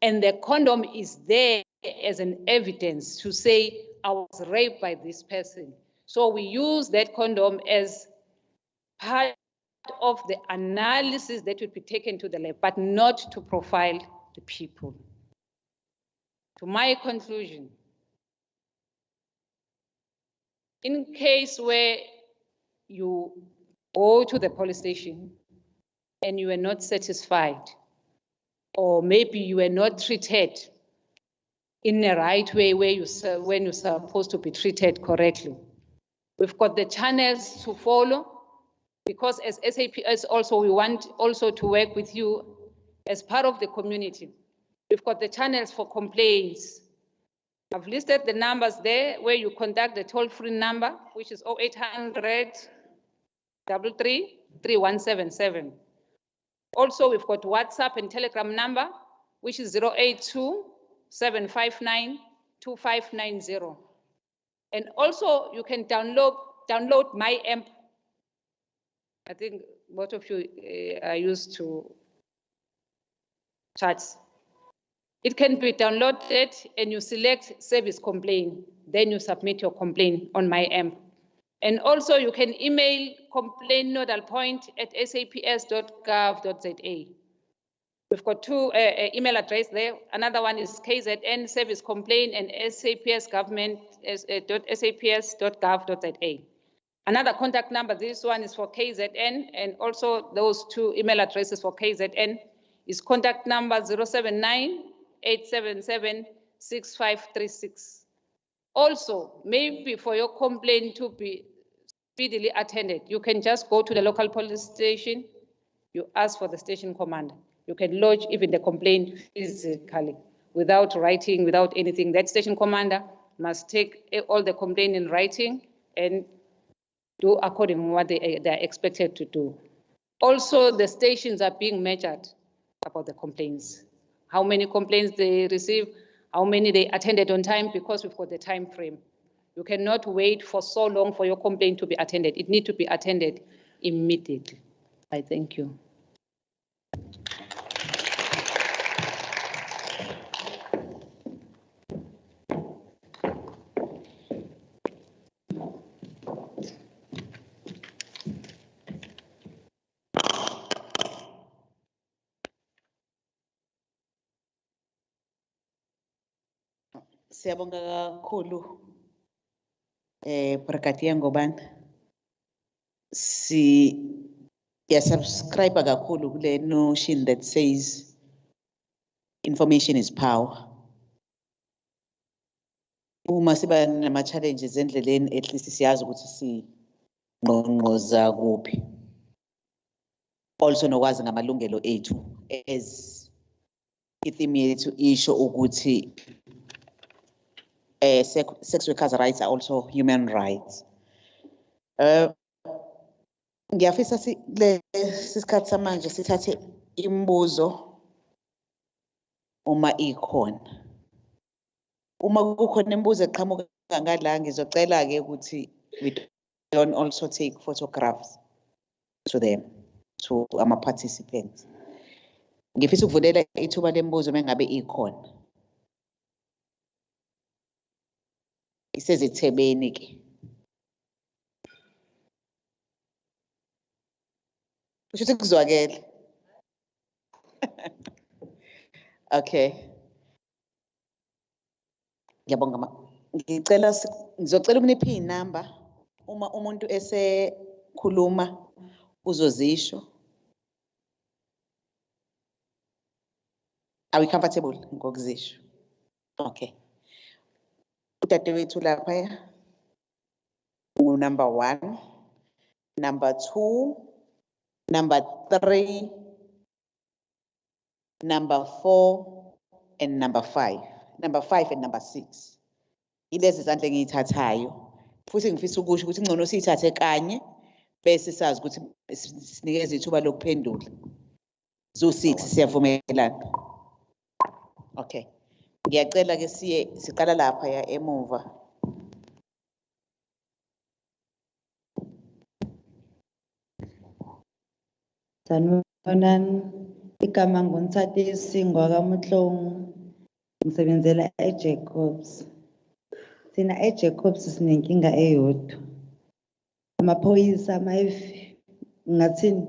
and the condom is there as an evidence to say I was raped by this person. So we use that condom as part of the analysis that would be taken to the lab, but not to profile the people. To my conclusion, in case where you go to the police station and you are not satisfied, or maybe you are not treated in the right way where when you're supposed to be treated correctly, we've got the channels to follow, because as SAPS also, we want also to work with you as part of the community. We've got the channels for complaints. I've listed the numbers there where you contact the toll-free number, which is 0800 33 3177. Also, we've got WhatsApp and Telegram number, which is 082 759 2590. And also, you can download my app. I think most of you are used to chats. It can be downloaded and you select service complaint. Then you submit your complaint on my app. And also you can email complaint nodal point at saps.gov.za. We've got two email addresses there. Another one is KZN service complaint and saps.gov.za. Another contact number, this one is for KZN, and also those two email addresses for KZN is contact number 079-877-6536. Also, maybe for your complaint to be speedily attended, you can just go to the local police station, you ask for the station commander. You can lodge even the complaint physically, without writing, without anything. That station commander must take all the complaint in writing and do according to what they are expected to do. Also, the stations are being measured about the complaints. How many complaints they receive, how many they attended on time, because we've got the time frame. You cannot wait for so long for your complaint to be attended. It needs to be attended immediately. I thank you. Siyabonga kakhulu Brigadier Ngobane. Subscribe kakhulu kule notion that says information is power. Uma siba nama challenges endleleni, at least siyazi ukuthi singqongqoza kuphi. Also nokwazi ngamalungelo ethu, as itheme yethu isho ukuthi sex workers' rights are also human rights. Ngiyafisa sisikhathi samanje sithathe imibuzo uma ikhona. Uma kukhona imibuzo eqhamuka ngala ngizocela ke ukuthi we don't also take photographs to them, to ama participants. Ngifisa ukuvulela ithuba lembuzo mengabe ikhona. Isezithebeni ke. Kusho kuzwakela. Okay. Ngiyabonga. Ngizocela ukunipha inamba uma umuntu esekhuluma uzozisho. Are we comfortable ngokuzisho? Okay. Udadewethu lapha number 1, number 2, number 3, number 4, and number 5. Number 5 and number 6. Ilezi izandla engiyithathayo. Futhi ngifisa ukusho ukuthi ngcono siyithathe kanye bese sazi ukuthi sinikeze ithuba lokuphendula. Zo 6 siyavumelana. Okay. Ngiyacela ke siqala lapha ya emuva. Sanibonani, igama nguNthathisi Ngwakamuhlongu, ngisebenzela eJacobs. Thina eJacobs sinenkinga eyodwa. Amaphoyisa ngathini?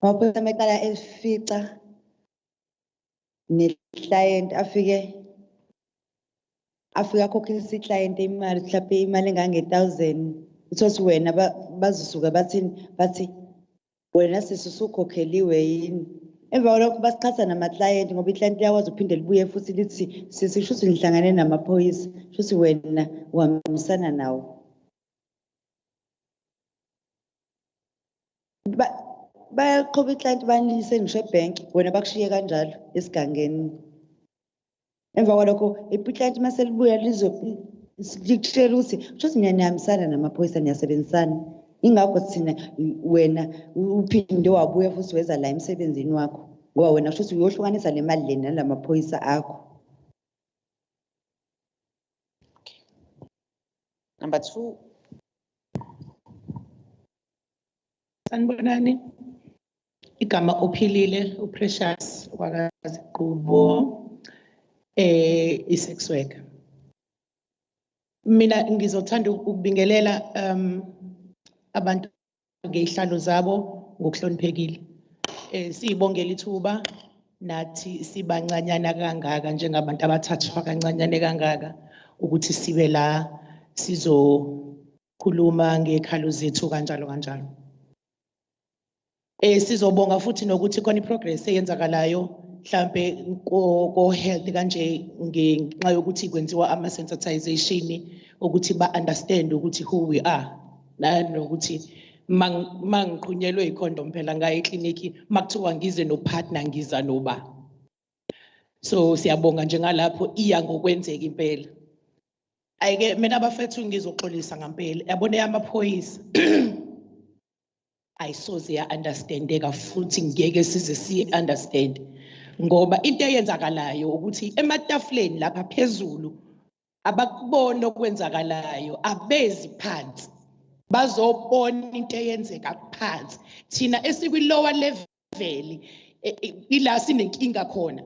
Amaphoyisa meqala efica ne-client afika akhokhisa i-client imali, mhlawumbe imali engange-1,000. Uthi wena bazosuka bathi wena sisukhokheliwe yini. Emva kwalokho basiqhatha nama-client ngoba i-client iyakwazi ukuphinde libuye futhi lithi sisho ukuthi nihlangane namaphoyisa, shuthi wena uhambisana nawo. Bayaqhoba i-client banilise ngisho ebhenki, wena bakushiye kanjalo esigangeni. Emva kwalokho i-client mase libuya likutshela ukuthi shuthi niyahambisana namaphoyisa, niyasebenzisana. Ingakho thina wena uphinde wabuya futhi weza la emsebenzini wakho ngoba wena kusho ukuthi uyohlukanisa le mali lena nalamaphoyisa akho. Number 2. Sanibonani, igama uphilile uPrecious wakaZiqubo. i-sex worker. Mina ngizothanda ukubingelela abantu ngey'hlalo zabo ngokuhloniphekile. Siyibongela ithuba nathi sibancanyana kangaka njengabantu abathathwa kancanyane kangaka ukuthi sibe la sizokhuluma ngekhalo zethu kanjalo kanjalo. Sizobonga futhi nokuthi khona i-progress eyenzakalayo mhlambe ko-health kanje ngenxa yokuthi kwenziwa ama-sensitization ukuthi ba-understand ukuthi who we are nanokuthi mangiqhunyelwe ikhondom phela ngaya ekliniki makuthiwa ngize no-partner ngiza noba. So siyabonga njengalapho iya ngokwenzeka impela. Ayike mina abafethu ngizoxolisa ngempela yabona amaphoyisa ayisoze ya-understandeka futhi ngeke size siye-understand ngoba into eyenzakalayo ukuthi ematafuleni lapha phezulu abakubona okwenzakalayo abezi phansi bazobona into eyenzeka phansi thina esikwi-lower level ila sinenkinga khona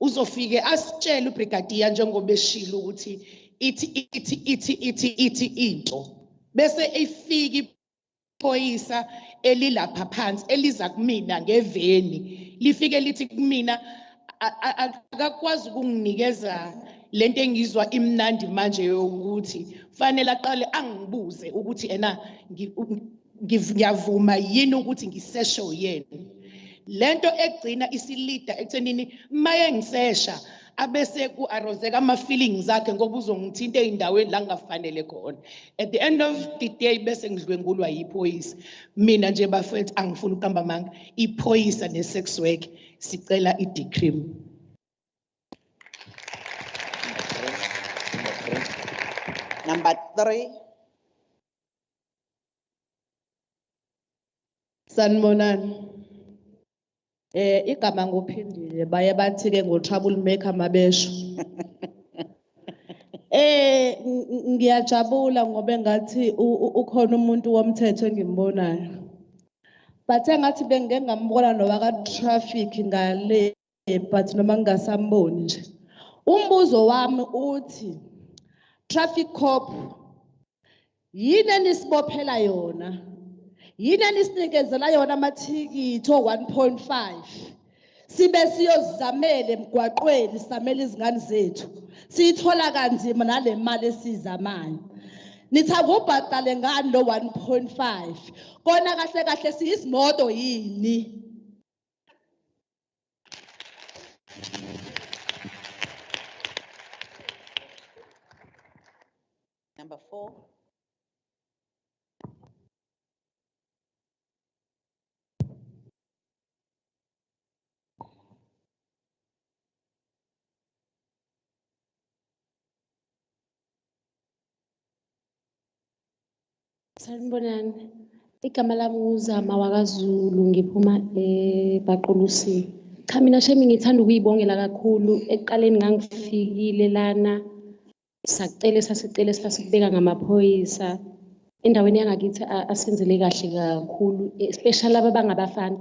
uzofike asitshele ubrigadier njengoba eshilo ukuthi ithi into bese ifika iphoyisa elilapha phansi eliza kumina ngeveni lifike lithi kumina akakwazi ukunginikeza lento engizwa imnandi manje yokuthi fanele aqale angibuze ukuthi ena ngiyavuma yini ukuthi ngiseshe uyena lento egcina isilida ekuthenini maye ngisesha abese ku-arozeka ama-feelings akhe ngoba uzongithinta ey'ndaweni la ngingafanele khona at the end of the day bese ngidlwengulwa yiphoyisa mina nje bafethu angifuni ukuqamba amanga iphoyisa ne-sex work sicela i-decree. Number 3. Sanibonani. Igama ngophindile baye bathi ke ngo-trouble maker mabesho. Ngiyajabula ngoba engathi ukhona umuntu womthetho engimbonayo. Bathe ngathi bengike ngambona noba ka-traffic ngale but noma ngingasamboni nje. Umbuzo wami uthi traffic cop yini enisibophela yona? Yini enisinikezela yona amathikithi o-1.5 sibe siyozizamela emgwaqweni samele izingane zethu siyithola kanzima nale mali esizamayo nithi akubhadale ngani lo 1.5 kona kahle kahle siyizimoto yini? Number 4. Sanibonani, igama lami uZama wakwaZulu ngiphuma eBaqulusi. Cha mina shemi ngithanda ukuyibongela kakhulu ekuqaleni ngangifikile lana sasicela sasikubeka ngamaphoyisa endaweni yangakithi asenzele kahle kakhulu especially laba bangabafana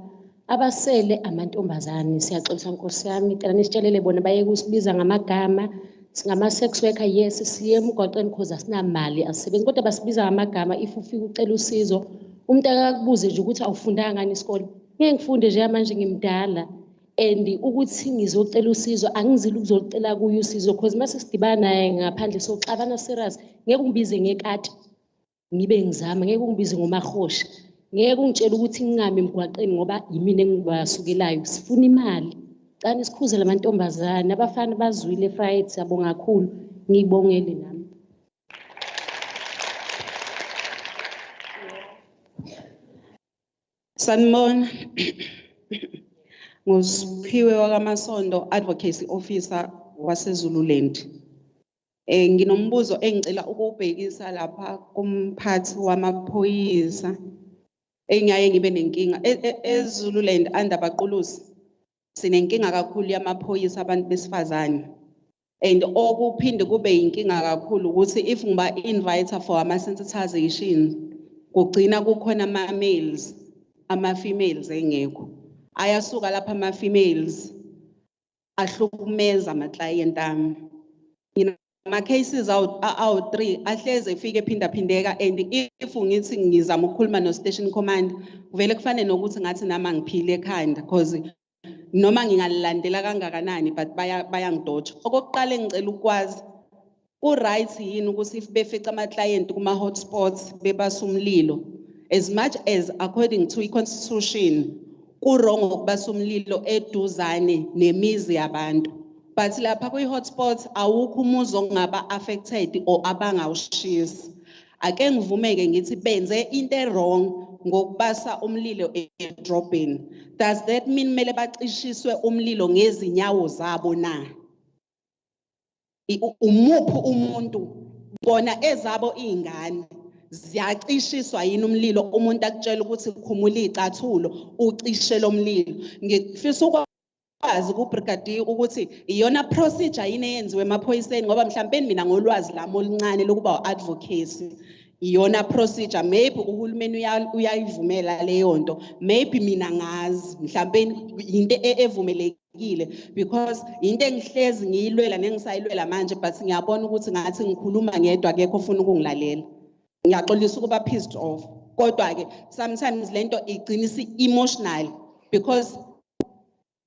abasele amantombazane siyaxolisa Nkosi yami cela nisitshelele bona baye kusibiza ngamagama singama-sex worker yes siye emgwaqweni because asinamali asisebenzi kodwa basibiza ngamagama if ufika ucela usizo umuntu akakubuze nje ukuthi awufundanga ngani isikole ngeke ngifunde nje manje ngimdala and ukuthi ngizocela usizo angizile ukuzocela kuye usizo because mase sidibana naye ngaphandle soxabana serious ngeke ungibize ngekati ngibe ngizama ngeke ungibize ngomahosha ngeke ungitshela ukuthi ngingami emgwaqeni ngoba yimina engibasukelayo sifuna imali cani sikhuze lamantombazane abafana bazwile fight siyabonga kakhulu ngibongele nami. Sanibona. Ngusiphiwe wakamasondo Advocacy Officer waseZululand. Nginombuzo engicela ukubhekisa lapha kumphathi wamaphoyisa engiyaye ngibe nenkinga eZululand andabaqulusi sinenkinga kakhulu yamaphoyisa abantu besifazane and okuphinde kube inkinga kakhulu ukuthi if ngiba invite for ama-sensitization kugcina kukhona ama-males ama-females engekho ayasuka lapha ama-females ahlukumeza ama-client ami cases out 3 ahleze efike phinda and if ngithi ngizama ukukhuluma no station command vele kufane nokuthi ngathi nama ngiphile ekhanda because noma ngingalilandela kangakanani but bayangidotsha. Okokuqala engicela ukwazi right yini ukuthi if befica ama client kuma hotspots bebasa umlilo as much as according to i-constitution wrong ukubasa umlilo eduzane nemizi yabantu. But lapha kwi-hotspots awukho umuzi ongaba affected or abangawushisi. Ake ngivumeke ngithi benze into wrong ngokubasa umlilo edrobheni. Does that mean mele bacishiswe umlilo ngezinyawo zabo na? Umuphi umuntu bona ezabo izingane ziyacishiswa yini umlilo umuntu akutshela ukuthi khumula icathulo ucishe lo mlilo. Ngifisa ukwazi kubrigadier ukuthi iyona procedure yini eyenziwe emaphoyiseni ngoba mhlawumbe mina ngolwazi lami oluncane lokuba advocacy iyona procedure maybe uhulumeni uyayivumela leyo nto maybe mina ngazi mhlawumbe into evumelekile because into engihlezi ngiyilwela nengisayilwela manje but ngiyabona ukuthi ngathi ngikhuluma ngedwa akekho ufuna ukungilalela. Ngiyaxolisa ukuba pissed off kodwa ke sometimes lento igcinisa emotional because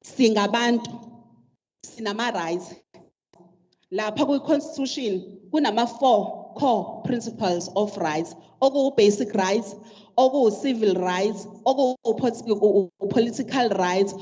singabantu sinama rights lapha kwi-constitution kunama 4 core principles of rights basic rights civil rights political rights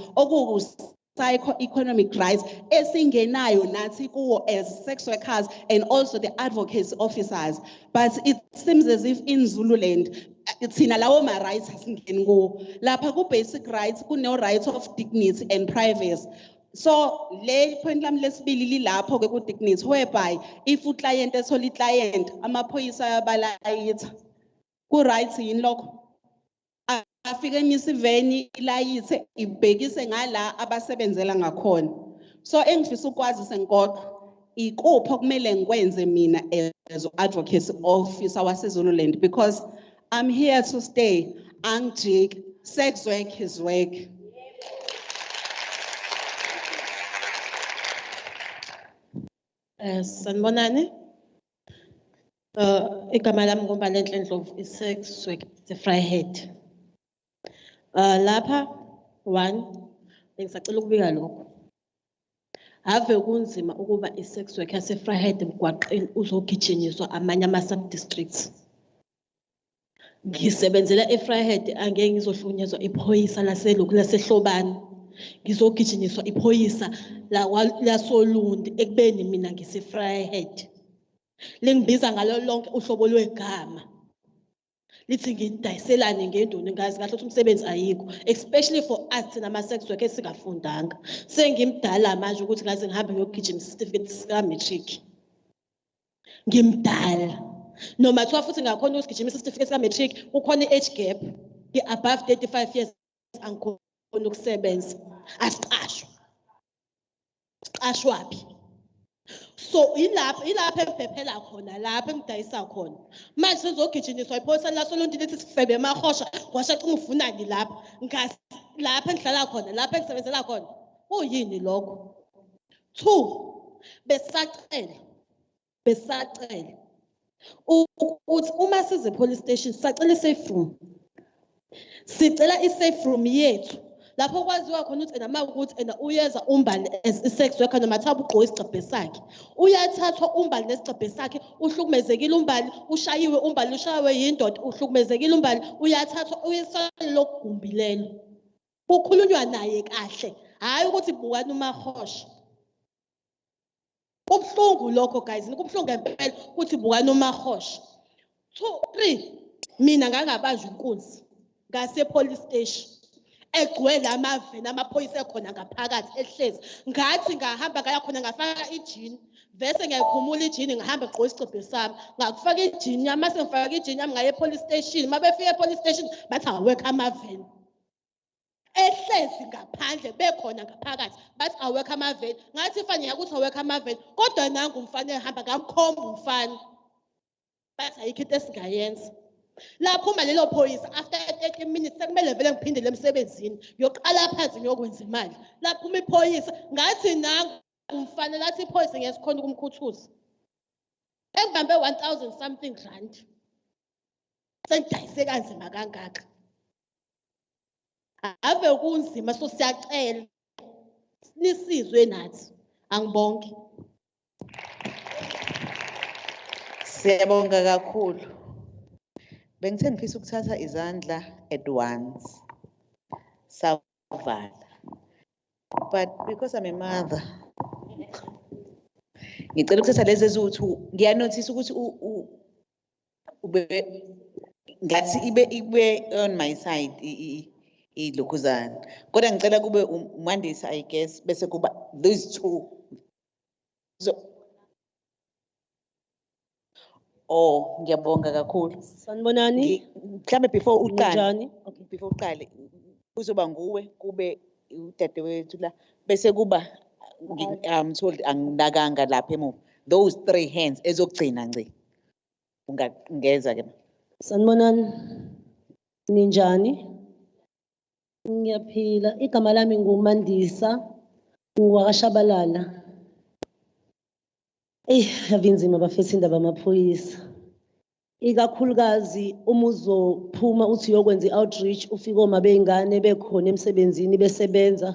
psycho-economic rights esingenayo nathi kuwo as sex workers and also the advocacy officers. But it seems as if in Zululand thina lawo ma rights asingeni kuwo. Lapha ku basic rights kune right of dignity and privacy. So le point lami lesibili lapho ke ku dignity whereby if client ethola client amaphoyisa ayabalayitha ku rights yini lokho afike emisiveni ilayithe ibhekise ngala abasebenzela ngakhona. So engifisa ukwazi senkodwa ikuphi okumele ngikwenze mina as advocacy officer waseZululand because I'm here to stay. Angijik, sex work is work. Sanibonani. Igama lami nguMbalenhle Ndlovu, i-sex work, the Vryheid. Lapha 1 bengisacela ukubika lokho. Ave kunzima ukuba i-sex worker yase-Vryheid emgwaqeni uzogijinyiswa amanye ama-sub districts. Ngisebenzela e-Vryheid angeke ngizohlukunyezwa iphoyisa lasehlobani. Ngizogijinyiswa iphoyisa laSolundi ekubeni mina ngise-Vryheid. Lingibiza ngalo lonke uhlobo lwegama. Lithi ngidayiselane ngenduni ngazi kahle ukuthi umsebenzi ayikho especially for us nama sex workers singafundanga. Sengimdala manje ukuthi ngaze ngihambe ngiyogijima certificate sika matric. Ngimdala. Noma thiwa futhi ngakhona ukugijima certificate sika matric ukhona i-age gap above 35 years angikhona ukusebenza asiqashwa. Siqashwaphi? So ilapha emphephela khona lapha engidayisa khona manje sizogijinyiswa iphoyisa laSolundi lithi sifebe emahosha washaca ungifunani lapha ngasi lapha engihlala khona lapha engisebenzela khona uyini lokho. 2 besacela uthi uma size police station sacela i-safe room. Sicela i-safe room yethu lapho kwaziwa khona ukuthi nama ukuthi uyeza umbali as i-sex worker noma thatha ugqoka isigcebhe sakhe uyathathwa umbali nesigcebhe sakhe uhlukumezekile umbali ushayiwe umbali ushayiwe yindoda uhlukumezekile umbali uyathathwa uyesala lokugumbi lelo kukhulunywa naye kahle hayi ukuthi bukani umahosha. Kubhlungu lokho guys kubhlungu ngempela ukuthi bukani umahosha. 2 3 mina ngangabajwa inkunzi ngase police station egcwele amaveni amaphoyisa ekhona ngaphakathi ehlezi ngathi ngahamba ngaya khona ngafaka ijini vese ngiyakhumula ijini ngihamba egqoka isigcebhe sami ngakufaka ijini yami mase ngifaka ijini yami ngaye police station mabefika police station bathi awekho amaveni ehlezi ngaphandle bekhona ngaphakathi bathi awekho amaveni ngathi fanele ukuthi awekho amaveni kodwa nangu umfana ehamba ngamkhomba umfana bathi ayikho into esingayenza. Lapho uma lelo phoyisa after 30 minutes sekumele vele ngiphindele emsebenzini yoqala phansi ngiyokwenza imali lapho uma iphoyisa ngathi nangu umfana lathi iphoyisa ngiyasikhona ukumkhuthuza engibambe 1000 something rand sengidayise kanzima kangaka ave kunzima so siyacela nisizwe nathi angibonke. Siyabonga kakhulu. Bengithe ngifisa ukuthatha izandla at once. Savala. But because I'm a mother, ngicela ukuthatha lezi eziwu-2, ngiyanotice ukuthi ngathi ibe on my side ilokhuzana. Kodwa ngicela kube uMandisa I guess bese kuba these 2. So ngiyabonga kakhulu. Sanibonani. Mhlambe before uqale. Ninjani? Okay, before uqale kuzoba nguwe kube udadewethu la bese kuba I'm told anginakanga lapha emuva. Those 3 hands ezokugcina nje. Ungeza ke. Sanibonani. Ninjani? Ngiyaphila. Igama lami nguMandisa ngwakashabalala. Avinzima bafethu indaba amaphoyisa. Ikakhulukazi uma uzophuma uthi uyokwenza i-outreach ufike oma beyingane bekhona emsebenzini besebenza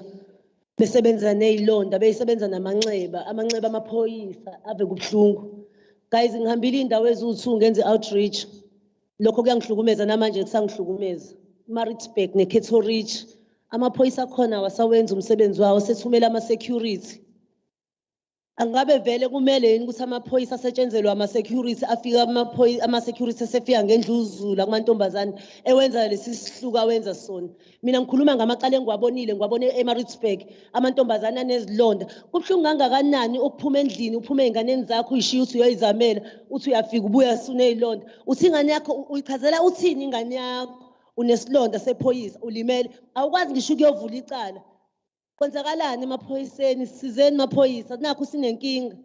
nezilonda beyisebenza namanxeba amaphoyisa ave kubuhlungu. Guys ngihambile indawo eziwu2 ngenze i-outreach. Lokho kuyangihlukumeza namanje kusangihlukumeza. Maritzburg neKethoridge amaphoyisa khona wasawenza umsebenzi wawo sethumela ama-security. Angabe vele kumele yini ukuthi amaphoyisa asetshenzelwe ama-security afika ama-security asefika ngendluzula kumantombazane ewenza lesi sihluka wenza sona. Mina ngikhuluma ngamaqala ngiwabone eMaritzburg amantombazane anezilonda. Kubuhlungu kangakanani ukuphuma endlini uphume ey'nganeni zakho uyishiya uthi uyoyizamela uthi uyafika ubuya suney'londa. Uthi ingane yakho uyichazela uthini ingane yakho unesilonda sephoyisa ulimele awukwazi ngisho ukuyovula icala. Kwenzakalani emaphoyiseni sizeni maphoyisa nakho sinenkinga.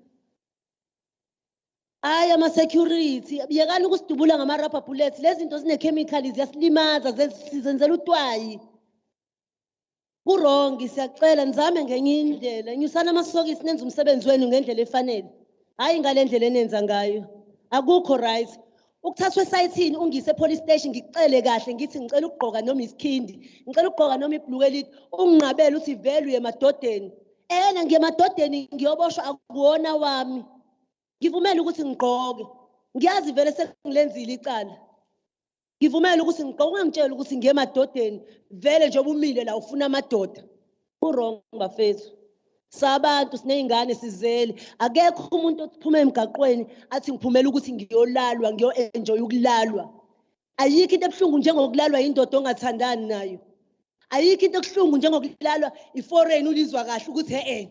Hayi ama-security yekani ukusidubula ngama-rubber bullets lezi zinto zine-chemicals ziyasilimaza sizenzela utwayi. Kurong siyacela nizame ngenye indlela nyusana amasokisi nenze umsebenzi wenu ngendlela efanele hayi ngale ndlela enenza ngayo akukho right. Ukuthathwa esayithini ungise police station ngicele kahle ngithi ngicela ukugqoka noma isikhindi ngicela ukugqoka noma ibhluku elide unginqabele uthi vele uye emadodeni ngiye emadodeni ngiyoboshwa akuwona wami ngivumela ukuthi ngigqoke ngiyazi vele sengilenzile icala ngivumela ukuthi ngigqoke ungangitshela ukuthi ngiye emadodeni vele njengoba umile la ufuna amadoda urong bafethu. Sabantu sineyingane sizele akekho umuntu ophuma emgaqweni athi ngiphumela ukuthi ngiyolalwa ngiyo-enjoy ukulalwa. Ayikho into ebuhlungu njengokulalwa indoda ongathandani nayo. Ayikho into ebuhlungu njengokulalwa iforeign ulizwa kahle ukuthi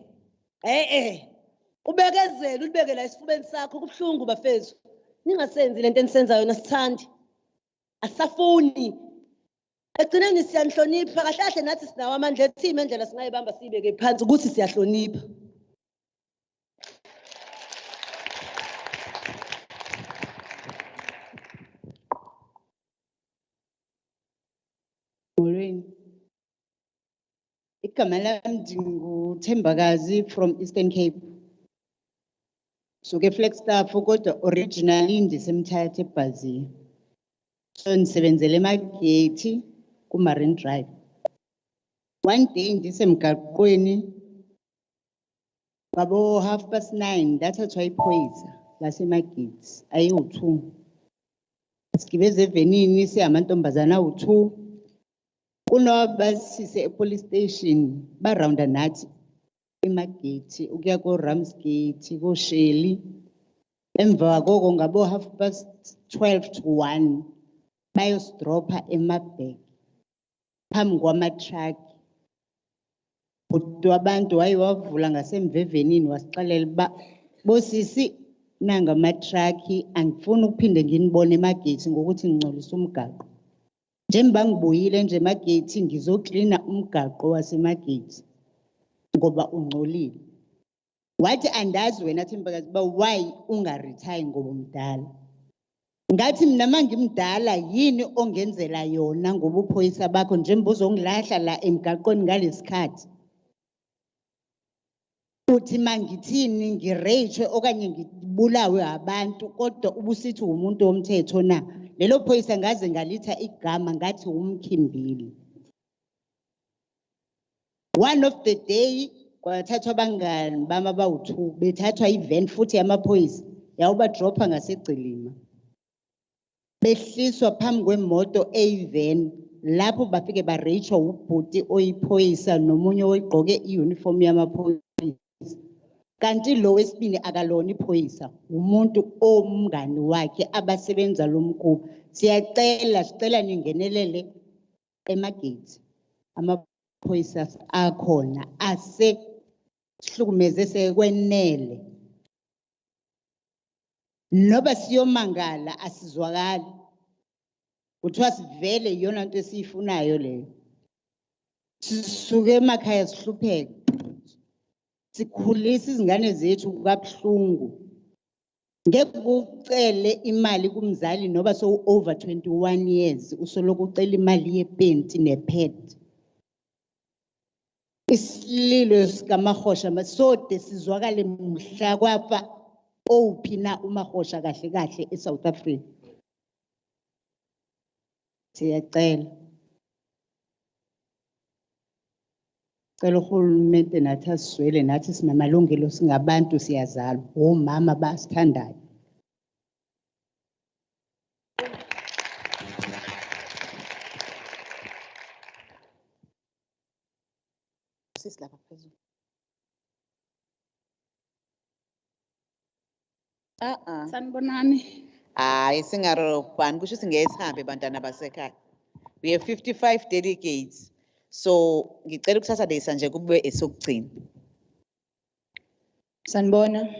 ubekezele ulibeke la esifubeni sakho kubuhlungu bafethu. Ningasenzi lento enisenzayo nasithandi asafuni. Egcineni siyanihlonipha kahle kahle nathi sinawo amandla ethime endlela singayibamba siyibeke phansi ukuthi siyahlonipha. Molweni. Igama lami ndinguThembakazi from Eastern Cape. Suke Flagstaff kodwa originally ndisemthatha eBrazil. So ndisebenzele eMageti kuMarine Drive. One day ndisemgaqweni babo 9:30 ndathathwa iphoyisa laseMageti ayiwu2. Sigibeze evenini siyamantombazana awu2. Kunobasise epolice station barounda nathi eMageti ukuya ko-Ramsgate ko-Shelley. Emva koko ngabo 12:30 to 1 bayosidropha eMabhek phambi kwamatraki. Kodwa abantu wayewavula ngasemvevenini wasixelela uba bosisi nanga amatraki angifuni ukuphinde nginibone eMageti ngokuthi ngingcolisa umgaqo. Njengoba ngibuyile nje eMageti ngizoklina umgaqo waseMageti ngoba ungcolile. Wathi andazi wena Thembakazi uba why ungaretire ngoba umdala. Ngathi mina mangimdala yini ongenzela yona ngoba uphoyisa bakho njengoba uzongilahla la emgaqweni ngalesikhathi. Uthi mangithini ngirage okanye ubulawe abantu kodwa ubusithi umuntu womthetho na. Lelo phoyisa ngaze ngalitha igama ngathi umkhimbili. One of the day kwathathwa abangani bami abawu-2 bethathwa ivan futhi yamaphoyisa yawuba dropha ngaseGcilima. Behliswa phambi kwemoto eyivan lapho bafike bareyishwa ubhuti oyiphoyisa nomunye oyigqoke i-uniform yamaphoyisa. Kanti lo wesibini akalona iphoyisa umuntu omngani wakhe abasebenza lo mkhuba. Sicela ningenelele emagate amaphoyisa akhona asehlukumeze sekwenele. Noba siyomangala asizwakali. Kuthiwa sivele iyona nto esiyifunayo leyo. Sisuke emakhaya sihlupheka. Sikhulisa izingane zethu kabuhlungu. Ngeke ucele imali kumzali noba so over 21 years usoloko ucela imali yepenti neped. Isililo sikaMahosha masode sizwakale mhla kwafa owuphi na uMahosha kahle kahle eSouth Africa. Siyacela. Cela uhulumende nathi asizwele nathi sinamalungelo singabantu siyazalwa omama basithandayo. Sisilapha phezulu. Sanibonani. Hayi singarobhani kusho singeke sihambe bantwana basekhaya. We have 55 delegates. So ngicela ukuthatha lesa nje kube esokugcina. Sanibona.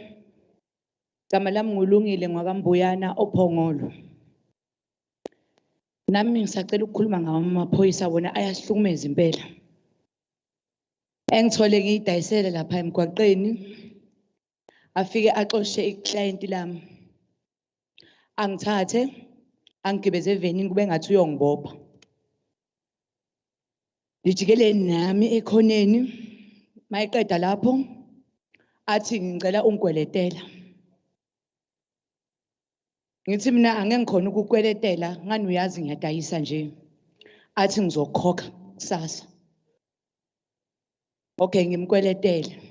Igama lami ngulungile ngwakamBuyana oPhongolo. Nami ngisacela ukukhuluma ngawo amaphoyisa wona ayasihlukumeza impela. Engithole ngiyidayisele lapha emgwaqeni. Afike axoshe iclient lami. Angithathe angigibeze evenini kube ngathi uyongibopha. Lijikele nami ekhoneni mayiqeda lapho athi ngicela ungikweletela. Ngithi mina angeke ngikhona ukukweletela ngani uyazi ngiyadayisa nje. Athi ngizokhokha kusasa. Okay ngimkweletele.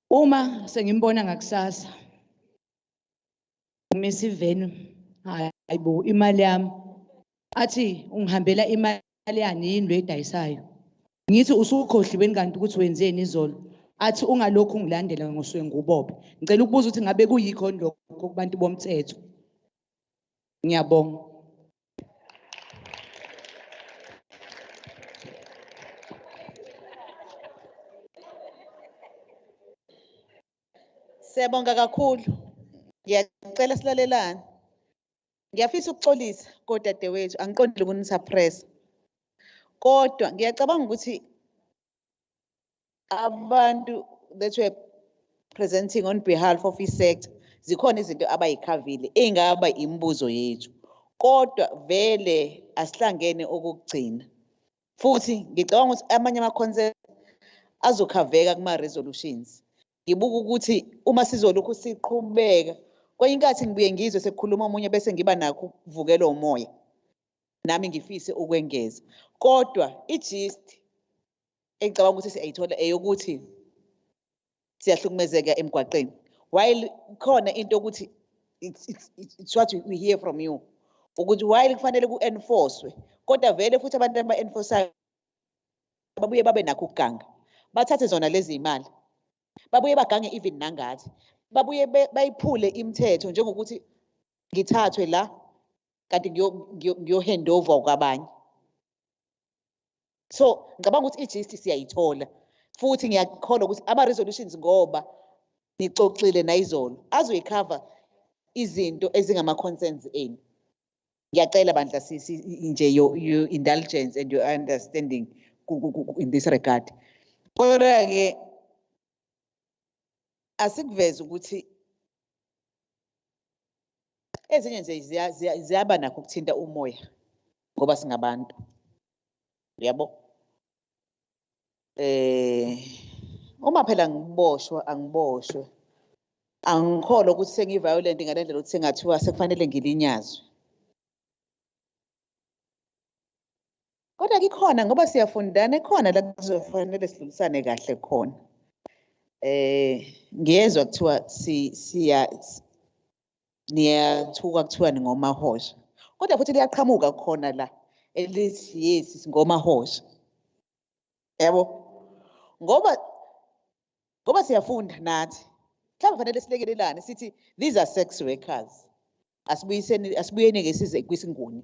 Uma sengimbona ngakusasa ngimisa iveni hayibo imali yami athi ungihambela imali yani yini loyidayisayo. Ngithi usukhohliwe kanti ukuthi wenzeni izolo. Athi ungalokhu ungilandela ngosuke ngubophe. Ngicela ukubuza ukuthi ngabe kuyikho lokho kubantu bomthetho. Ngiyabonga. Siyabonga kakhulu. Ngiyacela silalelane. Ngiyafisa ukuxolisa kodadewethu angiqondile ukunisa-press. Kodwa ngiyacabanga ukuthi abantu that were presenting on behalf of i-sector zikhona izinto abayikhavile engaba imibuzo yethu. Kodwa vele asihlangene okugcina. Futhi ngicabanga ukuthi amanye ama-concerns azokhaveka kuma-resolutions. Ngibuka ukuthi uma sizolokhu siqhubeka kwenye inkathi ngibuye ngizwe sekukhuluma omunye bese ngiba nakho ukuvukelwa umoya. Nami ngifise ukwengeza. Kodwa i-gist engicabanga ukuthi siyayithola eyokuthi siyahlukumezeka emgwaqeni. While khona into ukuthi it's what we hear from you. Ukuthi while kufanele ku-enforcewe kodwa vele futhi abantu aba-enforceayo babuye babe nakho ukuganga. Bathathe zona lezi imali. Babuye bagange even nangathi. Babuye bayiphule imithetho njengokuthi ngithathwe la kanti ngiyo-hand over kwabanye. So ngicabanga ukuthi i-gist siyayithola futhi ngiyakholwa ukuthi ama-resolutions ngoba nixoxile nayizolo azoyikhava izinto ezingama-concerns enu. Ngiyacela bandla nje your indulgence and your understanding in this regard. Kodwa-ke asikuveze ukuthi ezinye nje ziyaba nakho ukuthinta umoya ngoba singabantu. Yabo. Uma phela ngiboshwa angiboshwe Angikholwa ukuthi sengiviolent ngale ndlela ukuthi sengathiwa sekufanele ngilinyazwe. Kodwa kikhona ngoba siyafundana khona la kuzofanele sidlulisane kahle khona. Ngiyezwa kuthiwa niyathuka kuthiwa ningomahosha. Kodwa futhi liyaqhamuka khona la elithi yes singomahosha. Yabo? Ngoba siyafunda nathi. Mhlawumbe fanele silekelelane sithi these are sex workers. Asibuyeni ke size kwisinguni.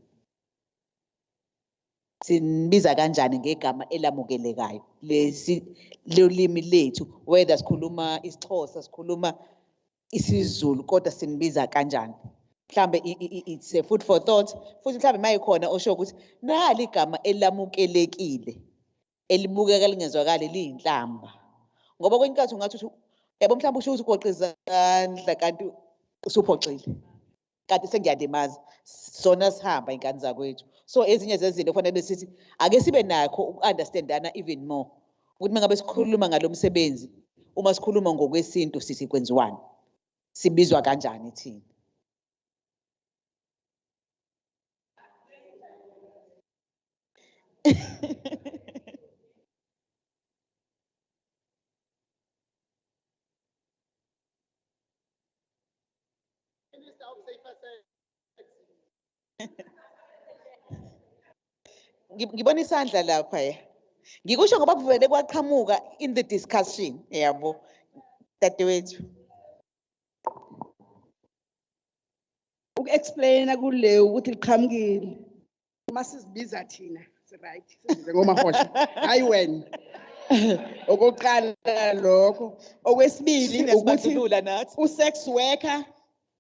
Sinibiza kanjani ngegama elamukelekayo lolimi lethu, whether sikhuluma isiXhosa sikhuluma isiZulu kodwa sinibiza kanjani. Mhlambe it's a food for thought futhi mhlambe mayikhona osho ukuthi nali igama elamukelekile elibukeka lingezwakali liyinhlamba. Ngoba kwenye inkathi ungathi yabo mhlawumbe usho ukuthi ugoqa izandla kanti usuphoxile. Kanti sengiyadimaza sona sihamba ingane zakwethu. So ezinye zezinto kufanele sithi ake sibe nakho ukunderstandana even more. Ukuthi mangabe sikhuluma ngalomsebenzi, uma sikhuluma ngokwesintu sithi kwenziwani. Sibizwa kanjani thina? Ngibona isandla lapha ya. Ngikusho ngoba kuvele kwaqhamuka in the discussion, yabo. Dadewethu. Uku-explaina kule ukuthi liqhamukile. Uma sizibiza thina, right, ngomahosha. Hayi wena. Okokuqala lokho. Okwesibili ukuthi u-sex worker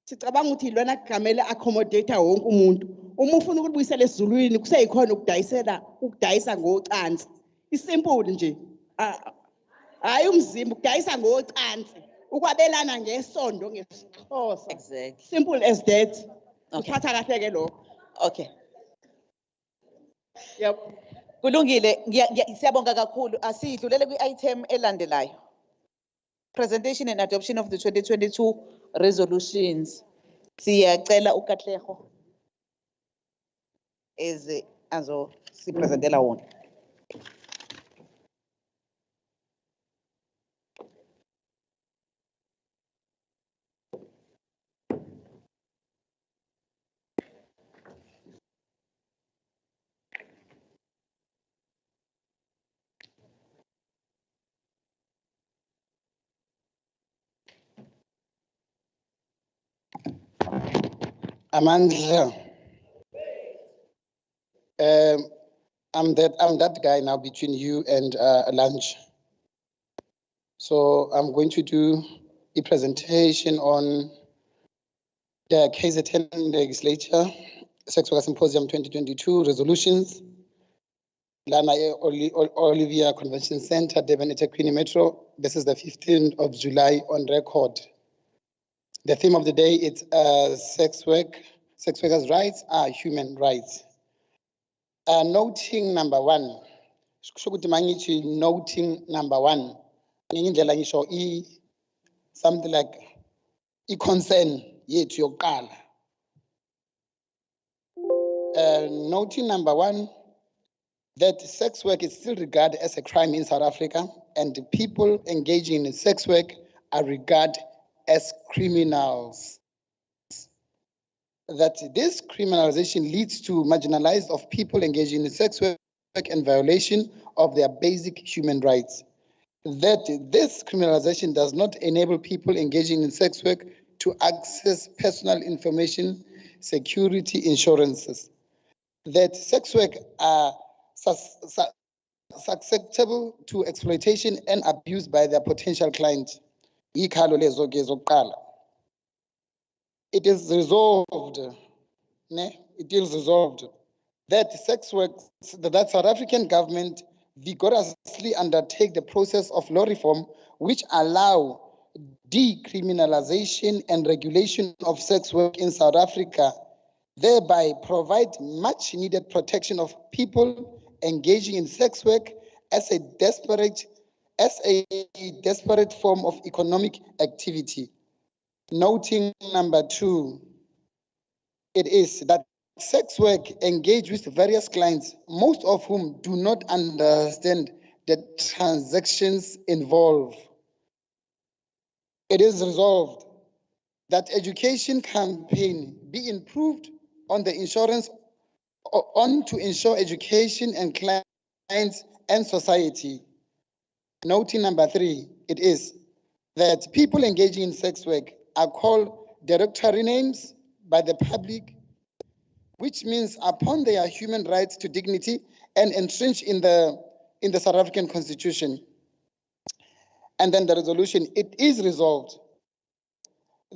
sicabanga ukuthi ilona kugamele accommodate wonke umuntu. Uma ufuna ukubuyisela esiZulwini kuseyikhona ukudayisa ngocansi. Isimple nje. Hayi umzimba ukudayisa ngocansi. Ukwabelana ngesondo ngesiXhosa. Exactly. Simple as that. Uthatha kahle ke lokho. Okay. Yep. Kulungile, siyabonga kakhulu. Asidlulele kwi-item elandelayo. Presentation and adoption of the 2022 resolutions. Siyacela uKatleho sipresentela wona. Amandla. I'm that guy now between you and lunch. So I'm going to do a presentation on the KZN legislature, Sex Worker Symposium 2022 resolutions. Lana Olivia Convention Center, Durban eThekwini Metro. This is the 15th of July on record. The theme of the day is sex workers' rights are human rights. Noting number one, noting number one, something like concern yethu yokuqala. Noting number one, that sex work is still regarded as a crime in South Africa, and people engaging in sex work are regarded as criminals. That this criminalization leads to marginalization of people engaging in sex work and violation of their basic human rights. That this criminalization does not enable people engaging in sex work to access personal information, security insurances. That sex work are susceptible to exploitation and abuse by their potential clients. It is resolved, that sex work, that South African government vigorously undertake the process of law reform which allow decriminalization and regulation of sex work in South Africa, thereby provide much needed protection of people engaging in sex work as a desperate form of economic activity. Noting number 2, it is that sex work engage with various clients, most of whom do not understand the transactions involved. It is resolved that education campaign be improved on the insurance on to ensure education and clients and society. Noting number 3, it is that people engaging in sex work are called derogatory names by the public, which means upon their human rights to dignity and entrenched in the South African Constitution. And then the resolution, it is resolved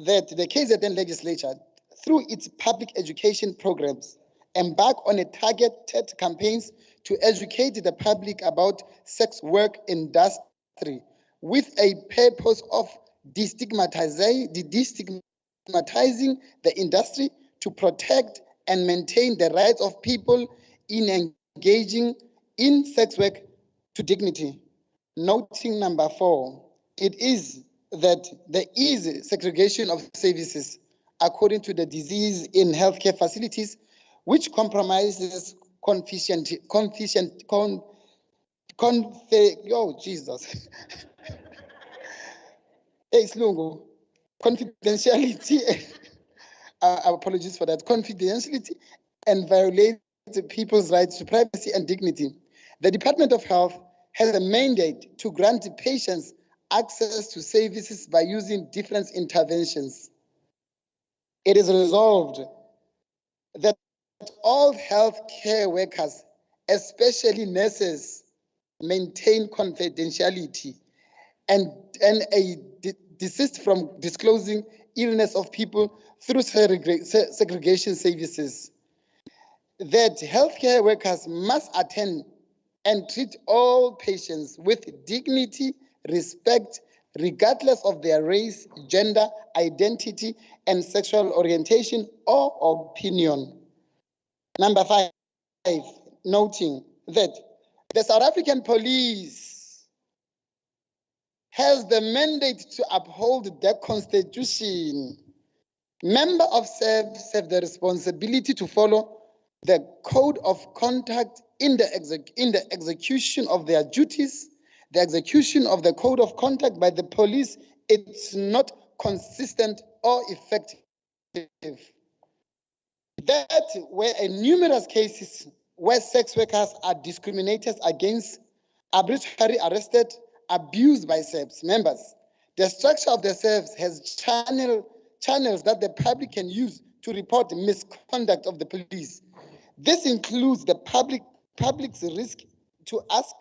that the KZN legislature, through its public education programs, embark on a targeted campaigns to educate the public about sex work industry with a purpose of destigmatizing the industry to protect and maintain the rights of people in engaging in sex work to dignity. Noting number 4, it is that there is segregation of services according to the disease in healthcare facilities, which compromises confidentiality, apologies for that, confidentiality and violates people's rights to privacy and dignity. The Department of Health has a mandate to grant patients access to services by using different interventions. It is resolved that all healthcare workers, especially nurses, maintain confidentiality and desist from disclosing illness of people through segregation services. That healthcare workers must attend and treat all patients with dignity, respect, regardless of their race, gender, identity, and sexual orientation or opinion. Number 5, noting that the South African police has the mandate to uphold the Constitution. Members of SERVs have the responsibility to follow the code of conduct in the execution of their duties. The execution of the code of conduct by the police, it's not consistent or effective. That were numerous cases where sex workers are discriminated against, arbitrarily arrested, abused by SERVs members. The structure of the SERVs has channels that the public can use to report misconduct of the police. This includes the public's risk to ask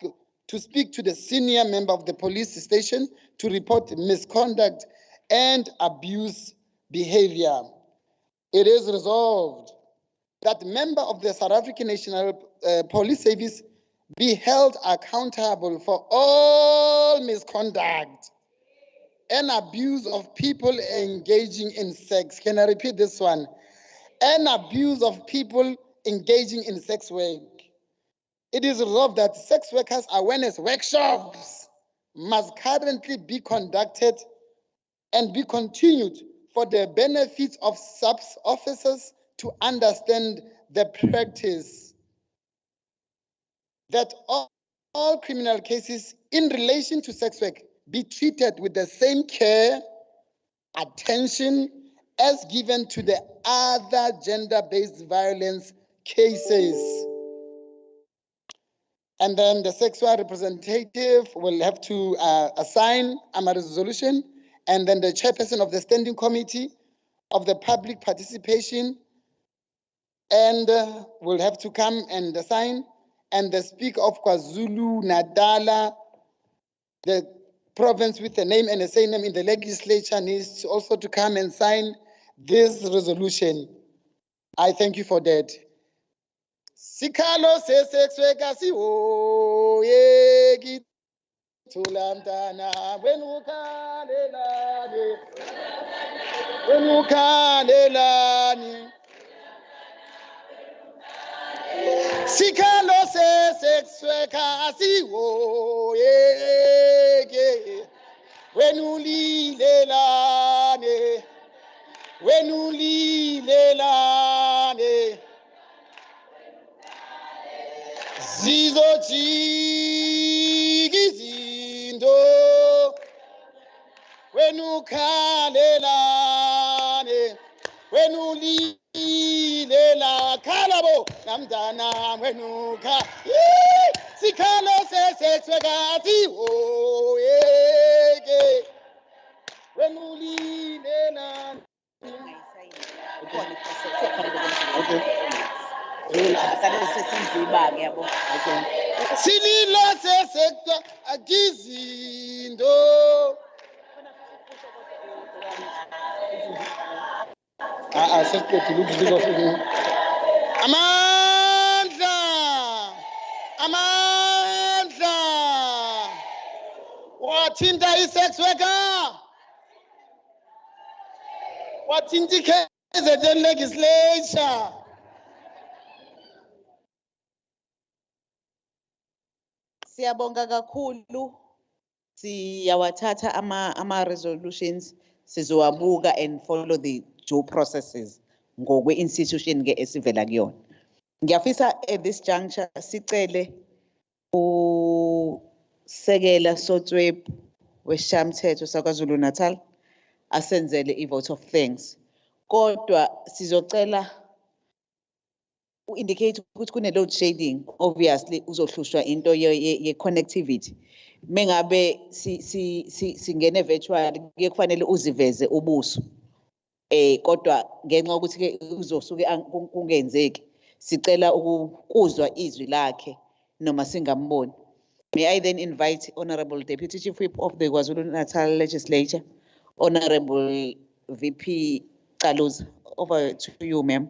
to speak to the senior member of the police station to report misconduct and abuse behavior. It is resolved that members of the South African National Police Service be held accountable for all misconduct and abuse of people engaging in sex. Can I repeat this one? And abuse of people engaging in sex work. It is resolved that sex workers awareness workshops must currently be conducted and be continued for the benefits of sub-officers to understand the practice. That all criminal cases in relation to sex work be treated with the same care, attention as given to the other gender-based violence cases. And then the sexual representative will have to assign a resolution, and then the chairperson of the standing committee of the public participation and will have to come and assign, and the speaker of KwaZulu-Natal, the province with a name and a surname in the legislature, needs also to come and sign this resolution. I thank you for that. Sikalo sesexweka siwoyeki thulamntana wenukhalelani Sikalo sesexweka siwoyeki wenulilelani wenulilelane zizojika izinto wenukhalelane wenulilela khalabo namdana wenukha sikhalo sesexwekathi oyeke wenulilelane. Sililo sesekwa akizindo amandla amandla wathinta i-sex worker wathinta i-KZN legislature. Siyabonga kakhulu. Siyawathatha ama resolutions sizowabuka and follow the due processes ngokwe institution ke esivela kuyona. Ngiyafisa at this juncture sicele usekela Sotsweb weshamthetho saKwaZulu-Natal asenzele i-vote of thanks. Kodwa sizocela indicate ukuthi kune load shedding, obviously uzohlushwa into ye connectivity. Mengabe singene virtual kuye kufanele uziveze ubuso. Kodwa ngenxa ukuthi ke uzosuke kungenzeki sicela ukuzwa izwi lakhe noma singamboni. May I then invite Honorable Deputy Chief Whip of the KwaZulu-Natal Legislature, Honorable VP Kaluza. Over to you, ma'am.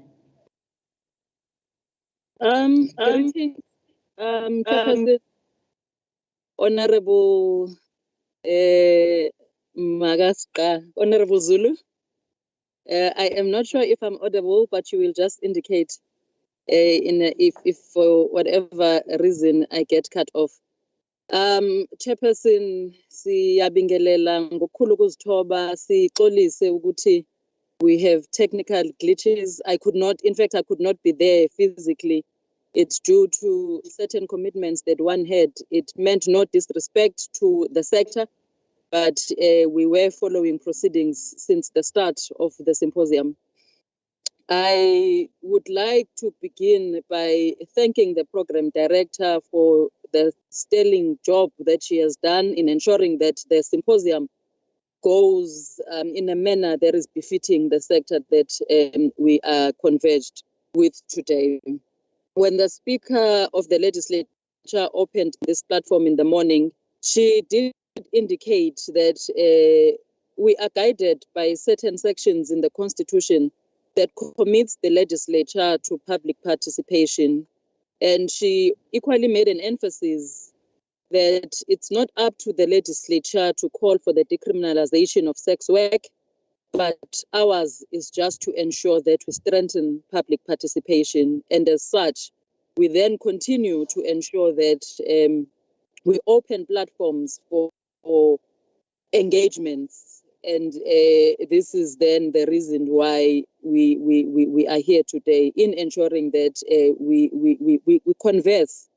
Greetings, Chairperson, Honorable Magasqa, Honorable Zulu. I am not sure if I'm audible, but you will just indicate if for whatever reason I get cut off. Chairperson, siyabingelela ngokukhulu ukuzithoba sixolise ukuthi we have technical glitches. I could not be there physically. It's due to certain commitments that one had. It meant no disrespect to the sector, but we were following proceedings since the start of the symposium. I would like to begin by thanking the program director for the sterling job that she has done in ensuring that the symposium goes in a manner that is befitting the sector that we are converged with today. When the Speaker of the Legislature opened this platform in the morning, she did indicate that we are guided by certain sections in the Constitution that commits the legislature to public participation. And she equally made an emphasis that it's not up to the legislature to call for the decriminalization of sex work, but ours is just to ensure that we strengthen public participation. And as such, we then continue to ensure that we open platforms for engagements. And this is then the reason why we are here today in ensuring that we converse.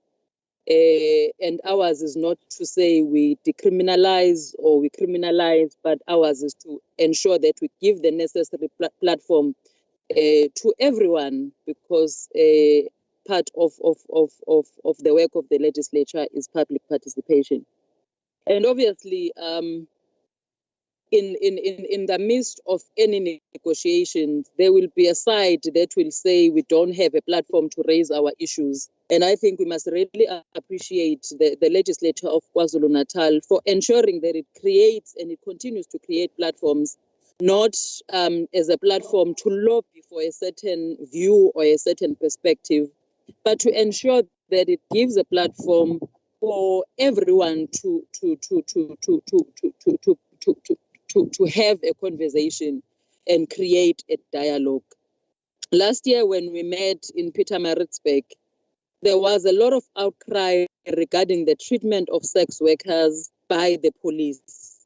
And ours is not to say we decriminalize or we criminalize, but ours is to ensure that we give the necessary platform to everyone, because part of the work of the legislature is public participation. And obviously, in the midst of any negotiations, there will be a side that will say we don't have a platform to raise our issues. And I think we must really appreciate the legislature of KwaZulu-Natal for ensuring that it creates and it continues to create platforms, not as a platform to lobby for a certain view or a certain perspective, but to ensure that it gives a platform for everyone to have a conversation and create a dialogue. Last year, when we met in Pietermaritzburg, there was a lot of outcry regarding the treatment of sex workers by the police.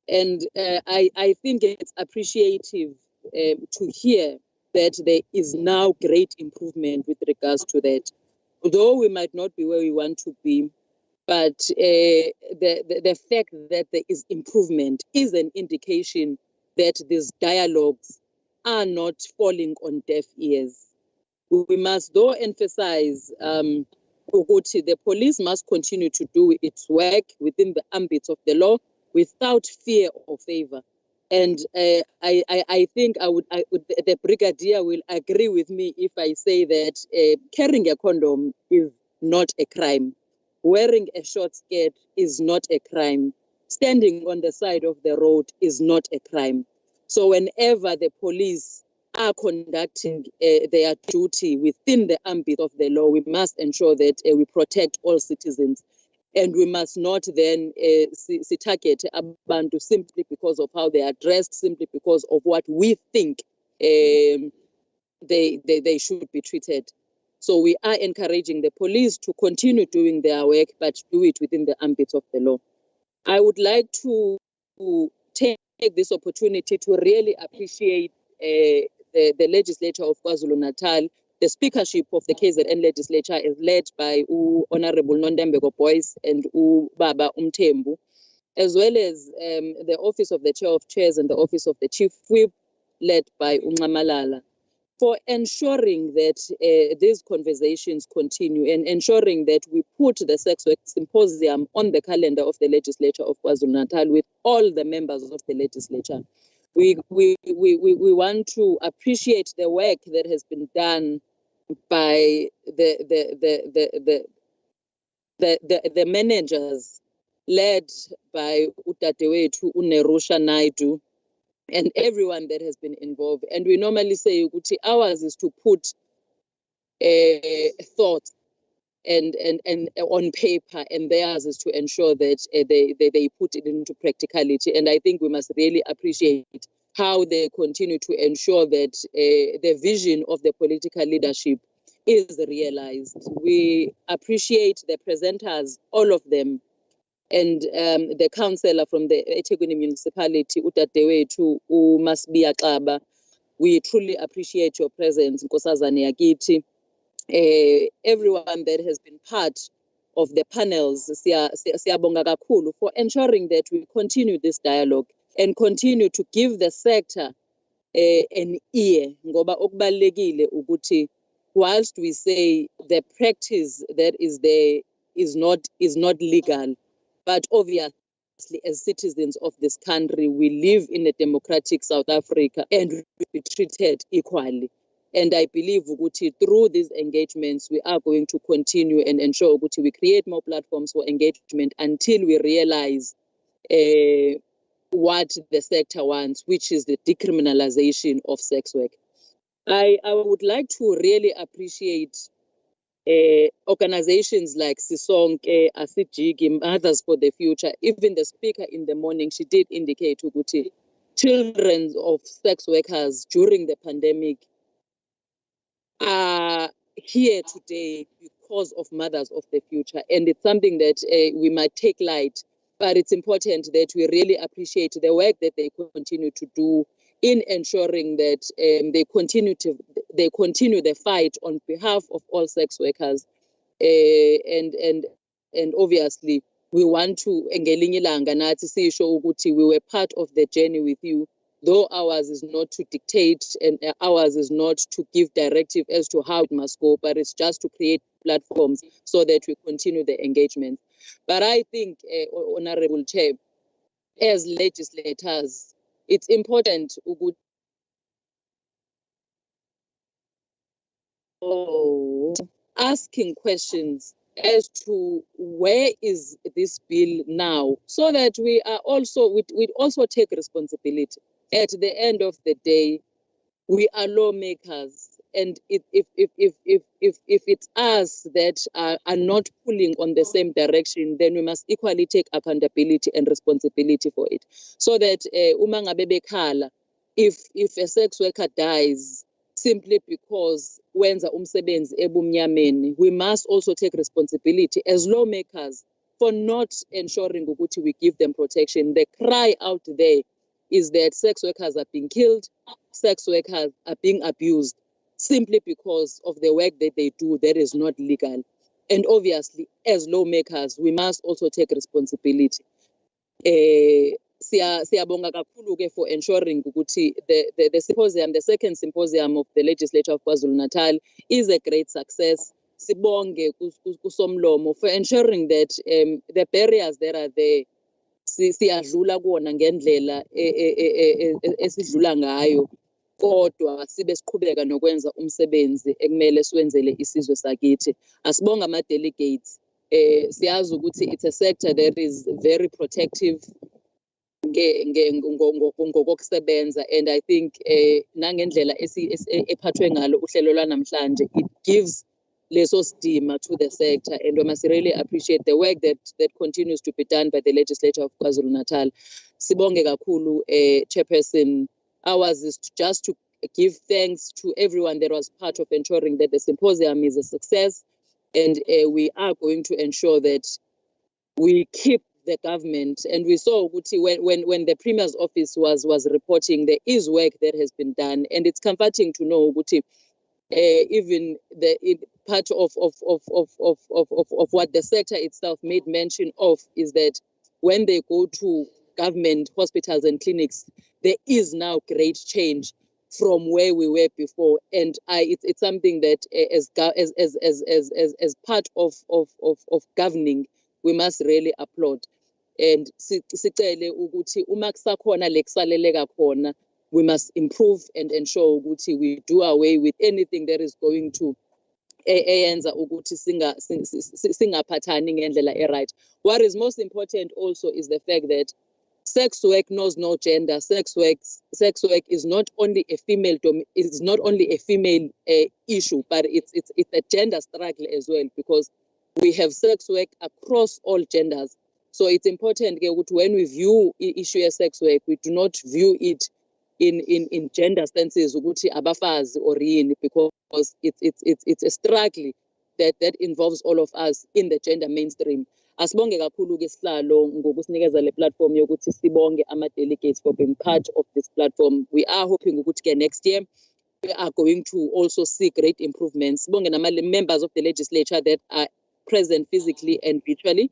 And I think it's appreciative to hear that there is now great improvement with regards to that. Though we might not be where we want to be, but the fact that there is improvement is an indication that these dialogues are not falling on deaf ears. We must though emphasize ukuthi the police must continue to do its work within the ambit of the law without fear or favor. And I think the brigadier will agree with me if I say that carrying a condom is not a crime. Wearing a short skirt is not a crime. Standing on the side of the road is not a crime. So whenever the police are conducting their duty within the ambit of the law, we must ensure that we protect all citizens. And we must not then target abantu simply because of how they are dressed, simply because of what we think they should be treated. So we are encouraging the police to continue doing their work, but do it within the ambit of the law. I would like to take this opportunity to really appreciate the legislature of KwaZulu-Natal. The speakership of the KZN legislature is led by Honorable Nondembeko Boyce and Baba Umthembu, as well as the office of the chair of chairs and the office of the chief whip, led by Ungamalala, for ensuring that these conversations continue and ensuring that we put the Sex Work Symposium on the calendar of the legislature of KwaZulu-Natal with all the members of the legislature. We want to appreciate the work that has been done by the managers led by Utatewetu Unerusha Naidu and everyone that has been involved. And we normally say Uguti, ours is to put thoughts and on paper, and theirs is to ensure that they put it into practicality. And I think we must really appreciate how they continue to ensure that the vision of the political leadership is realized. We appreciate the presenters, all of them, and the councillor from the eThekwini municipality, Utatewetu Umasbiya Xaba. We truly appreciate your presence, Nkosazane Yakithi. Everyone that has been part of the panels, siyabonga kakhulu for ensuring that we continue this dialogue and continue to give the sector an ear. Ngoba okubalekile ukuthi whilst we say the practice that is there is not legal, but obviously as citizens of this country, we live in a democratic South Africa and we be treated equally. And I believe Uguti, through these engagements, we are going to continue and ensure Uguti, we create more platforms for engagement until we realize what the sector wants, which is the decriminalization of sex work. I would like to really appreciate organizations like Sisonke, Asijigi, Mothers for the Future. Even the speaker in the morning, she did indicate Uguti, children of sex workers during the pandemic are here today because of Mothers of the Future. And it's something that we might take light, but it's important that we really appreciate the work that they continue to do in ensuring that they continue the fight on behalf of all sex workers. And obviously, we want to ngelinye ilanga nathi sisho ukuthi we were part of the journey with you. Though ours is not to dictate and ours is not to give directive as to how it must go, but it's just to create platforms so that we continue the engagement. But I think, Honorable Chair, as legislators, it's important asking questions as to where is this bill now, so that we also take responsibility. At the end of the day, we are lawmakers, and if it's us that are not pulling on the same direction, then we must equally take accountability and responsibility for it. So that uma ngabe bekhala, if a sex worker dies simply because wenza umsebenzi ebumnyameni, we must also take responsibility as lawmakers for not ensuring ukuthi we give them protection. The cry out there is that sex workers are being killed, sex workers are being abused simply because of the work that they do that is not legal. And obviously, as lawmakers, we must also take responsibility. Siyabonga kakhulu ke for ensuring ukuthi the symposium, the second symposium of the legislature of KwaZulu-Natal is a great success. Sibonge kusomlomo for ensuring that the barriers that are there siyadlula kuona ngendlela esidlula ngayo, kodwa sibe siqhubeka nokwenza umsebenzi ekumele siwenzele isizwe sakithi. Asibonga ama delegates. Siyazi ukuthi it's a sector that is very protective ngokusebenza, and I think nangendlela ephathwe ngalo uhlelo lwanamhlanje, it gives leso stima to the sector, and we must really appreciate the work that continues to be done by the legislature of KwaZulu-Natal. Sibonge kakhulu, Chairperson. Ours is just to give thanks to everyone that was part of ensuring that the symposium is a success, and we are going to ensure that we keep the government. And we saw when the Premier's office was reporting, there is work that has been done, and it's comforting to know even the part of what the sector itself made mention of is that when they go to government hospitals and clinics, there is now great change from where we were before, and it's something that as part of governing, we must really applaud. And sicele ukuthi uma kusakhona lekusaleleka khona, we must improve and ensure ukuthi we do away with anything that is going to eyenza ukuthi singaphathani ngendlela right. What is most important also is the fact that sex work knows no gender. Sex work is not only a female issue, but it's a gender struggle as well, because we have sex work across all genders. So it's important when we view issue of sex work, we do not view it in gender stances ukuthi abafazi or yini, because it's a struggle that involves all of us in the gender mainstream. Asibonge kakhulu ke sihlalo ngokusinikeza le platform yokuthi sibonge ama delegates for being part of this platform. We are hoping ukuthi ke next year we are going to also see great improvements. Sibonge nama members of the legislature that are present physically and virtually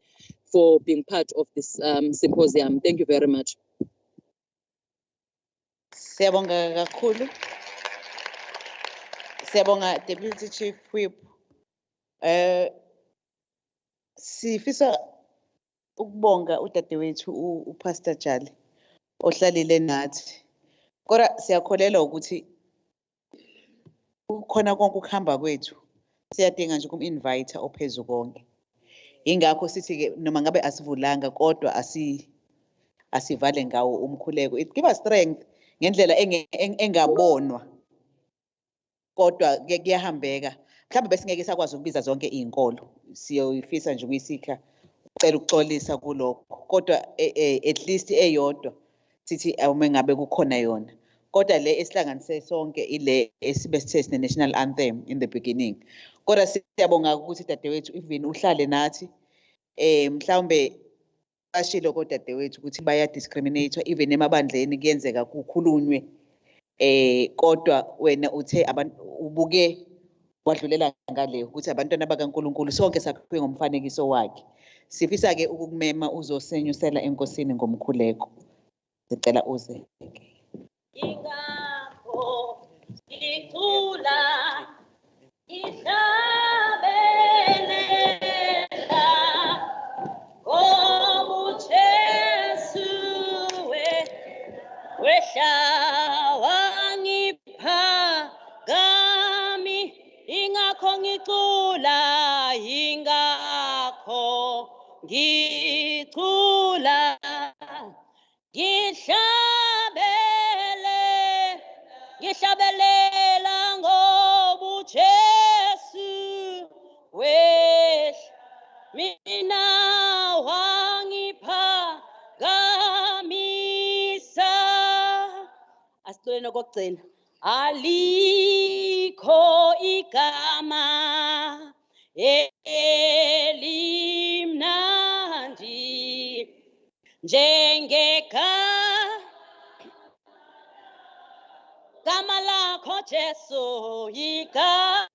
for being part of this symposium. Thank you very much. Siyabonga kakhulu. Siyabonga Deputy Chief Whip. Sifisa ukubonga udadewethu uPastor Jali ohlalile nathi. Kodwa siyakholelwa ukuthi ukhona konke ukuhamba kwethu siyadinga nje ukum-invite ophezulu konke. Ingakho sithi ke noma ngabe asivulanga kodwa asivale ngawo umkhuleko. It give us strength ngendlela engabonwa. Kodwa kuyahambeka. Mhlawumbe besingeke sakwazi ukubiza zonke izinkolo. Siyoyifisa nje ukuyisikha ucela ukuxolisa kulokho. Kodwa at least eyodwa sithi awume ngabe kukhona yona. Kodwa le esihlanganise sonke ile esibe sithe sine national anthem in the beginning. Kodwa siyabonga ukuthi dadewethu even uhlale nathi mhlawumbe bashilo kodwa dadewethu ukuthi baya discriminate even emabandleni kuyenzeka kukhulunywe kodwa wena uthe ubuke wadlulela ngale ukuthi abantwana bakaNkulunkulu sonke sakhiwe ngomfanekiso wakhe. Sifisa ke ukukumema uzosenyusela enkosini ngomkhuleko. Sicela uze. Ingakho icula ihlabelela ngobujesu wehla wangipha kami, ingakho ngicula, ingakho ngicula, ngihlabelela ngobujesu wehla, mina wangipha kamisa. Asicule nokugcina. Alikho igama elimnandi njengegama Jesu igama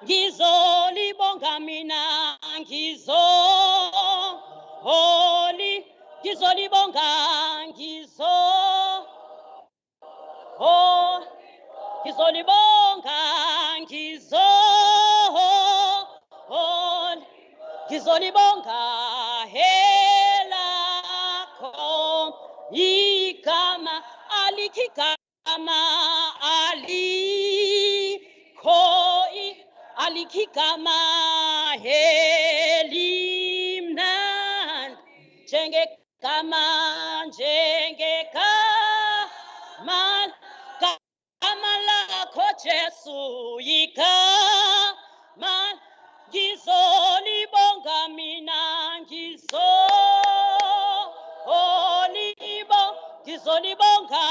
ngizolibonga mina ngizolibonga ngizolibonga ngizolibonga helakho igama alikigama alikigama helimnandi njengegama lakho Jesu igama ngizolibonga mina ngizolibonga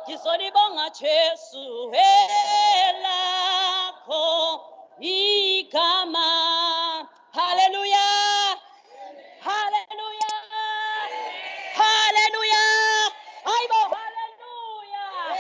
ngizolibonga Jesu helakho igama. Hallelujah. Hallelujah. Hallelujah. Hayibo hallelujah.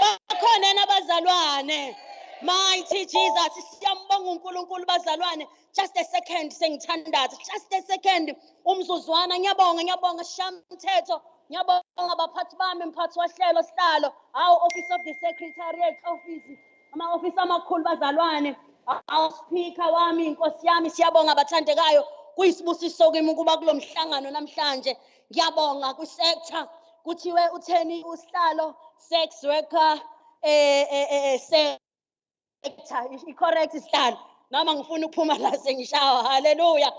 Bakhona nabazalwane. Mighty Jesus, siyambonga uNkulunkulu bazalwane. Just a second sengithandaza. Just a second umzuzwana ngiyabonga Shamthetho. Ngiyabonga abaphathi bami mphathi wahlelo sihlalo. Office of the Secretariat office. Ama-office amakhulu bazalwane. Speaker wami inkosi yami siyabonga abathandekayo. Kuyisibusiso kimi ukuba kulo mhlangano namhlanje. Ngiyabonga ku-sector kuthiwe utheni usihlalo sex worker sector i-correct isihlalo noma ngifuna ukuphuma la sengishawa. Hallelujah.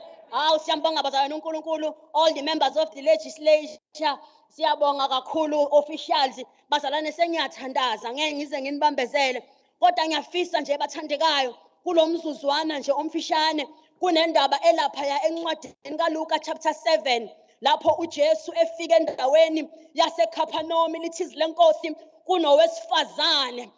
Siyambonga bazalwane uNkulunkulu, all the members of the legislature siyabonga kakhulu officials bazalwane sengiyathandaza ngeke ngize nginibambezele kodwa ngiyafisa nje bathandekayo kulo mzuzwana nje omfishane kunendaba elapha encwadini kaLuka chapter 7 lapho uJesu efika endaweni yaseKhaphanoma lithi lenkosi kunowesifazane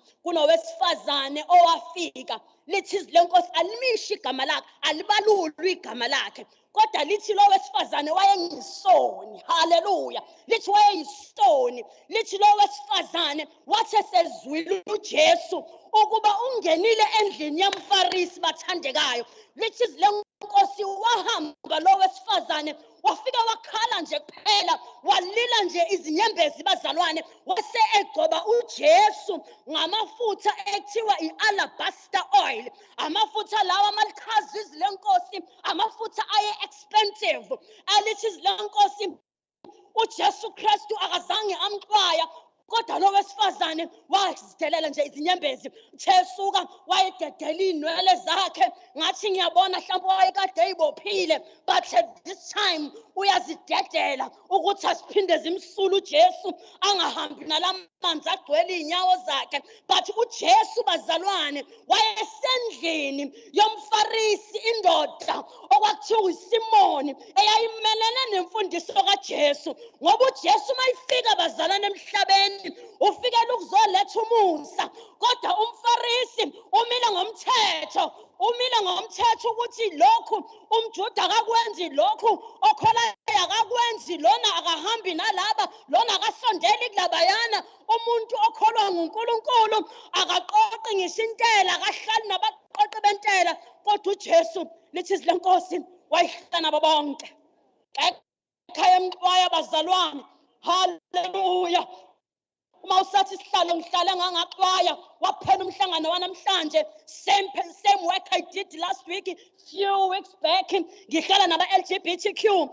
owafika lithi lenkosi alimishi igama lakhe alibalulwi igama lakhe kodwa lithi lo wesifazane wayengiyisoni. Hallelujah. Lithi wayeyisoni. Lithi lo wesifazane wathi sezwile uJesu ukuba ungenile endlini yomfarisi bathandekayo lithi lenkosi wahamba lo wesifazane wafika wakhala nje kuphela walila nje izinyembezi bazalwane wase egcoba uJesu ngamafutha ekuthiwa i-alabaster oil. Amafutha lawa amalikhazi izilenkosi amafutha aye expensive alithi izilenkosi uJesu Kristu akazange amxwaya kodwa lo wesifazane wazidelela nje izinyembezi Jesuka wayededela inwele zakhe ngathi ngiyabona mhlawumbe wayekade eyibophile but this time uyazidedela ukuthi asiphinde zimsulu uJesu angahambi nalamanzi agcwele inyawo zakhe but uJesu bazalwane wayesendlini yomfarisi indoda okwakuthiwa uSimoni eyayimelene nemfundiso kaJesu ngoba uJesu mayifika bazalwane emhlabeni ufikela ukuzoletha umusa kodwa umfarisi umile ngomthetho ukuthi lokhu umJuda akakwenzi lokhu okholayo akakwenzi lona akahambi nalaba lona akasondeli kulabayana umuntu okholwa nguNkulunkulu akaqoqi ngisintela akahlali nabaqoqi bentela kodwa uJesu lithi lenkosi wayihlala nabo bonke ekhaya emxwaya bazalwane. Hallelujah. Uma usathi sihlalo ngihlale ngangaxwaya waphela umhlangano wanamhlanje same work I did last week few weeks back ngihlala naba LGBTQ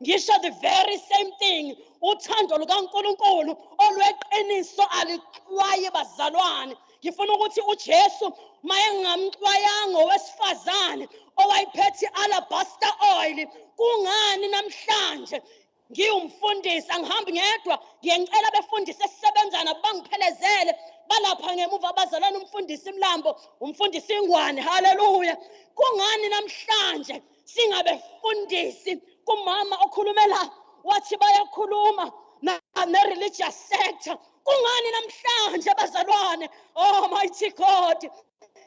ngisho the very same thing uthando lukaNkulunkulu olweqiniso alixwaye bazalwane. Ngifuna ukuthi uJesu mayengamxwayanga owesifazane owayiphethe alabaster oil kungani namhlanje ngiyumfundisi angihambi ngedwa ngiyengicela befundisi esisebenzana bangiphelezele balapha ngemuva abazalwane umfundisi Mlambo umfundisi Ingwane. Hallelujah. Kungani namhlanje singabefundisi kumama okhulumela wathi bayakhuluma ne-religious sector kungani namhlanje bazalwane. Oh mighty God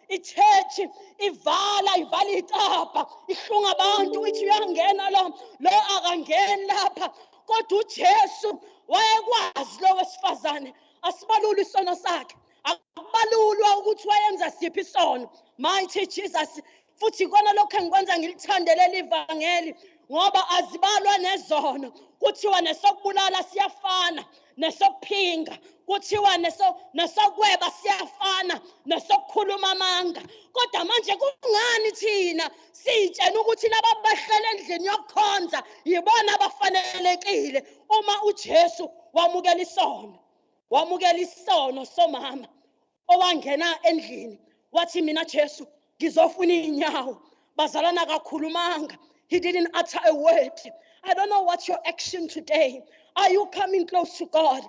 ichurch ivala itapha ihlunga abantu ithi uyangena lo akangeni lapha kodwa uJesu wayekwazi lo wesifazane asibalule isono sakhe akubalulwa ukuthi wayenza siphi isono. Mighty Jesus, futhi kona lokho engikwenza ngilithandele livangeli ngoba azibalwa nezono. Kuthiwa nesokubulala siyafana, nesokuphinga, kuthiwa nesokweba siyafana, nesokukhuluma amanga. Kodwa manje kungani thina sitshena ukuthi laba bahlele endlini yokukhonza yibona abafanelekile uma uJesu wamukela isono? Wamukela isono somama owangena endlini wathi mina Jesu ngizofuna inyawo. Bazalwana kakhulumanga. He didn't utter a word. I don't know what's your action today. Are you coming close to God?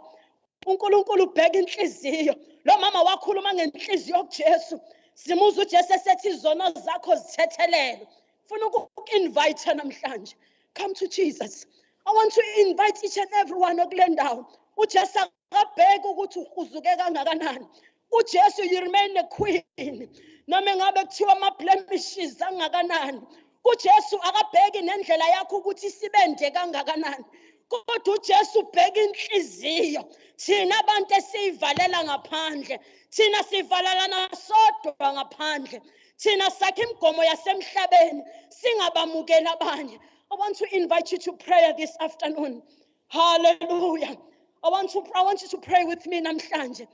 uNkulunkulu ubheka inhliziyo. Lo mama wakhuluma ngenhliziyo kuJesu. Simuza uJesu esethi izono zakho zithethelelwe. Funa uku-invite namhlanje. Come to Jesus. I want to invite each and everyone okule ndawo. uJesu akabheka ukuthi uzuke kangakanani. uJesu, you remain a queen. Noma ngabe kuthiwa ama-blemishes angakanani. uJesu akabheki nendlela yakho ukuthi isibende kangakanani. Kodwa uJesu ubheka inhliziyo. Thina abantu esivalela ngaphandle, thina sivalelana sodwa ngaphandle, thina sakhe imigomo yasemhlabeni singabamukela abanye. I want to invite you to prayer this afternoon. Hallelujah. I want you to pray with me namhlanje.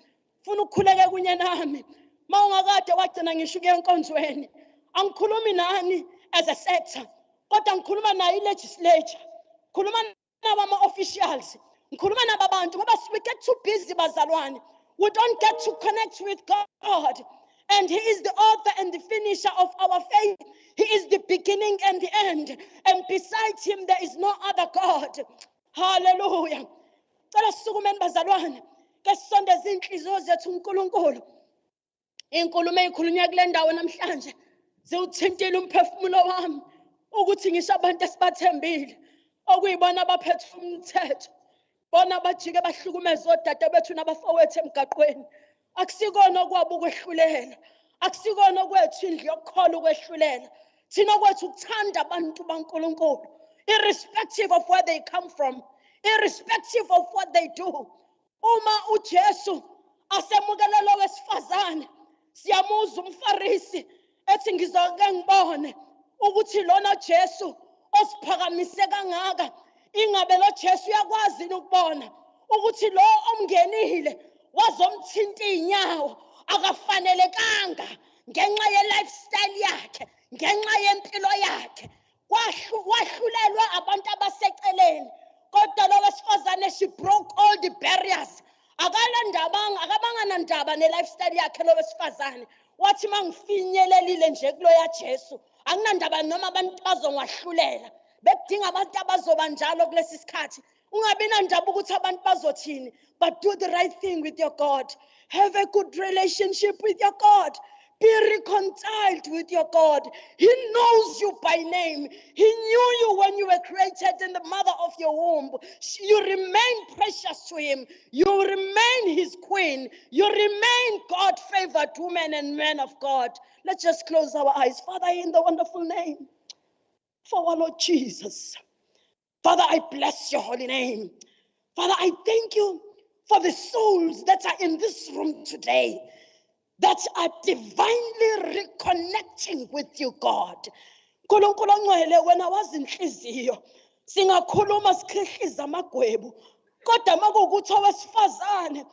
Funa ukukhuleka kunye nami. Mawungakade wagcina ngisho kuye enkonzweni. Angikhulumi nani as a sector, kodwa ngikhuluma nayo i-legislature. Ngikhuluma nama-officials. Ngikhuluma nababantu ngoba we get too busy bazalwane. We don't get to connect with God. And He is the author and the finisher of our faith. He is the beginning and the end. And besides Him, there is no other God. Hallelujah. Cela sisukumeni bazalwane. Ke sisondeze inhliziyo zethu uNkulunkulu. Inkulumo eyikhulunywa kule ndawo namhlanje ziwuthintile umphefumulo wami ukuthi ngisho abantu esibathembile okuyibona abaphethe umthetho, bona bajike bahlukumeze odade bethu nabafowethu emgaqweni. Akusikona okwabo ukwehlulela, akusikona okwethu indlu yokukhola ukwehlulela. Thina okwethu ukuthanda abantu baNkulunkulu, irrespective of where they come from, irrespective of what they do. Uma uJesu asemukela lo wesifazane, siyamuzwa umFarisi ethi ngizoke ngibone ukuthi lona Jesu osiphakamise kangaka, ingabe lo Jesu uyakwazi ukubona ukuthi lo omngenile wazomthinta inyawo akafanelekanga ngenxa ye-lifestyle yakhe, ngenxa yempilo yakhe. Wahlulelwa abantu abaseceleni, kodwa lo wesifazane, she broke all the barriers. Akabanga nandaba ne-lifestyle yakhe lo wesifazane. Wathi mangifinyelelile nje kuloya Jesu, anginandaba noma abantu bazongwahlulela. Bekudinga abantu abazoba njalo kulesi sikhathi. Ungabi nandaba ukuthi abantu bazothini, but do the right thing with your God. Have a good relationship with your God. Be reconciled with your God. He knows you by name. He knew you when you were created in the mother of your womb. You remain precious to Him. You remain His queen. You remain God-favored women and men of God. Let's just close our eyes. Father, in the wonderful name for our Lord Jesus. Father, I bless your holy name. Father, I thank you for the souls that are in this room today, that are divinely reconnecting with you, God. Nkulunkulu ongcwele, wena wazi inhliziyo. Singakhuluma sikhihliza amagwebu, kodwa makuwukuthi owesifazane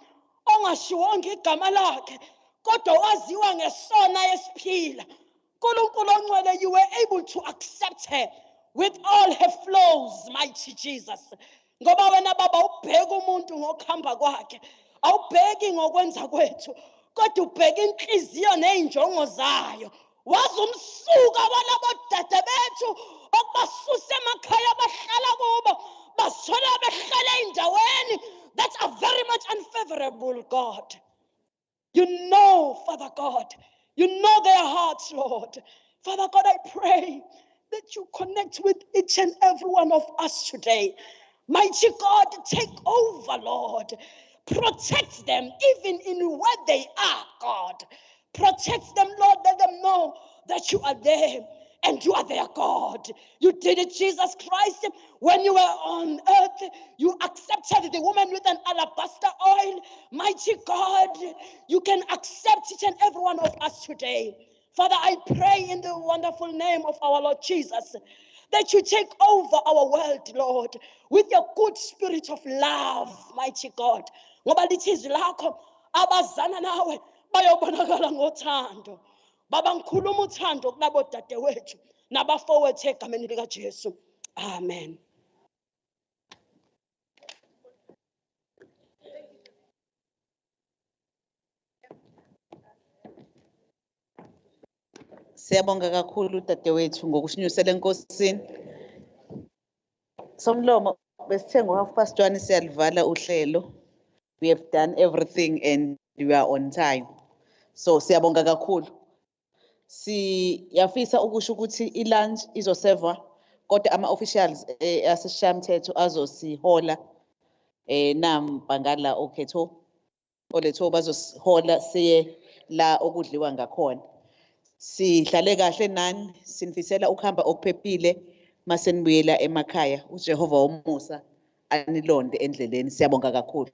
ongashiwonga igama lakhe, kodwa waziwa ngesona esiphila. Nkulunkulu ongcwele, you were able to accept her with all her flaws, mighty Jesus. Ngoba wena baba ubheka umuntu ngokuhamba kwakhe, awubheki ngokwenza kwethu, kodwa ubheka inhliziyo nezinjongo zayo. Wazi umsuka walabo dade bethu okubasusa emakhaya abahlala kubo, basithola behlala endaweni that are very much unfavorable, God. You know, Father God, you know their hearts, Lord. Father God, I pray that you connect with each and every one of us today. Mighty God, take over, Lord. Protect them even in where they are, God. Protect them, Lord. Let them know that you are there and you are their God. You did it, Jesus Christ. When you were on earth, you accepted the woman with an alabaster oil. Mighty God, you can accept each and every one of us today. Father, I pray in the wonderful name of our Lord Jesus that you take over our world, Lord, with your good spirit of love, mighty God. Ngoba lithi izwi lakho, abazana nawe bayobonakala ngothando. Baba ngikhuluma uthando kulabo dadewethu nabafowethu egameni lika Jesu. Amen. Siyabonga kakhulu dadewethu ngokusinyusela enkosini. Somlomo besithe ngo1:30 siyalivala uhlelo. We have done everything and we are on time. So siyabonga kakhulu. Siyafisa ukusho ukuthi ilunch izoserva kodwa ama-officials asesishamthetho azosihola nampangala okhetho oletho bazosihola siye la okudliwa ngakhona. Sihlale kahle nani, sinifisela ukuhamba okuphephile masenibuyela emakhaya. uJehova womusa anilonde endleleni. Siyabonga kakhulu.